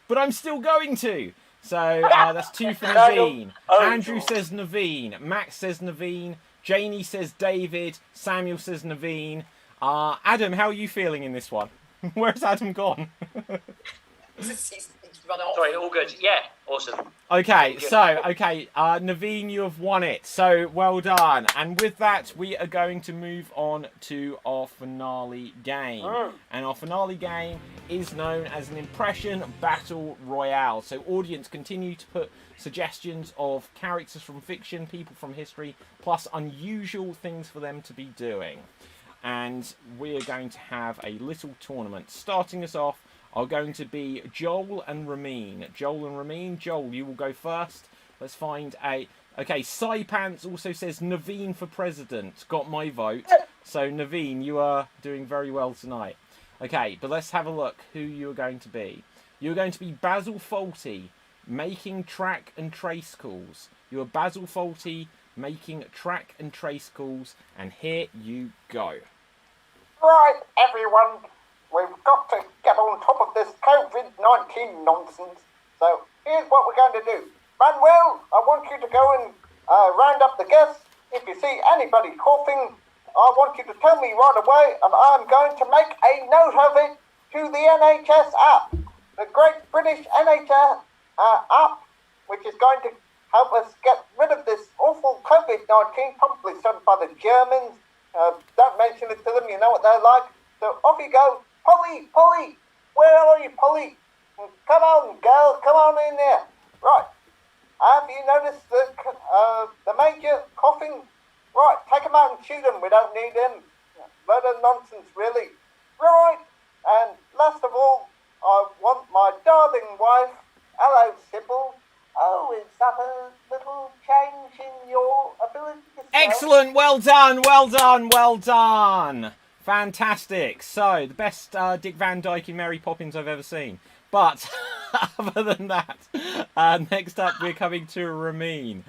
but I'm still going to. So that's 2 for Naveen. Andrew says Naveen. Max says Naveen. Janie says David. Samuel says Naveen. Adam, how are you feeling in this one? Where's Adam gone? He's run off. Sorry, all good. Yeah, awesome. Okay, Naveen, you have won it. So well done. And with that, we are going to move on to our finale game. And our finale game is known as an impression battle royale. So audience continue to put suggestions of characters from fiction, people from history, plus unusual things for them to be doing. And we are going to have a little tournament. Starting us off are going to be Joel and Ramin. Joel, you will go first. Let's find a... Okay, Saipants also says Naveen for president. Got my vote. So Naveen, you are doing very well tonight. Okay, but let's have a look who you are going to be. You're going to be Basil Fawlty, making track and trace calls. You are Basil Fawlty, making track and trace calls. And here you go. Right, everyone, we've got to get on top of this COVID-19 nonsense. So here's what we're going to do. Manuel, I want you to go and round up the guests. If you see anybody coughing, I want you to tell me right away, and I'm going to make a note of it to the NHS app, the Great British NHS app, which is going to help us get rid of this awful COVID-19, probably started by the Germans. Don't mention it to them, you know what they're like. So off you go. Polly, where are you, Polly? Come on, girl, come on in there. Right, have you noticed the major coughing? Right, take him out and shoot him, we don't need him. Load of nonsense, really. Right, and last of all, I want my darling wife. Hello, Sybil. Oh, is that a little change in your ability to sell? Excellent, well done. Fantastic. So, the best Dick Van Dyke in Mary Poppins I've ever seen. But, other than that, next up we're coming to Ramin.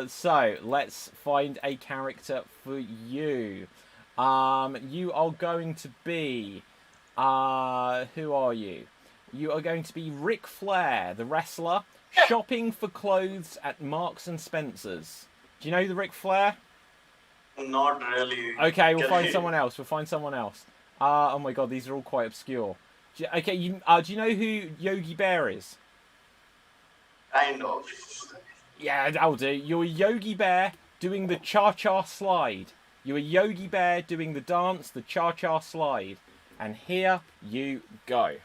So, let's find a character for you. You are going to be... who are you? You are going to be Ric Flair, the wrestler, shopping for clothes at Marks and Spencer's. Do you know the Ric Flair? Not really. Okay, we'll find someone else. Oh my god, these are all quite obscure. Do you know who Yogi Bear is? Kind of. Yeah, that'll do. You're Yogi Bear doing the cha-cha slide. You're Yogi Bear doing the dance, the cha-cha slide. And here you go.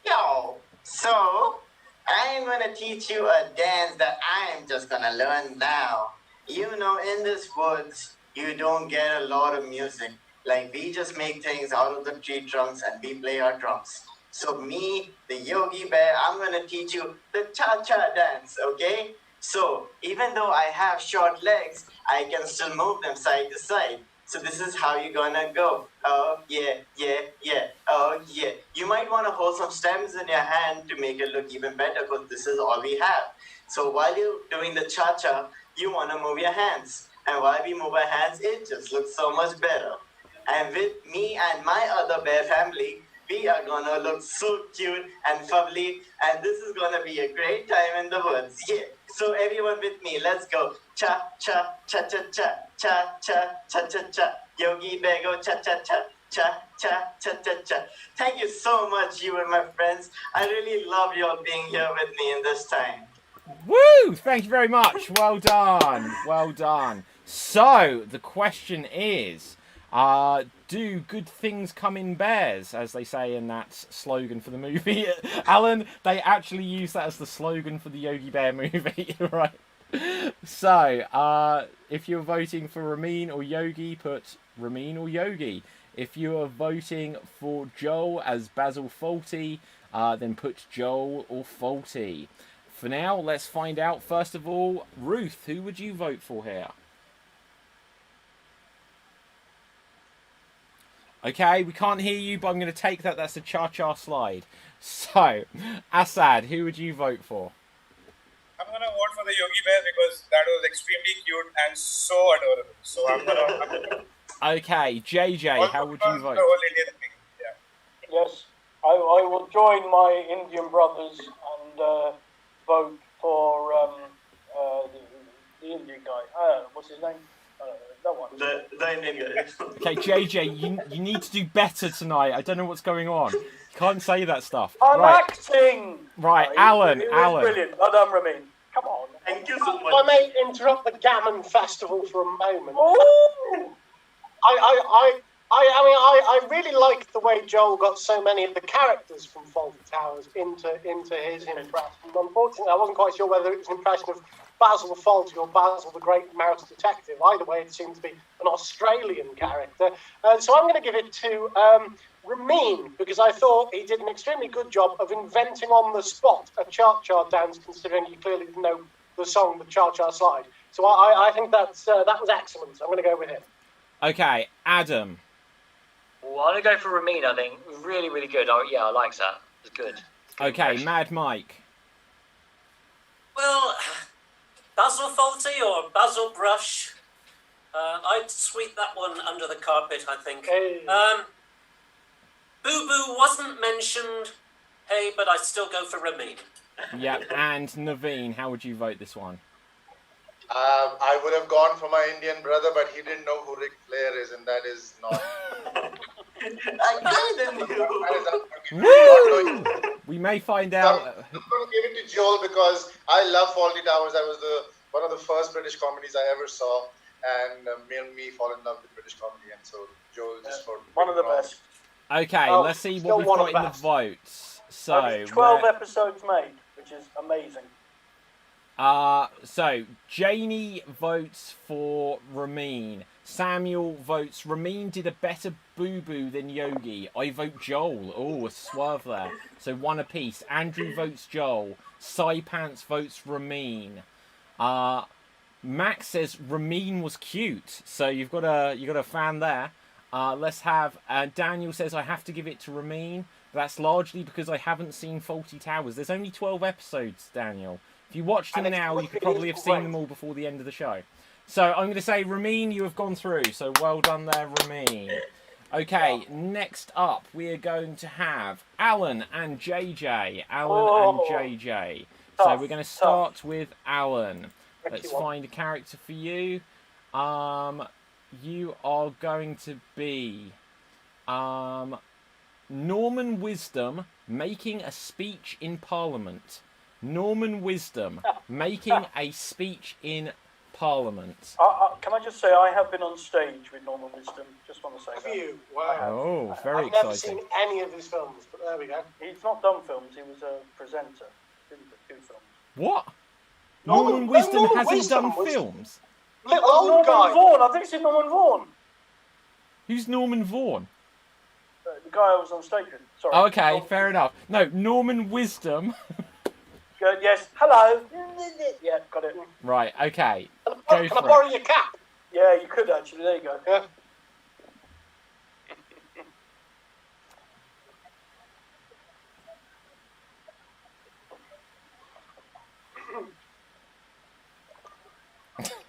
Yo, so I'm gonna teach you a dance that I'm just gonna learn now. You know, in this woods, you don't get a lot of music. Like, we just make things out of the tree trunks and we play our drums. So me, the Yogi Bear, I'm gonna teach you the cha-cha dance, okay? So even though I have short legs, I can still move them side to side. So this is how you're gonna go. Oh, yeah, oh, yeah. You might wanna hold some stems in your hand to make it look even better, because this is all we have. So while you're doing the cha-cha, you wanna move your hands. And while we move our hands, it just looks so much better. And with me and my other bear family, we are gonna look so cute and fubbly, and this is gonna be a great time in the woods. Yeah. So everyone with me, let's go. Cha cha cha cha cha cha cha cha cha cha. Yogi Bear go cha cha cha cha cha cha cha cha. Thank you so much, you and my friends. I really love you all being here with me in this time. Woo! Thank you very much. Well done. So the question is, do good things come in bears, as they say in that slogan for the movie? Alan, they actually use that as the slogan for the Yogi Bear movie, right? So, if you're voting for Ramin or Yogi, put Ramin or Yogi. If you are voting for Joel as Basil Fawlty, then put Joel or Fawlty. For now, let's find out. First of all, Ruth, who would you vote for here? Okay, we can't hear you, but I'm going to take that. That's a cha-cha slide. So, Assad, who would you vote for? I'm going to vote for the Yogi Bear because that was extremely cute and so adorable. So I'm going to Okay, JJ, how would you vote? Yes, I will join my Indian brothers and vote for the Indian guy. What's his name? That one. The Indian guy. Okay, JJ, you need to do better tonight. I don't know what's going on. You can't say that stuff. I'm right. acting! Right, It Alan. was brilliant. Well done, Ramin. Come on. Thank you so If much. I may interrupt the Gammon Festival for a moment. Ooh. I really liked the way Joel got so many of the characters from Fawlty Towers into his impression. Unfortunately, I wasn't quite sure whether it was an impression of Basil the Fawlty or Basil the Great Mouse Detective. Either way, it seemed to be an Australian character. So I'm going to give it to Ramin, because I thought he did an extremely good job of inventing on the spot a cha-cha dance, considering he clearly didn't know the song, the cha-cha slide. So I think that was excellent. I'm going to go with him. Okay, Adam. Well, I'm going to go for Ramin, I think. Really, really good. Yeah, I like that. It's good. Okay, Mad Mike. Well, Basil Fawlty or Basil Brush. I'd sweep that one under the carpet, I think. Hey. Boo Boo wasn't mentioned, hey, but I'd still go for Ramin. Yeah, and Naveen, how would you vote this one? I would have gone for my Indian brother, but he didn't know who Ric Flair is, and that is not. Woo! We may find out. I'm going to give it to Joel because I love Fawlty Towers. That was one of the first British comedies I ever saw, and made me fall in love with British comedy. And so Joel just for one of the best. Okay, Oh, let's see still what we've one got of in the best. votes. So 12 episodes made, which is amazing. So Janie votes for Ramin. Samuel votes Ramin did a better boo-boo than Yogi. I vote Joel. Oh, a swerve there. So one apiece. Andrew votes Joel. Pants votes Ramin. Max says Ramin was cute. So you've got a fan there. Let's have Daniel says I have to give it to Ramin. That's largely because I haven't seen Fawlty Towers. There's only 12 episodes, Daniel. If you watched them now, you could probably have seen them all before the end of the show. So I'm going to say, Ramin, you have gone through. So well done there, Ramin. Okay, next up, we are going to have Alan and JJ. Alan and JJ. So we're going to start with Alan. Let's find a character for you. You are going to be Norman Wisdom making a speech in Parliament. Norman Wisdom making a speech in Parliament. Can I just say I have been on stage with Norman Wisdom? Just want to say that. You? Wow. Oh, very I've never exciting. seen any of his films, but there we go. He's not done films. He was a presenter. Didn't do films. What? Norman Wisdom hasn't done was films? Little old Norman guy. Vaughan. I think it's Norman Vaughan. Who's Norman Vaughan? The guy I was on stage with. Sorry. Okay, fair enough. No, Norman Wisdom. Yes. Hello. Yeah, got it. Right, okay. Can I borrow your cap? Yeah, you could actually. There you go. Yeah.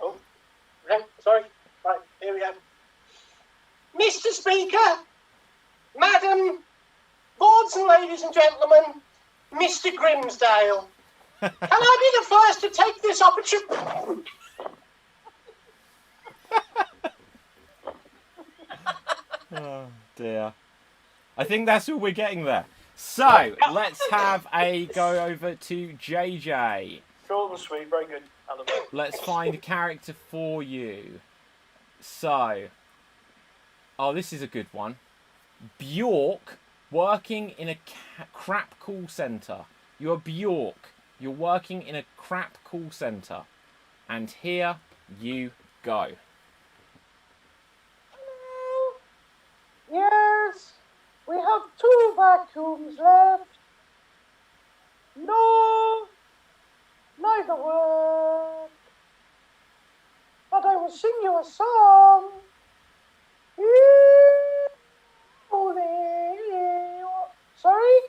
Oh, okay, sorry. Right, here we go. Mr. Speaker, Madam, Lords and Ladies and Gentlemen, Mr. Grimsdale, can I be the first to take this opportunity? Oh, dear. I think that's all we're getting there. So, let's have a go over to JJ. Short and sweet, very good. Let's find a character for you. So, oh, this is a good one. Bjork working in a crap call centre. You're Bjork. You're working in a crap call centre. And here you go. Yes, we have 2 vacuums left. No, neither work. But I will sing you a song. Sorry?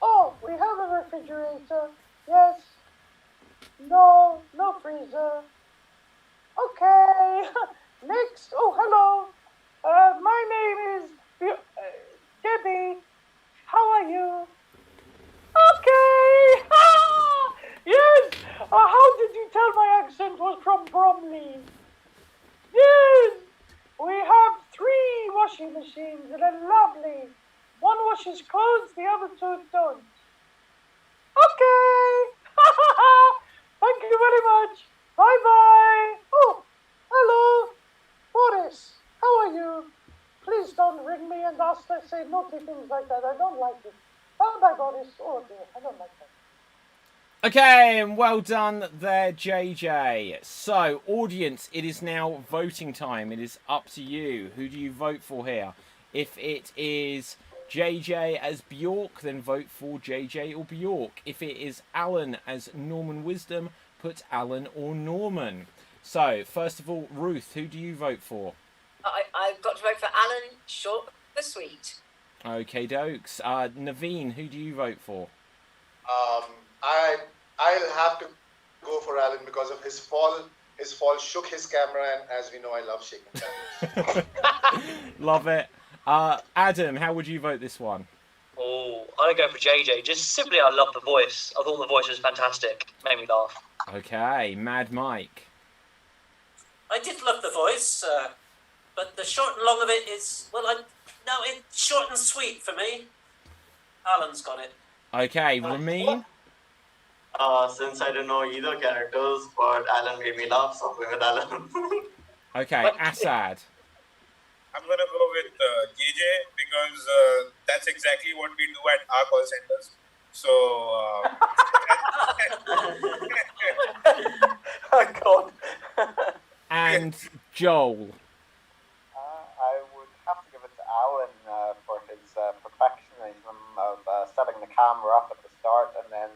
Oh, we have a refrigerator. Yes. No, no freezer. Okay. Next. Oh, hello. My name is Debbie. How are you? Okay. Yes. How did you tell my accent was from Bromley? Yes. We have 3 washing machines and they're lovely. One washes clothes, the other 2 don't. Okay. Thank you very much. Bye bye. Oh, hello, Boris. How are you? Please don't ring me and say naughty things like that. I don't like it. Bye bye, Boris. Oh dear, I don't like that. Okay, and well done there, JJ. So, audience, it is now voting time. It is up to you. Who do you vote for here? If it is JJ as Bjork, then vote for JJ or Bjork. If it is Alan as Norman Wisdom, put Alan or Norman. So, first of all, Ruth, who do you vote for? I've got to vote for Alan, short but sweet. Okay, dokes. Naveen, who do you vote for? I'll have to go for Alan because of his fall. His fall shook his camera, and as we know, I love shaking cameras. Love it. Adam, how would you vote this one? Oh, I'm going to go for JJ. Just simply, I love the voice. I thought the voice was fantastic. Made me laugh. Okay, Mad Mike. I did love the voice, but the short and long of it is, well, it's short and sweet for me. Alan's got it. Okay, Ramin. Since I don't know either characters, but Alan made me laugh, so I'm going with Alan. Okay, Assad. I'm going to go with JJ because that's exactly what we do at our call centers. So, Oh, God. And Joel. I would have to give it to Alan for his perfectionism of setting the camera up at the start and then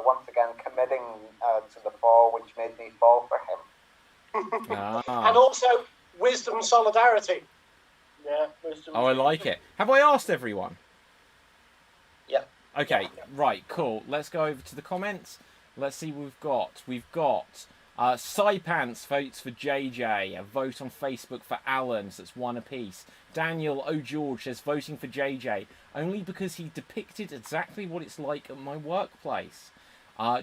once again committing to the fall, which made me fall for him. And also wisdom solidarity. Yeah, wisdom. Oh, I like it. Have I asked everyone? Yeah. Okay, right, cool. Let's go over to the comments. Let's see what we've got. We've got Saipants votes for JJ. A vote on Facebook for Alan, so it's 1 apiece. Daniel O'George says voting for JJ only because he depicted exactly what it's like at my workplace.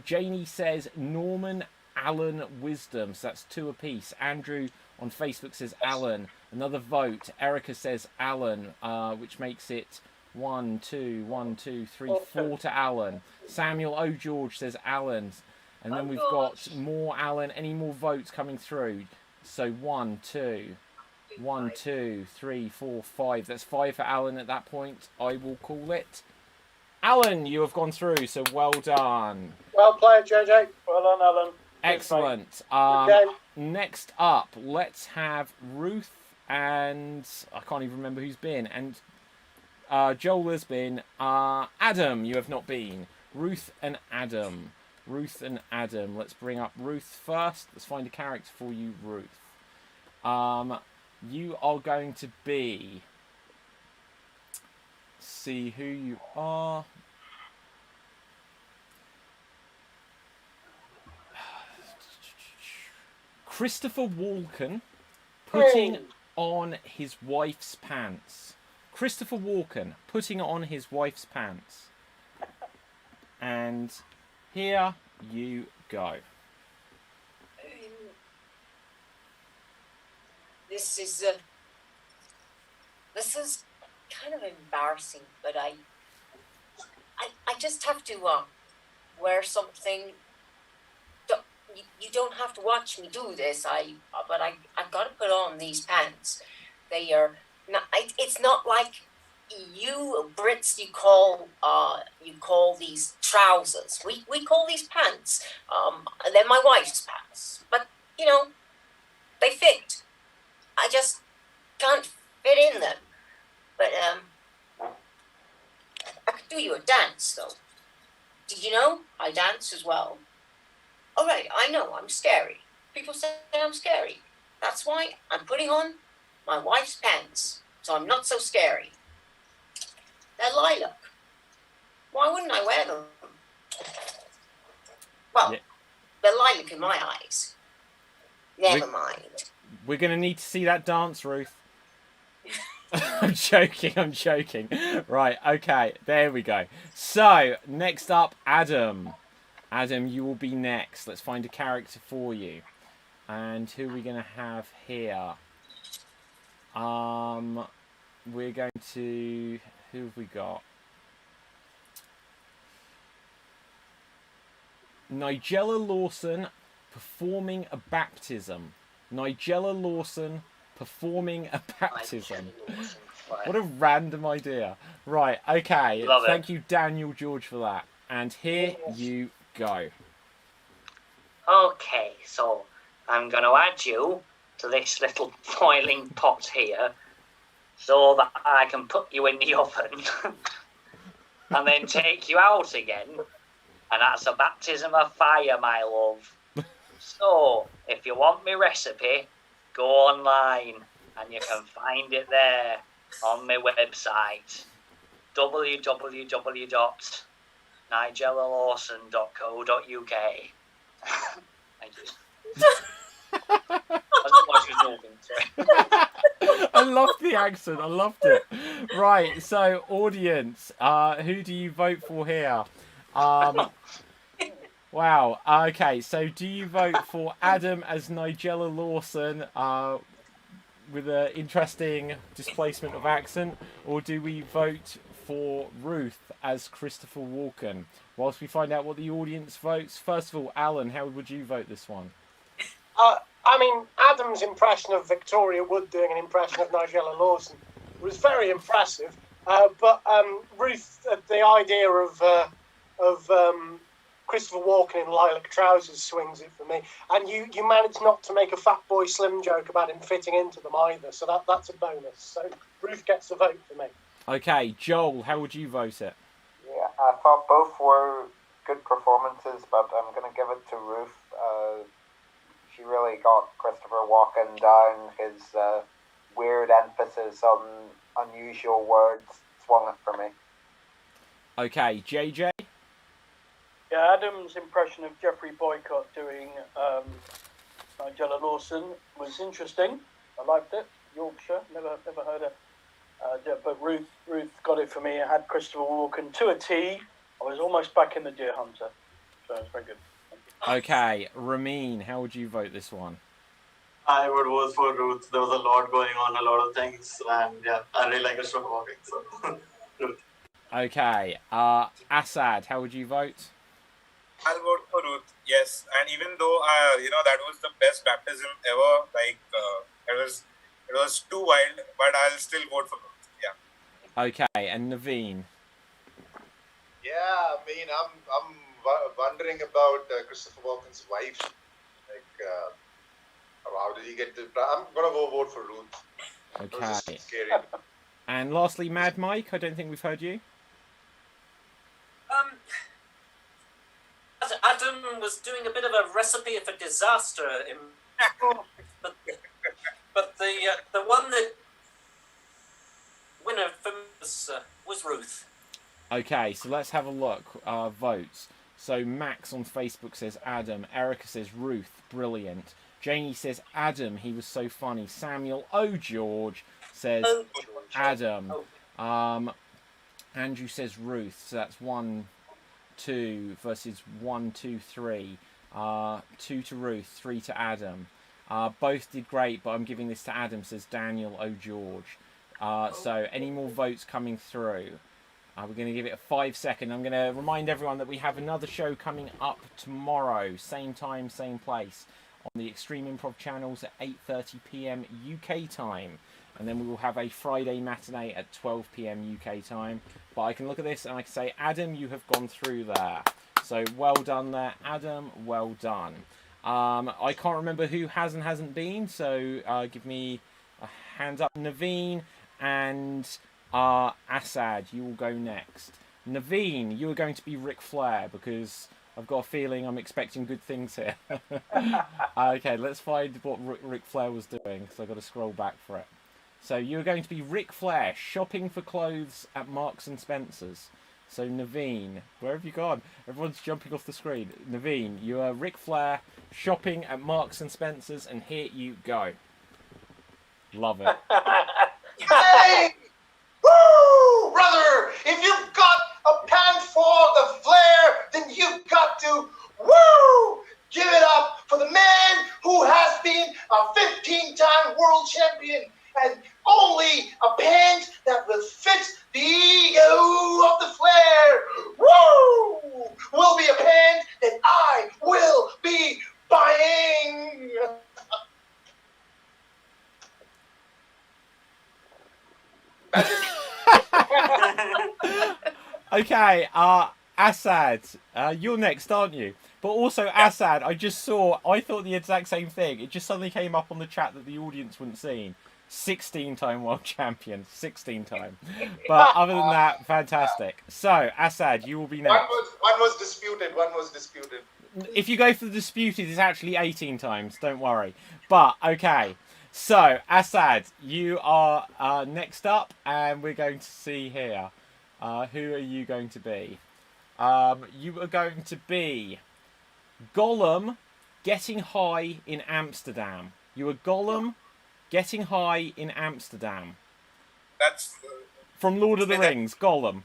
Janie says Norman, Alan, Wisdom, so that's 2 apiece. Andrew on Facebook says Alan. Another vote. Erica says Alan, which makes it 1, 2, 1, 2, 3, 4 to Alan. Samuel O'George says Alan. And then we've got more Alan. Any more votes coming through? So 1, 2, 1, 2, 3, 4, 5. That's 5 for Alan at that point. I will call it. Alan, you have gone through, so well done. Well played, JJ. Well done, Alan. Excellent. Okay. Next up, let's have Ruth and I can't even remember who's been. And Joel has been. Adam, you have not been. Ruth and Adam. Ruth and Adam. Let's bring up Ruth first. Let's find a character for you, Ruth. You are going to be... See who you are. Christopher Walken putting on his wife's pants. Christopher Walken putting on his wife's pants. And here you go. This is kind of embarrassing, but I just have to wear something. You don't have to watch me do this. But I've got to put on these pants. They are not. It's not like you Brits. You call these trousers. We call these pants. They're my wife's pants. But they fit. I just can't fit in them. But I could do you a dance though. Did you know I dance as well? All right, I know I'm scary. People say I'm scary. That's why I'm putting on my wife's pants, so I'm not so scary. They're lilac. Why wouldn't I wear them? Well, they're lilac in my eyes. Never mind. We're going to need to see that dance, Ruth. I'm joking. Right, okay, there we go. So, next up, Adam. Adam, you will be next. Let's find a character for you. And who are we going to have here? We're going to... Who have we got? Nigella Lawson performing a baptism. Nigella Lawson performing a baptism. What a random idea. Right, okay. Thank you, Daniel George, for that. And here you go. Okay, so I'm going to add you to this little boiling pot here so that I can put you in the oven and then take you out again. And that's a baptism of fire, my love. So, if you want my recipe, go online and you can find it there on my website, www.nigellalawson.co.uk. Thank you. I loved the accent. I loved it. Right, so audience, who do you vote for here? Wow. Okay, so do you vote for Adam as Nigella Lawson with an interesting displacement of accent, or do we vote for Ruth as Christopher Walken? Whilst we find out what the audience votes, first of all, Alan, how would you vote this one? I mean, Adam's impression of Victoria Wood doing an impression of Nigella Lawson was very impressive. But Ruth, the idea of Christopher Walken in lilac trousers swings it for me. And you managed not to make a Fatboy Slim joke about him fitting into them either, so that's a bonus. So Ruth gets the vote for me. Okay, Joel, how would you vote it? Yeah, I thought both were good performances, but I'm going to give it to Ruth. She really got Christopher Walken down. His weird emphasis on unusual words swung it for me. Okay, JJ? Yeah, Adam's impression of Jeffrey Boycott doing Nigella Lawson was interesting. I liked it. Yorkshire, never heard of. But Ruth got it for me. I had Christopher Walken to a T. I was almost back in the Deer Hunter, so it was very good. Okay, Ramin, how would you vote this one? I would vote for Ruth. There was a lot going on, a lot of things, and yeah, I really like Christopher Walken, so Ruth. Okay, Assad, how would you vote? I'll vote for Ruth, yes. And even though, that was the best baptism ever, it was too wild, but I'll still vote for Ruth, yeah. Okay, and Naveen? Yeah, I mean, I'm wondering about Christopher Walken's wife. How did he get to... I'm going to go vote for Ruth. Okay. Scary. And lastly, Mad Mike, I don't think we've heard you. Adam was doing a bit of a recipe for disaster, but the one that winner was Ruth. Okay, so let's have a look. Votes. So Max on Facebook says Adam. Erica says Ruth. Brilliant. Janie says Adam. He was so funny. Samuel George says Adam. Andrew says Ruth. So that's 1, 2 versus 1, 2, 3. 2 to Ruth, 3 to Adam. Both did great, but I'm giving this to Adam, says Daniel George. So any more votes coming through? We're going to give it a 5-second. I'm going to remind everyone that we have another show coming up tomorrow. Same time, same place. On the Extreme Improv channels at 8:30 p.m. UK time. And then we will have a Friday matinee at 12 p.m. UK time. But I can look at this and I can say, Adam, you have gone through there. So well done there, Adam. Well done. I can't remember who has and hasn't been. So give me a hand up. Naveen and Assad, you will go next. Naveen, you are going to be Ric Flair because I've got a feeling I'm expecting good things here. Okay, let's find what Ric Flair was doing. So I've got to scroll back for it. So you're going to be Ric Flair shopping for clothes at Marks and Spencer's. So Naveen, where have you gone? Everyone's jumping off the screen. Naveen, you are Ric Flair shopping at Marks and Spencer's, and here you go. Love it. Hey! Woo! Brother, if you've got a pant for the flair, then you've got to, woo! Give it up for the man who has been a 15-time world champion and only a pant that will fit the ego of the flair. Woo! Will be a pant that I will be buying. Okay, Assad, you're next, aren't you? But also, Assad, I thought the exact same thing. It just suddenly came up on the chat that the audience wouldn't seen. 16-time world champion, 16-time. But other than that, fantastic. So, Assad, you will be next. One was disputed. If you go for the disputed, it's actually 18 times. Don't worry. But, okay. So, Assad, you are next up, and we're going to see here. Who are you going to be? You are going to be Gollum getting high in Amsterdam. You are Gollum getting high in Amsterdam. That's from Lord of the Rings, Gollum.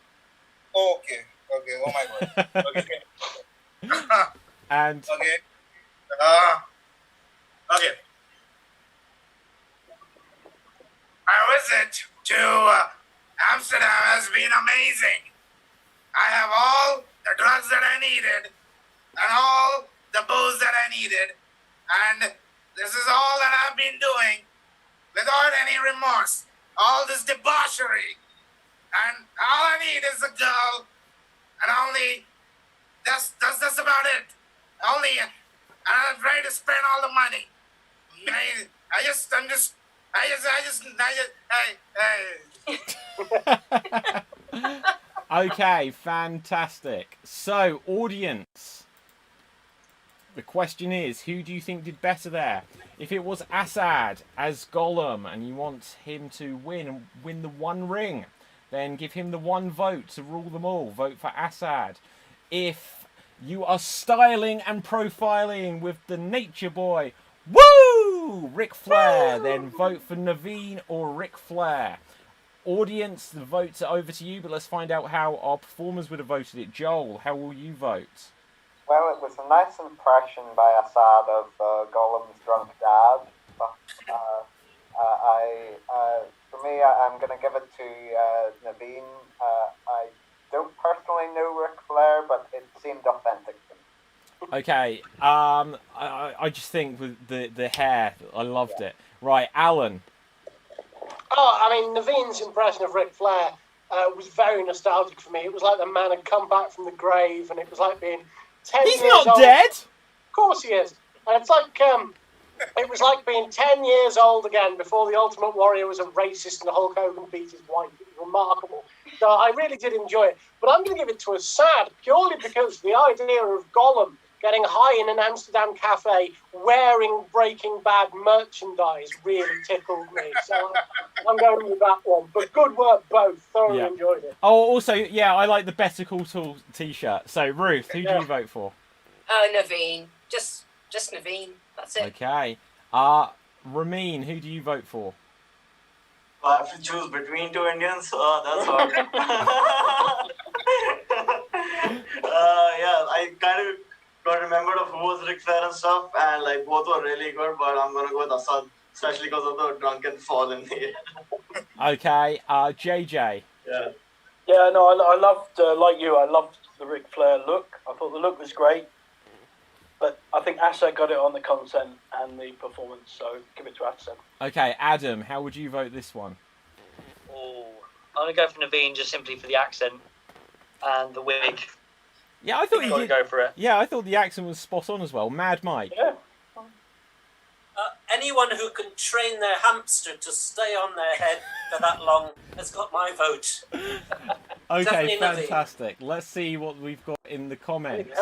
Okay. Oh my god. Okay. And okay. Okay. My visit to Amsterdam has been amazing. I have all the drugs that I needed and all the booze that I needed, and this is all that I've been doing without any remorse. All this debauchery, and all I need is a girl, and only that's about it. Only, and I'm ready to spend all the money. Okay, fantastic. So, audience, the question is, who do you think did better there? If it was Assad as Gollum and you want him to win the one ring, then give him the one vote to rule them all. Vote for Assad. If you are styling and profiling with the Nature Boy, woo, Ric Flair, then vote for Naveen or Ric Flair. Audience, the votes are over to you, but let's find out how our performers would have voted it. Joel, how will you vote? Well, it was a nice impression by Assad of Gollum's drunk dad. But for me, I'm going to give it to Naveen. I don't personally know Ric Flair, but it seemed authentic to me. Okay, I just think with the hair, I loved it. Right, Alan. Oh, I mean, Naveen's impression of Ric Flair was very nostalgic for me. It was like the man had come back from the grave, and it was like being 10 He's years not old. dead! Of course he is. And it's like, it was like being 10 years old again before the Ultimate Warrior was a racist and Hulk Hogan beat his wife. It was remarkable. So I really did enjoy it. But I'm going to give it to Assad purely because the idea of Gollum getting high in an Amsterdam cafe wearing Breaking Bad merchandise really tickled me. So I'm going with that one. But good work, both. Thoroughly enjoyed it. Oh, also, yeah, I like the Better Call Saul t-shirt. So, Ruth, who do you vote for? Naveen. Just Naveen. That's it. Okay. Ramin, who do you vote for? I have to choose between two Indians. That's hard. Yeah, I kind of got remembered of who was Ric Flair and stuff, and like both were really good, but I'm gonna go with Assad, especially because of the drunken fall in the air. Okay, JJ. Yeah, no, I loved, like you, I loved the Ric Flair look. I thought the look was great, but I think Assad got it on the content and the performance, so give it to Assad. Okay, Adam, how would you vote this one? Oh, I'm going to go for Naveen just simply for the accent and the wig. Yeah, I thought you did go for it. Yeah, I thought the accent was spot on as well. Mad Mike. Yeah. Anyone who can train their hamster to stay on their head for that long has got my vote. Okay, Definitely fantastic. Let's see what we've got in the comments.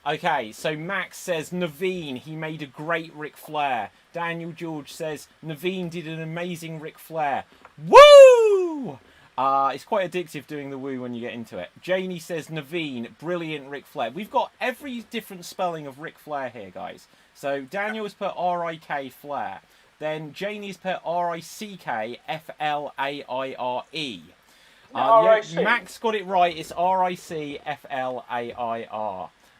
Okay, so Max says Naveen, he made a great Ric Flair. Daniel George says Naveen did an amazing Ric Flair. Woo! It's quite addictive doing the woo when you get into it. Janie says Naveen, brilliant Ric Flair. We've got every different spelling of Ric Flair here, guys. So Daniel has put R-I-K Flair. then Janie's put RICKFLAIRE. R-I-C. Max got it right. It's RICFLAIR.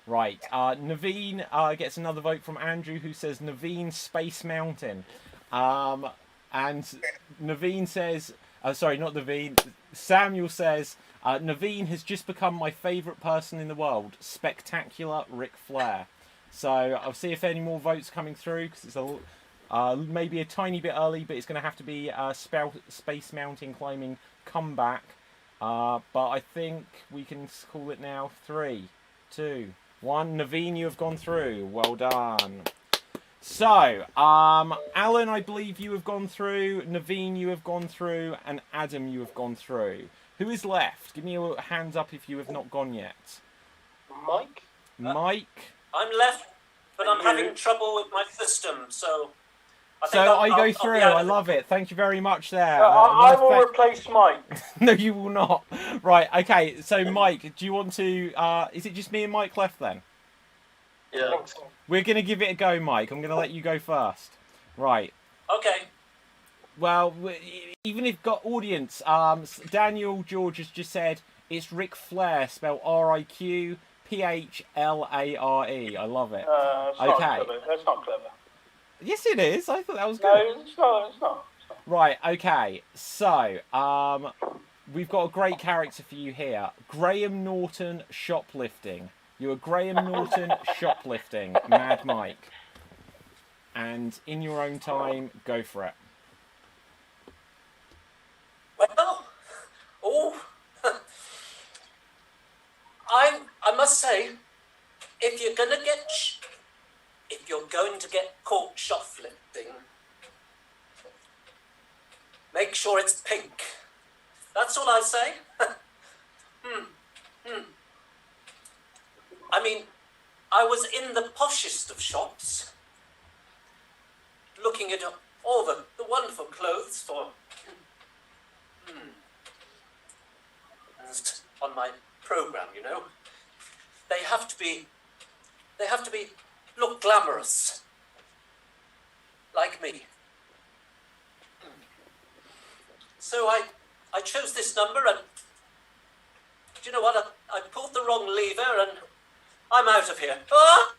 Right. Naveen gets another vote from Andrew, who says Naveen Space Mountain. And Naveen says, sorry, not Naveen. Samuel says, Naveen has just become my favourite person in the world. Spectacular Ric Flair. So I'll see if any more votes coming through, because it's maybe a tiny bit early, but it's going to have to be Space Mountain climbing comeback. But I think we can call it now. 3, 2, 1. Naveen, you have gone through. Well done. So, Alan, I believe you have gone through. Naveen, you have gone through. And Adam, you have gone through. Who is left? Give me your hands up if you have not gone yet. Mike? Mike? I'm left, but I'm having trouble with my system, so... I go through. I love it. Thank you very much there. I will replace Mike. No, you will not. Right, okay. So, Mike, do you want to... is it just me and Mike left then? Yeah. We're going to give it a go, Mike. I'm going to let you go first. Right. Okay. Well, even if got audience, Daniel George has just said it's Ric Flair, spelled RIQPHLARE. I love it. That's not clever. That's not clever. Yes, it is. I thought that was good. No, it's not. Right, okay. So, we've got a great character for you here. Graham Norton shoplifting. You are Graham Norton shoplifting, Mad Mike. And in your own time, go for it. Well, I must say, if you're going to get caught shoplifting, make sure it's pink. That's all I say. I mean, I was in the poshest of shops, looking at all the wonderful clothes for on my program, you know. They have to be look glamorous, like me. So I chose this number, and do you know what? I pulled the wrong lever, and I'm out of here. Ah!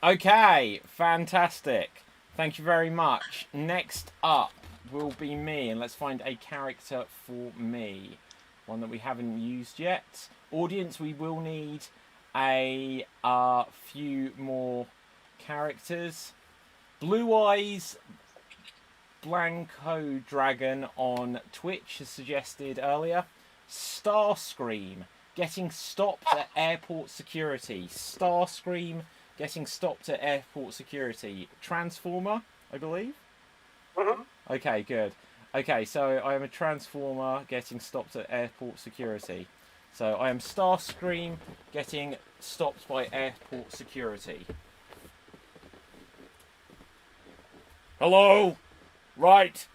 Okay, fantastic. Thank you very much. Next up will be me, and let's find a character for me. One that we haven't used yet. Audience, we will need a few more characters. Blue Eyes Blanco Dragon on Twitch has suggested earlier. Starscream getting stopped at airport security. Starscream getting stopped at airport security. Transformer, I believe? Mm-hmm. Okay, good. Okay, so I am a Transformer getting stopped at airport security. So I am Starscream getting stopped by airport security. Hello? Right.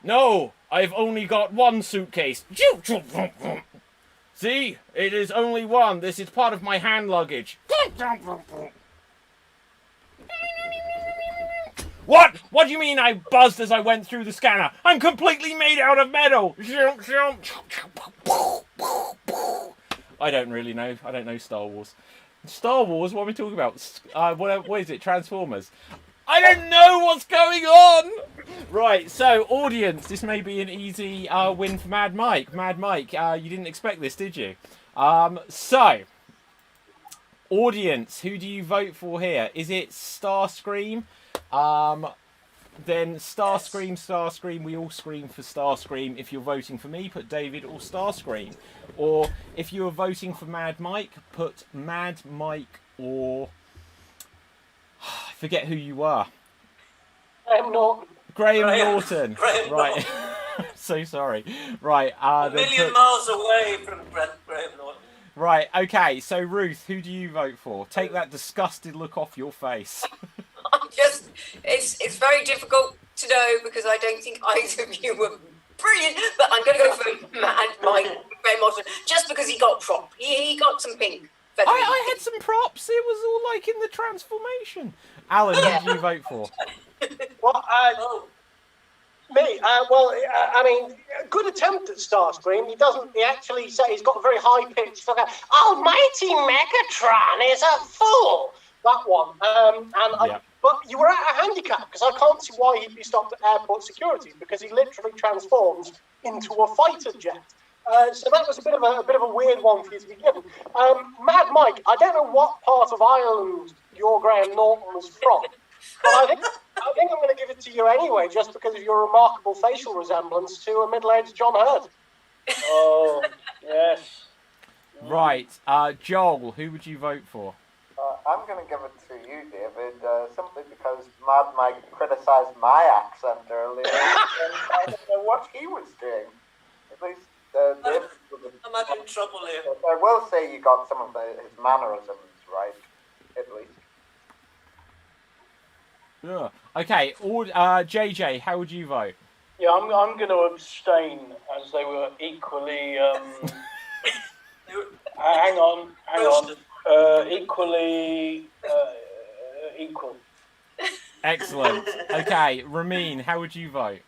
No, I've only got one suitcase. See? It is only one. This is part of my hand luggage. What? What do you mean I buzzed as I went through the scanner? I'm completely made out of metal. I don't really know. I don't know Star Wars. Star Wars? What are we talking about? What is it? Transformers? I don't know what's going on! Right, so, audience, this may be an easy win for Mad Mike. Mad Mike, you didn't expect this, did you? So, audience, who do you vote for here? Is it Starscream? Then Starscream, we all scream for Starscream. If you're voting for me, put David or Starscream. Or if you are voting for Mad Mike, put Mad Mike or... I forget who you are. Graham Norton. Graham Norton. Graham right. Norton. So sorry. Right. A million miles away from Graham Norton. Right, okay, so Ruth, who do you vote for? Take that disgusted look off your face. It's very difficult to know because I don't think either of you were brilliant, but I'm going to go for Mad Mike Graham Norton just because he got prop. He got some pink better. I had some props. It was all like in the transformation. Alan, who did you vote for? Well, me? I mean, good attempt at Starscream. He actually say he's got a very high pitched. Almighty Megatron is a fool. That one. But you were at a handicap because I can't see why he'd be stopped at airport security because he literally transforms into a fighter jet. So that was a bit of a weird one for you to be given. Mad Mike, I don't know what part of Ireland your Graham Norton was from, but I think I'm going to give it to you anyway, just because of your remarkable facial resemblance to a middle-aged John Hurt. Oh, yes. Right, Joel, who would you vote for? I'm going to give it to you, David, simply because Mad Mike criticised my accent earlier, and I don't know what he was doing. At least, David I'm having trouble here. I will say you got some of his mannerisms right, at least. Yeah. Okay, JJ, how would you vote? Yeah, I'm going to abstain as they were equally. Hang on. Equally equal. Excellent. Okay, Ramin, how would you vote?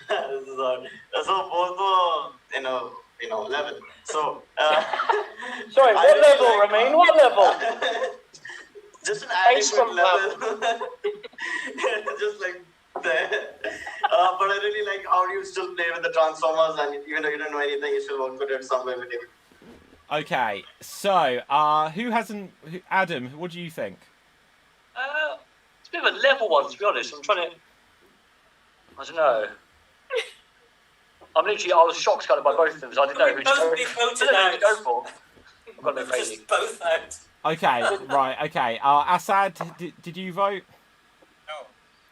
This is odd. So both were, level. So. Sorry, what level, Ramin? What level? Just an adequate level. Just like there. But I really like how you still play with the Transformers, and even though you don't know anything, you still work with it somewhere with him. Okay, so who hasn't? Adam, what do you think? It's a bit of a level one, to be honest. I'm trying to. I don't know. I was shocked kind of by both of them, so I didn't know who to go for. I've got a bit crazy. Both out. Okay, right, okay. Assad, did you vote? No.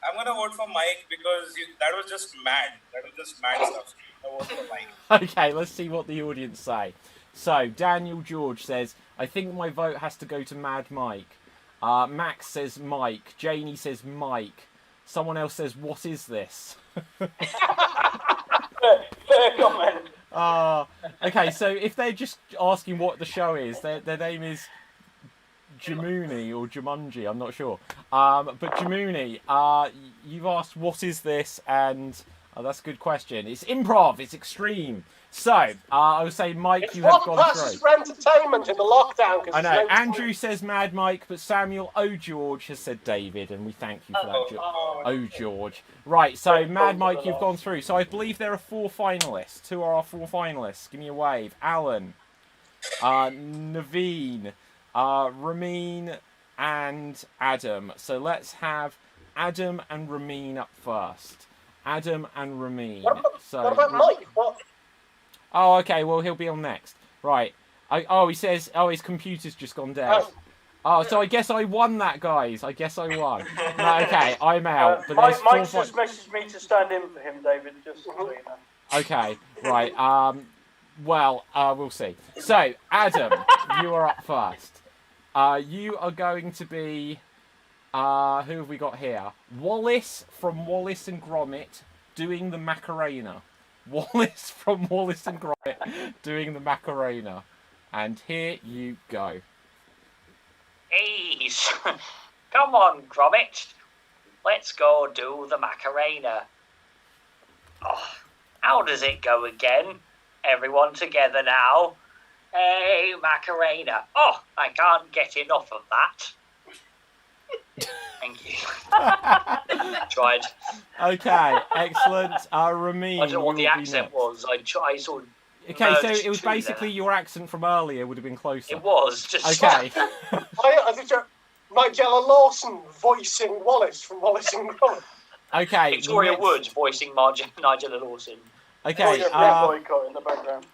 I'm going to vote for Mike because that was just mad. That was just mad stuff. I vote for Mike. Okay, let's see what the audience say. So, Daniel George says, I think my vote has to go to Mad Mike. Max says Mike. Janie says Mike. Someone else says, what is this? Fair comment. Okay, so if they're just asking what the show is, their name is Jamuni or Jumanji, I'm not sure. But Jamuni, you've asked what is this, and that's a good question. It's improv, it's extreme. So, I would say, Mike, you have gone through. For entertainment in the lockdown. I know, Andrew says Mad Mike, but Samuel O. George has said David, and we thank you for that, O. George. Right, so Mad Mike, you've gone through. So I believe there are 4 finalists. Who are our 4 finalists? Give me a wave. Alan, Naveen, Ramin, and Adam. So let's have Adam and Ramin up first. Adam and Ramin. What about Mike? What? Oh, okay. Well, he'll be on next. Right. He says, his computer's just gone down. Oh, so I guess I won that, guys. I guess I won. No, okay, I'm out. But Mike's just messaged me to stand in for him, David. Just so you know. Okay, right. We'll see. So, Adam, you are up first. You are going to be... who have we got here? Wallace from Wallace and Gromit doing the Macarena. Wallace from Wallace and Gromit doing the Macarena. And here you go. Ease. Come on, Gromit. Let's go do the Macarena. Oh, how does it go again? Everyone together now. Hey, Macarena. Oh, I can't get enough of that. Thank you. Tried. Okay, excellent. Ramin, I don't know what the accent was. I sort of. Okay, so it was basically your accent from earlier would have been closer. It was just. Okay. I think Nigella Lawson voicing Wallace from Wallace and Gromit. Okay. Victoria Woods voicing Nigella Lawson. Okay. Boycott in the background.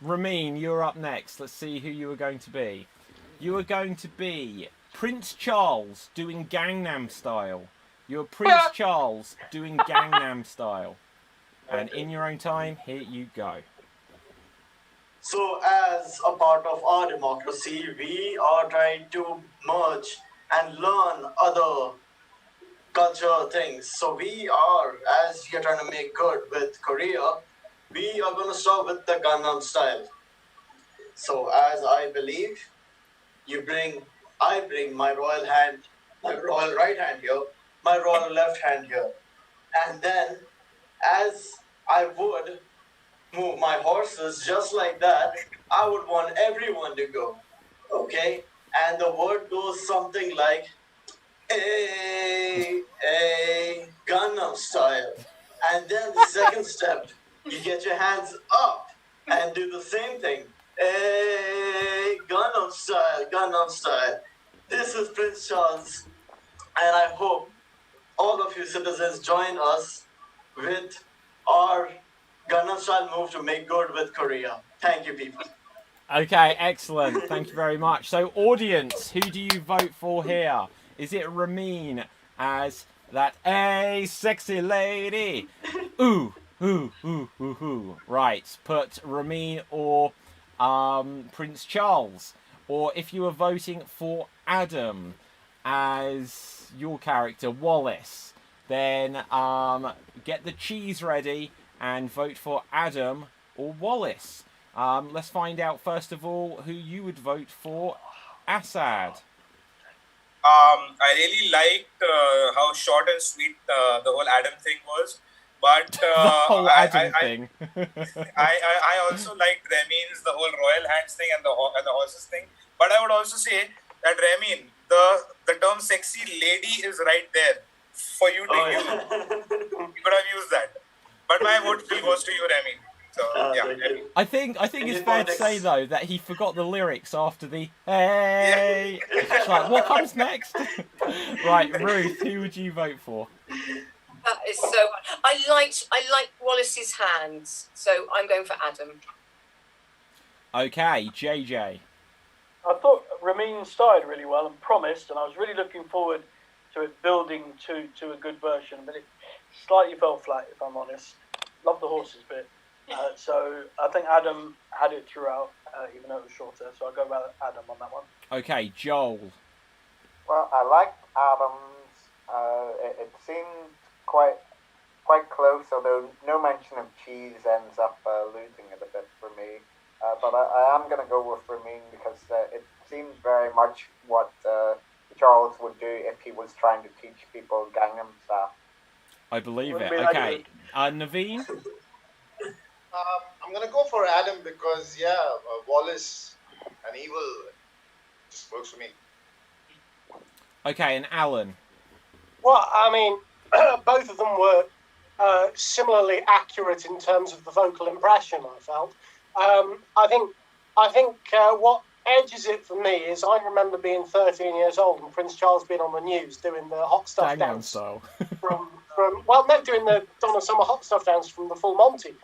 Ramin, you're up next. Let's see who you are going to be. You are going to be Prince Charles doing Gangnam Style. You're Prince Charles doing Gangnam Style. And in your own time, here you go. So, as a part of our democracy, we are trying to merge and learn other cultural things. So we are, as we are trying to make good with Korea, we are going to start with the Gangnam Style. So as I believe, I bring my royal hand, my royal right hand here, my royal left hand here. And then as I would move my horses just like that, I would want everyone to go. Okay? And the word goes something like, hey, hey, Gangnam style. And then the second step, you get your hands up and do the same thing. Hey, Gangnam style, Gangnam style. This is Prince Charles, and I hope all of you citizens join us with our Gangnam style move to make good with Korea. Thank you, people. Okay, excellent. Thank you very much. So, audience, who do you vote for here? Is it Ramin as that sexy lady? Ooh, ooh, ooh, ooh, ooh. Right, put Ramin or Prince Charles. Or if you were voting for Adam as your character, Wallace, then get the cheese ready and vote for Adam or Wallace. Let's find out first of all who you would vote for. Assad. I really liked how short and sweet the whole Adam thing was, but The whole Adam thing. I also liked Ramin's the whole royal hands thing and the horses thing. But I would also say that Ramin, the term "sexy lady" is right there for you to use. You could have used that. But my vote still goes to you, Ramin. So yeah. I think it's fair to say though that he forgot the lyrics after the hey. It's like, what comes next? Right, Ruth, who would you vote for? That is so. I liked Wallace's hands, so I'm going for Adam. Okay, JJ. I thought Ramin started really well and promised, and I was really looking forward to it building to a good version, but it slightly fell flat, if I'm honest. Love the horses bit. So I think Adam had it throughout, even though it was shorter. So I'll go with Adam on that one. Okay, Joel. Well, I liked Adam's. It seemed quite close, although no mention of cheese ends up losing it a bit for me. But I am going to go with Ramin because it seems very much what Charles would do if he was trying to teach people Gangnam Style. I believe it. Okay, Naveen. I'm gonna go for Adam because Wallace and evil just works for me. Okay, and Alan. Well, I mean, both of them were similarly accurate in terms of the vocal impression, I felt. I think what edges it for me is I remember being 13 years old and Prince Charles being on the news doing the hot stuff dance style. doing the Donna Summer hot stuff dance from the Full Monty.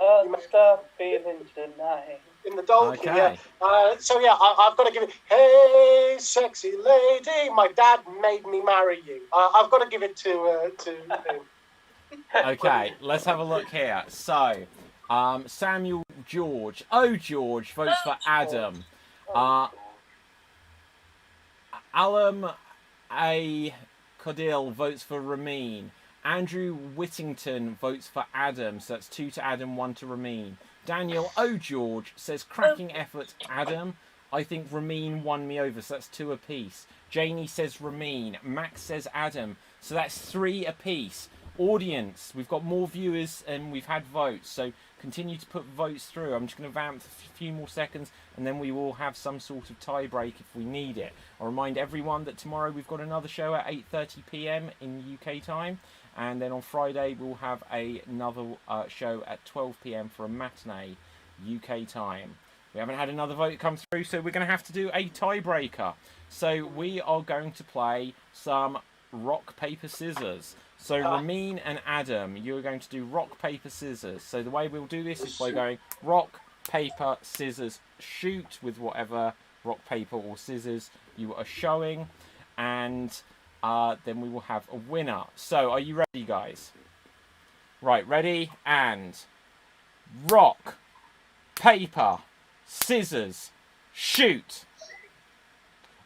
Stuff feeling tonight. In the donkey, Okay. yeah. So yeah, I've got to give it. Hey, sexy lady, my dad made me marry you. I've got to give it to him. Okay, let's have a look here. So, Samuel George. Oh, George votes for Adam. Alam A. Codil votes for Ramin. Andrew Whittington votes for Adam. So that's 2 to Adam, 1 to Ramin. Daniel O. George says, cracking effort, Adam. I think Ramin won me over, so that's 2 apiece. Janie says Ramin. Max says Adam. So that's 3 apiece. Audience, we've got more viewers and we've had votes, so continue to put votes through. I'm just going to vamp a few more seconds and then we will have some sort of tie break if we need it. I'll remind everyone that tomorrow we've got another show at 8:30 p.m. in UK time, and then on Friday we'll have another show at 12 p.m. for a matinee UK time. We haven't had another vote come through, so we're going to have to do a tiebreaker. So we are going to play some rock, paper, scissors. So Ramin and Adam, you're going to do rock, paper, scissors. So the way we'll do this is by going rock, paper, scissors, shoot with whatever rock, paper or scissors you are showing. And then we will have a winner. So are you ready, guys? Right, ready? And rock, paper, scissors, shoot.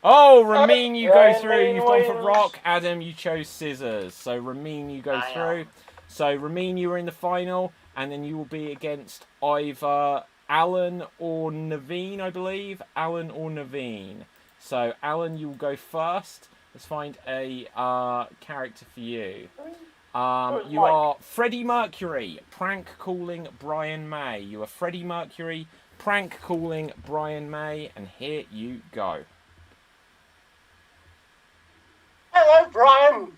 Oh, Ramin, you go through. You've gone for rock. Adam, you chose scissors. So, Ramin, you go through. So, Ramin, you were in the final, and then you will be against either Alan or Naveen, I believe. Alan or Naveen. So, Alan, you'll go first. Let's find a character for you. You are Freddie Mercury, prank calling Brian May. You are Freddie Mercury, prank calling Brian May, and here you go. Hello, Brian.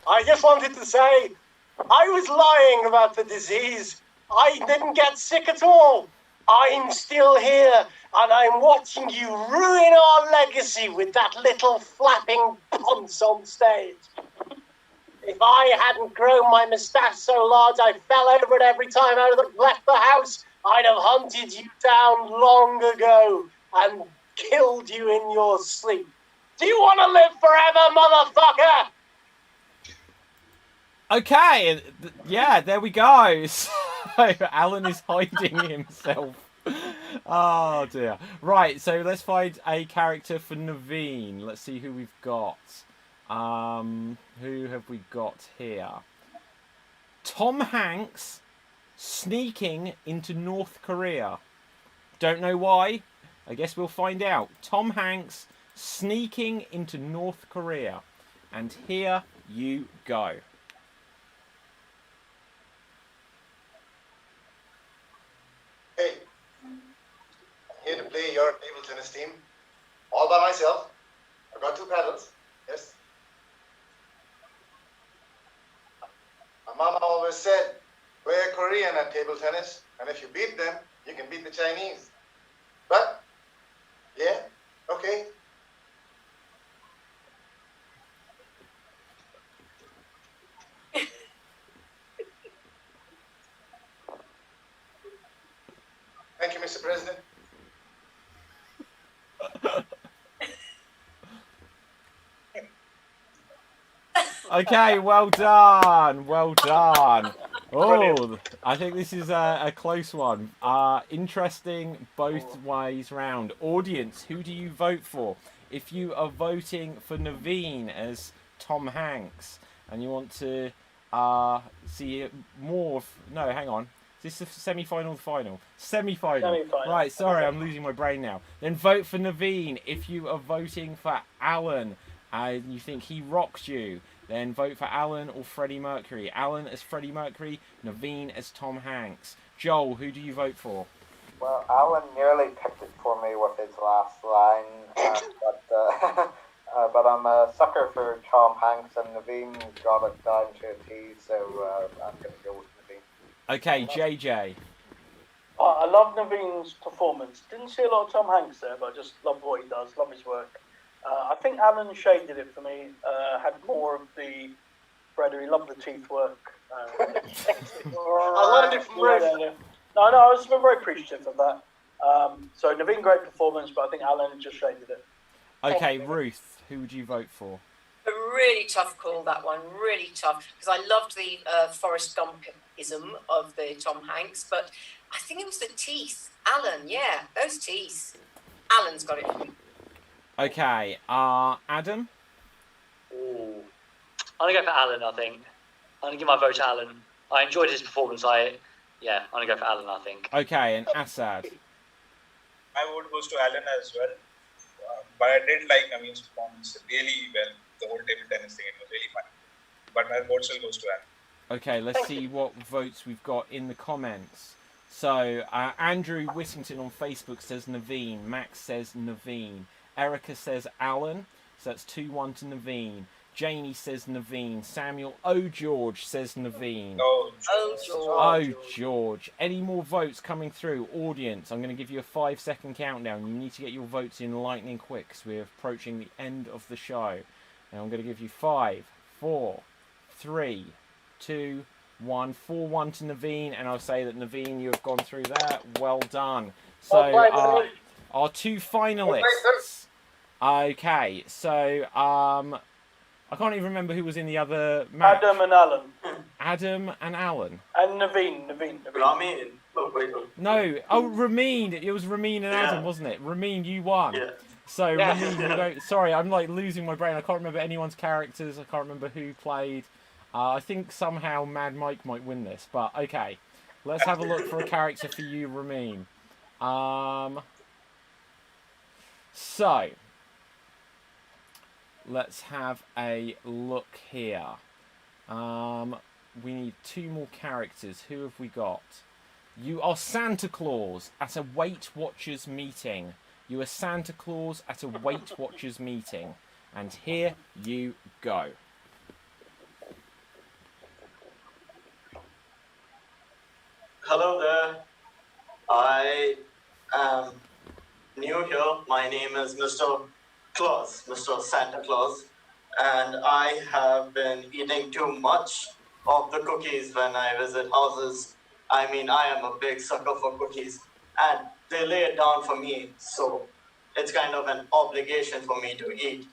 I just wanted to say, I was lying about the disease. I didn't get sick at all. I'm still here, and I'm watching you ruin our legacy with that little flapping ponce on stage. If I hadn't grown my moustache so large I fell over it every time I left the house, I'd have hunted you down long ago and killed you in your sleep. Do you want to live forever, motherfucker? Okay, yeah, there we go. So, Alan is hiding himself. Oh dear. Right, so let's find a character for Naveen. Let's see who we've got. Who have we got here? Tom Hanks sneaking into North Korea. Don't know why. I guess we'll find out. Tom Hanks sneaking into North Korea. And here you go. Hey, I'm here to play your table tennis team. All by myself. I've got 2 paddles. Yes. My mama always said, play a Korean at table tennis, and if you beat them, you can beat the Chinese. But, yeah, okay. Thank you, Mr. President. Okay, well done. Well done. Oh, I think this is a close one. Interesting both ways round. Audience, who do you vote for? If you are voting for Naveen as Tom Hanks and you want to see more... No, hang on. Is this the semi-final or final? Semi-final. Semi-final. Right, sorry, I'm losing my brain now. Then vote for Naveen. If you are voting for Alan and you think he rocks you, then vote for Alan or Freddie Mercury. Alan as Freddie Mercury, Naveen as Tom Hanks. Joel, who do you vote for? Well, Alan nearly picked it for me with his last line, but I'm a sucker for Tom Hanks, and Naveen got it down to a T, so I'm going to go with Naveen. Okay, JJ. I love Naveen's performance. Didn't see a lot of Tom Hanks there, but I just love what he does, love his work. I think Alan shaded it for me, had more of the Freddie, he loved the teeth work. I learned it from Ruth. No, I was very appreciative of that. So Naveen, great performance, but I think Alan just shaded it. Okay, Ruth, who would you vote for? A really tough call, that one. Really tough, because I loved the Forrest Gumpism of the Tom Hanks, but I think it was the teeth. Alan, yeah, those teeth. Alan's got it for me. Okay, Adam? Ooh. I'm going to go for Alan, I think. I'm going to give my vote to Alan. I enjoyed his performance. I'm going to go for Alan, I think. Okay, and Assad? My vote goes to Alan as well. But I did like Naveen's performance really well. The whole table tennis thing, it was really fun. But my vote still goes to Alan. Okay, let's see what votes we've got in the comments. So, Andrew Whittington on Facebook says Naveen. Max says Naveen. Erica says Alan. So that's 2-1 to Naveen. Janie says Naveen. Samuel George says Naveen. George. Any more votes coming through? Audience, I'm going to give you a 5-second countdown. You need to get your votes in lightning quick because we're approaching the end of the show. And I'm going to give you 5, 4, 3, 2, 1. 4-1 to Naveen. And I'll say that Naveen, you have gone through that. Well done. So our 2 finalists. Okay, so I can't even remember who was in the other match. Adam and Alan. Adam and Alan. And Naveen. Ramin. No, Ramin. It was Ramin and Adam, wasn't it? Ramin, you won. Yeah. So Ramin, you go. Sorry, I'm like losing my brain. I can't remember anyone's characters. I can't remember who played. I think somehow Mad Mike might win this, but okay. Let's have a look for a character for you, Ramin. So, let's have a look here. We need 2 more characters. Who have we got? You are Santa Claus at a Weight Watchers meeting. You are Santa Claus at a Weight Watchers meeting. And here you go. Hello there. I am new here. My name is Mr. Claus, Mr. Santa Claus, and I have been eating too much of the cookies when I visit houses. I mean, I am a big sucker for cookies, and they lay it down for me, so it's kind of an obligation for me to eat.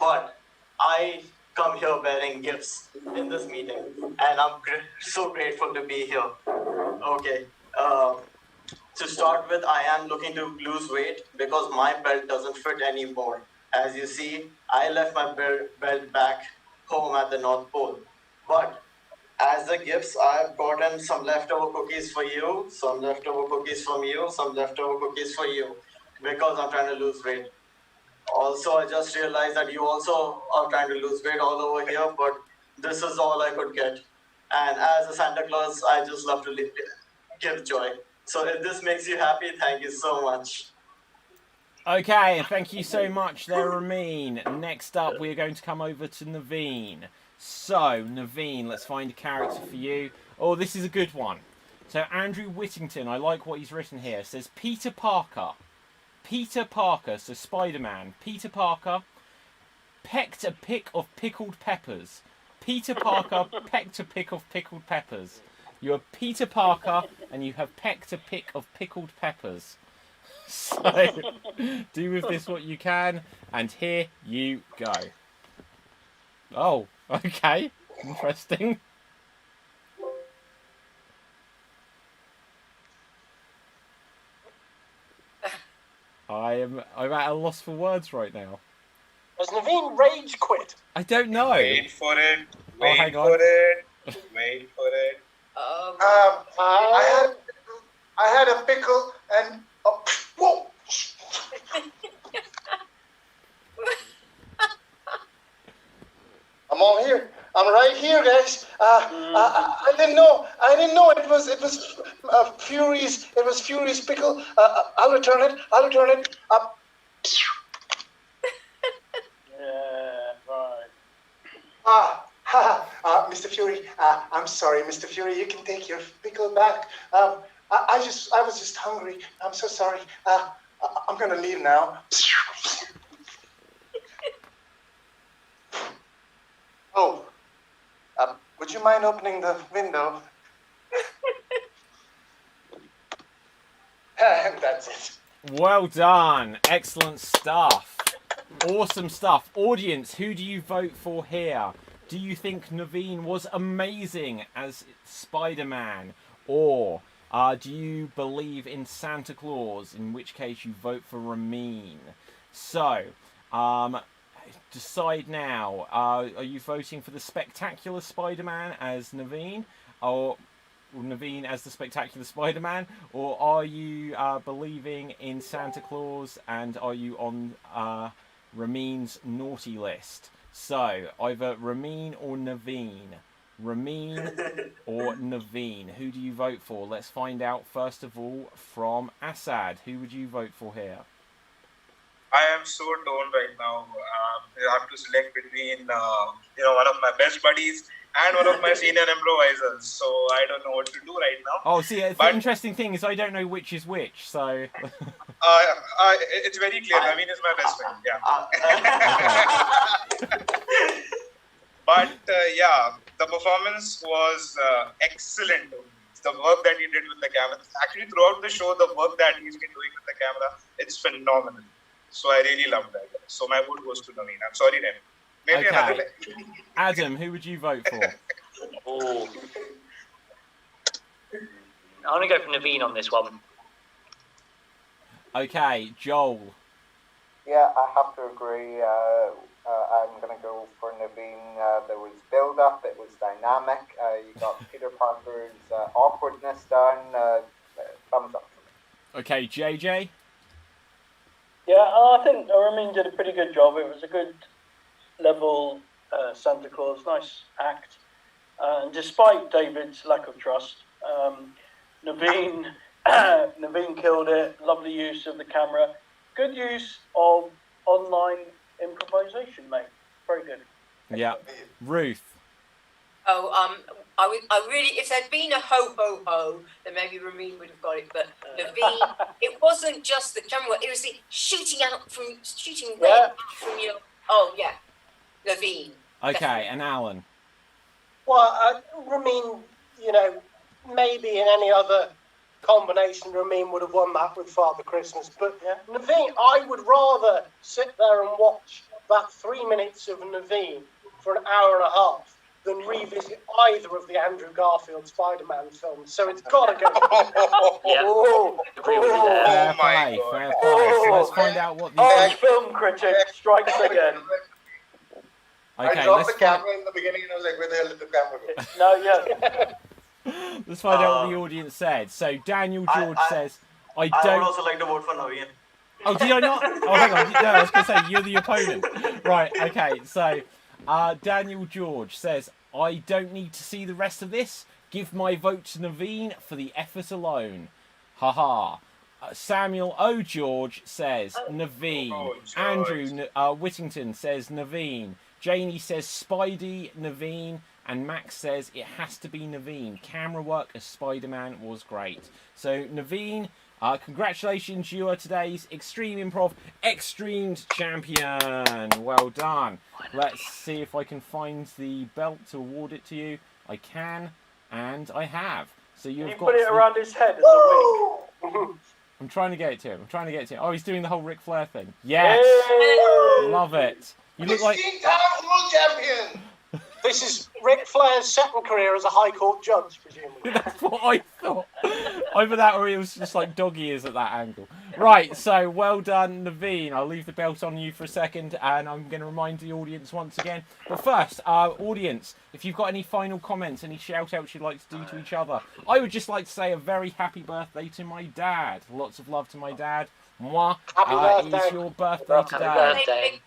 But I come here bearing gifts in this meeting, and I'm so grateful to be here. Okay. To start with, I am looking to lose weight because my belt doesn't fit anymore. As you see, I left my belt back home at the North Pole. But as the gifts, I've gotten some leftover cookies for you, some leftover cookies from you, some leftover cookies for you, because I'm trying to lose weight. Also, I just realized that you also are trying to lose weight all over here, but this is all I could get. And as a Santa Claus, I just love to give joy. So if this makes you happy, thank you so much. Okay, thank you so much there, Ramin. Next up, we are going to come over to Naveen. So, Naveen, let's find a character for you. Oh, this is a good one. So, Andrew Whittington, I like what he's written here, says Peter Parker. Peter Parker, so Spider-Man. Peter Parker pecked a pick of pickled peppers. Peter Parker pecked a pick of pickled peppers. You are Peter Parker, and you have pecked a pick of pickled peppers. So, do with this what you can, and here you go. Oh, okay. Interesting. I'm at a loss for words right now. Has Naveen rage quit? I don't know. Wait for it. Wait hang on. for it. Wait for it. I had a pickle and whoa. I'm all here. I'm right here, guys. I didn't know. It was Fury's. It was Fury's pickle. I'll return it. Yeah, right. Mr. Fury. I'm sorry, Mr. Fury. You can take your pickle back. I was just hungry. I'm so sorry. I'm gonna leave now. Oh, would you mind opening the window? And that's it. Well done. Excellent stuff. Awesome stuff. Audience, who do you vote for here? Do you think Naveen was amazing as Spider-Man? Or do you believe in Santa Claus? In which case you vote for Ramin. So, decide now. Are you voting for the Spectacular Spider-Man as Naveen? Or Naveen as the Spectacular Spider-Man? Or are you believing in Santa Claus and are you on Ramin's naughty list? So, either Ramin or Naveen. Ramin or Naveen. Who do you vote for? Let's find out first of all from Assad. Who would you vote for here? I am so torn right now. I have to select between one of my best buddies and one of my senior improvisers. So I don't know what to do right now. Oh, see, the interesting thing is I don't know which is which, so... It's very clear. Naveen is my best friend, yeah. But, the performance was excellent. The work that he did with the camera. Actually, throughout the show, the work that he's been doing with the camera, it's phenomenal. So I really love that. So my vote goes to Naveen. I'm sorry, Remy. Maybe another day. Adam, who would you vote for? Oh. I'm going to go for Naveen on this one. Okay, Joel. Yeah, I have to agree. I'm going to go for Naveen. There was build-up. It was dynamic. You got Peter Parker's awkwardness down. Thumbs up. Okay, JJ? Yeah, I think Ramin did a pretty good job. It was a good level Santa Claus, nice act. And despite David's lack of trust, Naveen Naveen killed it. Lovely use of the camera. Good use of online improvisation, mate. Very good. Yeah. Ruth? Oh, I really, if there'd been a ho ho ho, then maybe Ramin would have got it. But Naveen, it wasn't just the camera work; it was the shooting away from your. Oh yeah, Naveen. Okay, definitely. and Alan? Well, Ramin, maybe in any other combination, Ramin would have won that with Father Christmas. But Naveen, I would rather sit there and watch that 3 minutes of Naveen for an hour and a half than revisit either of the Andrew Garfield Spider-Man films. So it's got to go. Fair play. So let's find out what the... film critic strikes again. Okay, I dropped the camera in the beginning and I was like, where the hell did the camera go? No, Let's find out what the audience said. So Daniel George says, I I don't... would also like to vote for Naveen. Oh, did I not? Oh, hang on. No, I was going to say, you're the opponent. Right, okay. So Daniel George says, I don't need to see the rest of this. Give my vote to Naveen for the effort alone. Haha. Samuel O. George says Naveen. Andrew Whittington says Naveen. Janie says Spidey, Naveen. And Max says it has to be Naveen. Camera work as Spider-Man was great. So Naveen, congratulations, you are today's Extreme Improv XStreamed champion. Well done. Let's see if I can find the belt to award it to you. I can, and I have. So you've got. Put it around his head as a wig. I'm trying to get it to him. Oh, he's doing the whole Ric Flair thing. Yes, love it. You look like 16-time world champion. This is Ric Flair's second career as a High Court judge, presumably. That's what I thought. Either that or he was just like doggy is at that angle. Right, so well done, Naveen. I'll leave the belt on you for a second and I'm going to remind the audience once again. But first, audience, if you've got any final comments, any shout-outs you'd like to do to each other, I would just like to say a very happy birthday to my dad. Lots of love to my dad. Mwah. Happy birthday. It's your birthday today.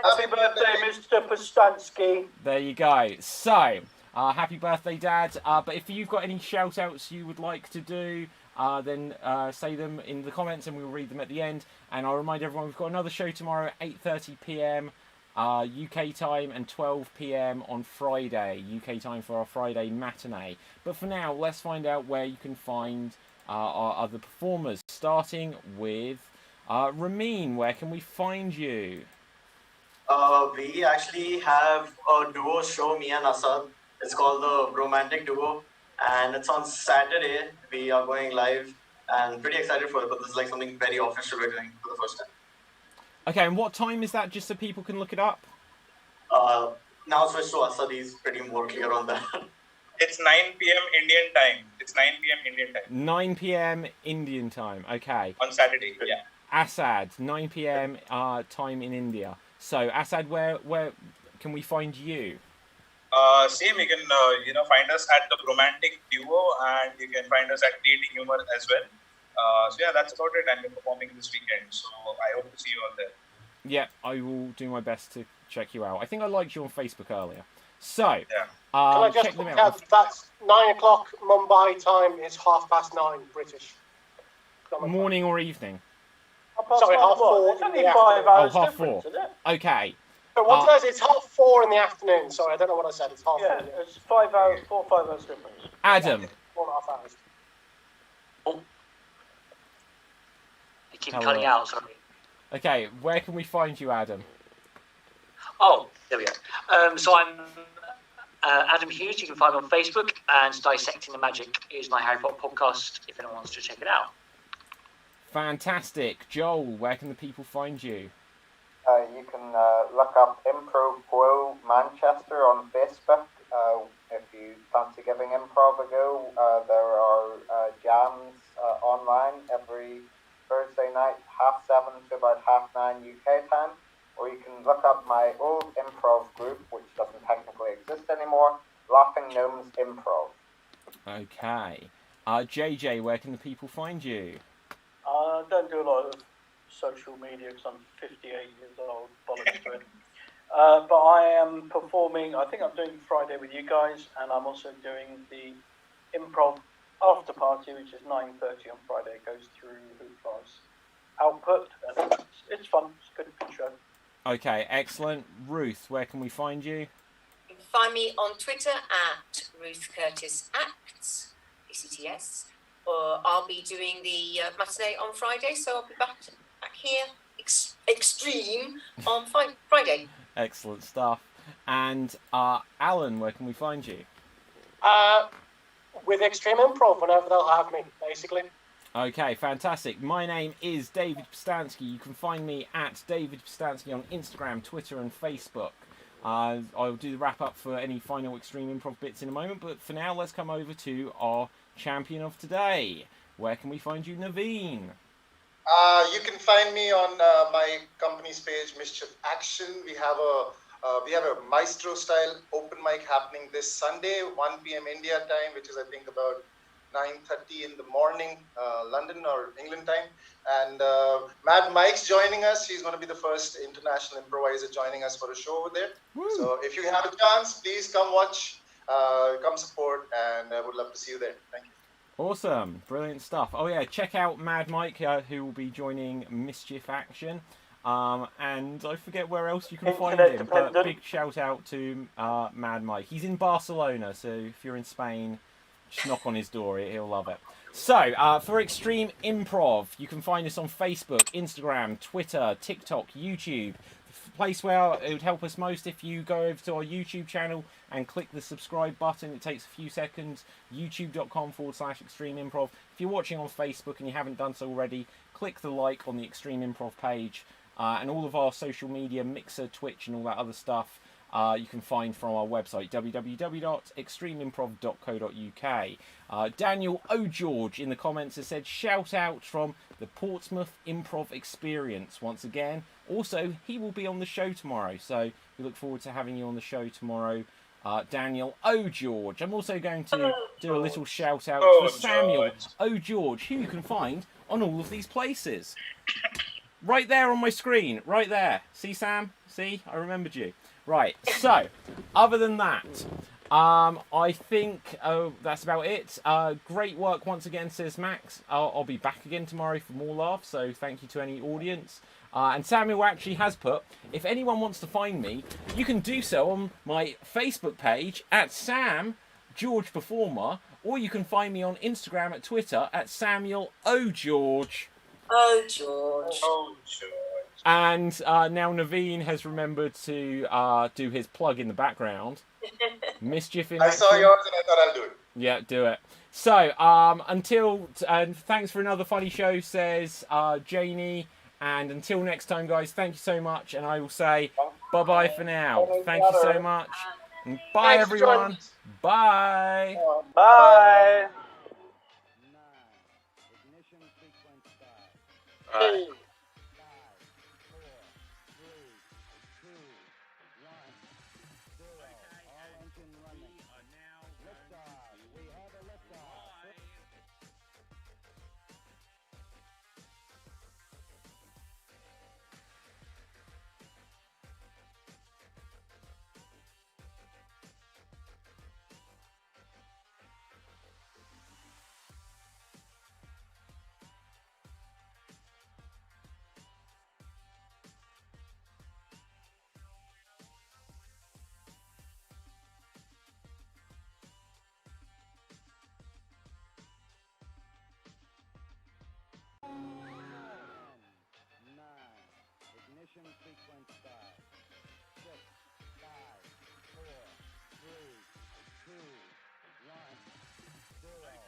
Happy birthday, Mr. Postansky. There you go. So, happy birthday, Dad. But if you've got any shout-outs you would like to do, then say them in the comments and we'll read them at the end. And I'll remind everyone we've got another show tomorrow at 8:30 p.m. UK time and 12 p.m. on Friday. UK time for our Friday matinee. But for now, let's find out where you can find our other performers. Starting with Ramin, where can we find you? We actually have a duo show, me and Asad. It's called the Romantic Duo, and it's on Saturday. We are going live, and pretty excited for it. But this is like something very official we're doing for the first time. Okay, and what time is that? Just so people can look it up. Now switch to Asad. He's pretty more clear on that. It's 9 p.m. Indian time. 9 p.m. Indian time. Okay. On Saturday, yeah. Asad, 9 p.m. Time in India. So, Asad, where can we find you? Same, you can find us at the Romantic Duo, and you can find us at Creating Humor as well. So yeah, that's about it. And we're performing this weekend, so I hope to see you all there. Yeah, I will do my best to check you out. I think I liked you on Facebook earlier. So, Can I just check them point out. out that's 9 o'clock Mumbai time. It's 9:30 British. Morning or evening? Sorry, 4:30 It's in only the 5 hours Oh, difference, 4:30. isn't it? Okay. But what did I say? It's 4:30 in the afternoon. Sorry, I don't know what I said. It's 4:30. Yeah, it's 5 hours, 4 or 5 hours difference. Adam. 4.5 hours. You keep Hello. cutting out, sorry. Okay, where can we find you, Adam? Oh, there we go. So I'm Adam Hughes. You can find me on Facebook, and Dissecting the Magic is my Harry Potter podcast if anyone wants to check it out. Fantastic. Joel, where can the people find you? You can look up Improv Grow Manchester on Facebook. If you fancy giving improv a go, there are jams online every Thursday night, 7:30 to about 9:30 UK time. Or you can look up my old improv group, which doesn't technically exist anymore, Laughing Gnomes Improv. Okay. JJ, where can the people find you? I don't do a lot of social media because I'm 58 years old. Bollocks to it. But I am performing. I think I'm doing Friday with you guys, and I'm also doing the Improv after party, which is 9:30 on Friday. It goes through Hoopla's output, and it's fun. It's a good show. Okay, excellent. Ruth, where can we find you? You can find me on Twitter at Ruth Curtis Acts, ACTS, or I'll be doing the matinee on Friday, so I'll be back here, Extreme, on Friday. Excellent stuff. And Alan, where can we find you? With Extreme Improv, whenever they'll have me, basically. Okay, fantastic. My name is David Postansky. You can find me at David Postansky on Instagram, Twitter, and Facebook. I'll do the wrap up for any final Extreme Improv bits in a moment, but for now, let's come over to our champion of today. Where can we find you, Naveen? You can find me on my company's page, Mischief Action. We have a Maestro style open mic happening this Sunday, 1 p.m. India time, which is I think about 9:30 in the morning, London or England time. And Mad Mike's joining us. He's going to be the first international improviser joining us for a show over there. Woo. So if you have a chance, please come watch, come support, and I would love to see you there. Thank you. Awesome, brilliant stuff. Oh yeah, check out Mad Mike, who will be joining Mischief Action. And I forget where else you can find him, but big shout out to Mad Mike. He's in Barcelona, so if you're in Spain, just knock on his door, he'll love it. So, for Extreme Improv, you can find us on Facebook, Instagram, Twitter, TikTok, YouTube. The place where it would help us most if you go over to our YouTube channel and click the subscribe button. It takes a few seconds. youtube.com/Extreme Improv. If you're watching on Facebook and you haven't done so already, click the like on the Extreme Improv page. And all of our social media, Mixer, Twitch, and all that other stuff, you can find from our website, www.extremeimprov.co.uk. Daniel O'George in the comments has said, shout out from the Portsmouth Improv Experience once again. Also, he will be on the show tomorrow, so we look forward to having you on the show tomorrow, Daniel O'George. I'm also going to do a little shout out for Samuel O'George, who you can find on all of these places. Right there on my screen, right there. See, Sam? See? I remembered you. Right, so, other than that, I think that's about it. Great work once again, says Max. I'll be back again tomorrow for more laughs, so thank you to any audience. And Samuel actually has put, if anyone wants to find me, you can do so on my Facebook page at Sam George Performer, or you can find me on Instagram and Twitter at Samuel O'George. Oh, George. Oh, George. And now Naveen has remembered to do his plug in the background. Mischief in I Action. saw yours and I thought I'll do it. Yeah, do it. So, and thanks for another funny show, says Janie. And until next time, guys, thank you so much. And I will say bye-bye for now. Thank you so much. And bye, everyone. Bye. Bye. Bye. Ignition sequence start. 6, 5, 4, 3, 2, 1, 0.